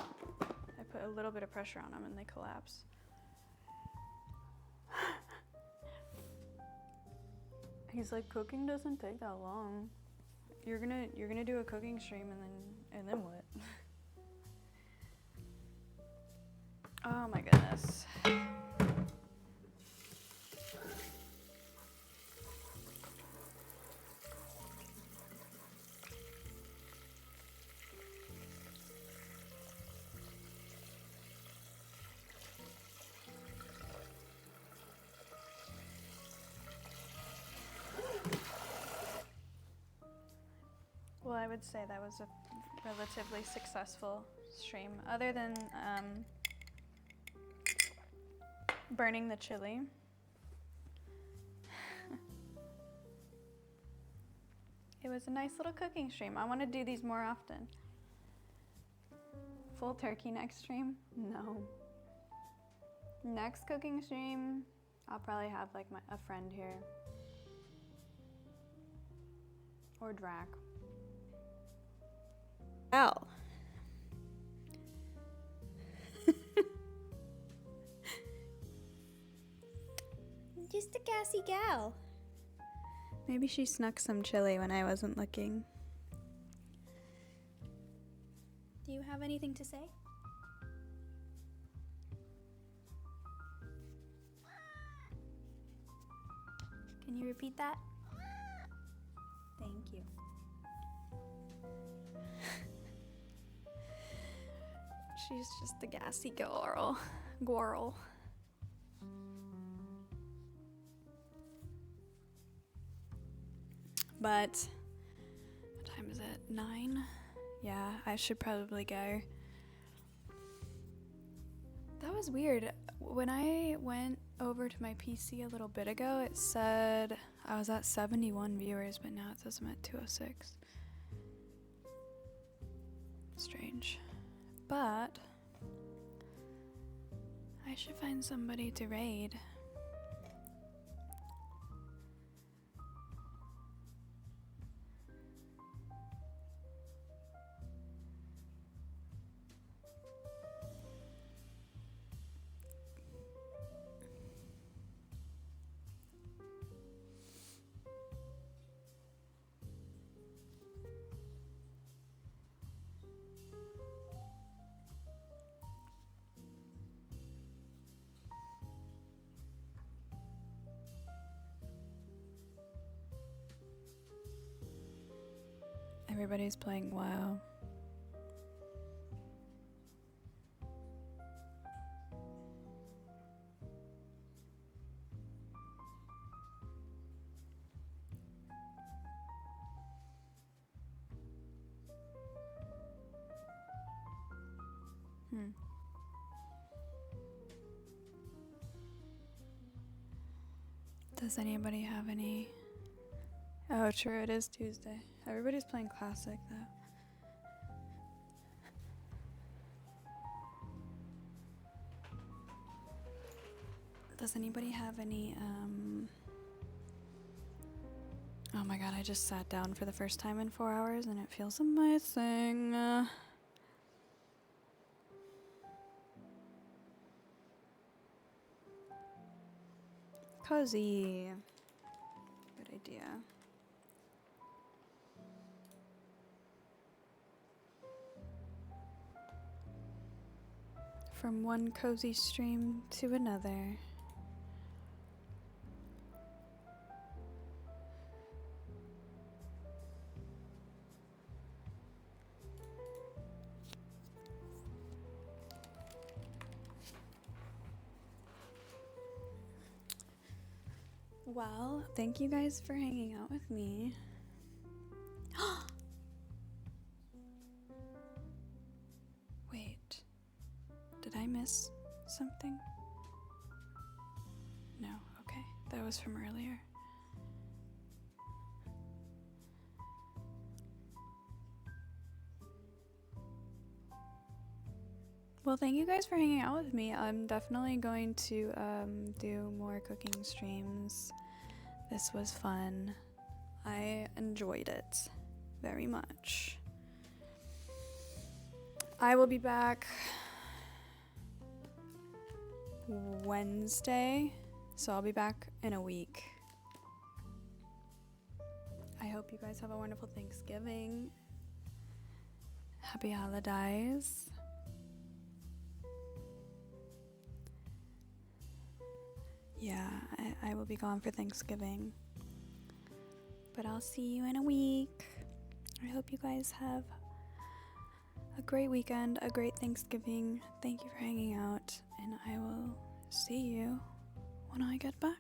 I put a little bit of pressure on them and they collapse. He's like, cooking doesn't take that long. You're gonna do a cooking stream and then what? Oh my goodness. Well, I would say that was a relatively successful stream, other than burning the chili. It was a nice little cooking stream. I want to do these more often. Full turkey next stream? No. Next cooking stream, I'll probably have like a friend here. Or Drac. Al. Just a gassy gal. Maybe she snuck some chili when I wasn't looking. Do you have anything to say? Can you repeat that? Thank you. She's just a gassy girl. But what time is it? 9? Yeah, I should probably go. That was weird. When I went over to my PC a little bit ago, it said I was at 71 viewers, but now it says I'm at 206. Strange. But I should find somebody to raid. Everybody's playing WoW. Does anybody have any? Oh, true, it is Tuesday. Everybody's playing Classic, though. Does anybody have any, Oh my god, I just sat down for the first time in 4 hours and it feels amazing. Cozy. Good idea. From one cozy stream to another. Well, thank you guys for hanging out with me. I miss something? No, okay. That was from earlier. Well, thank you guys for hanging out with me. I'm definitely going to do more cooking streams. This was fun. I enjoyed it very much. I will be back Wednesday, so I'll be back in a week. I hope you guys have a wonderful Thanksgiving. Happy holidays. Yeah, I will be gone for Thanksgiving. But I'll see you in a week. I hope you guys have a great weekend, a great Thanksgiving. Thank you for hanging out, and I will see you when I get back.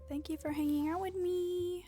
Thank you for hanging out with me.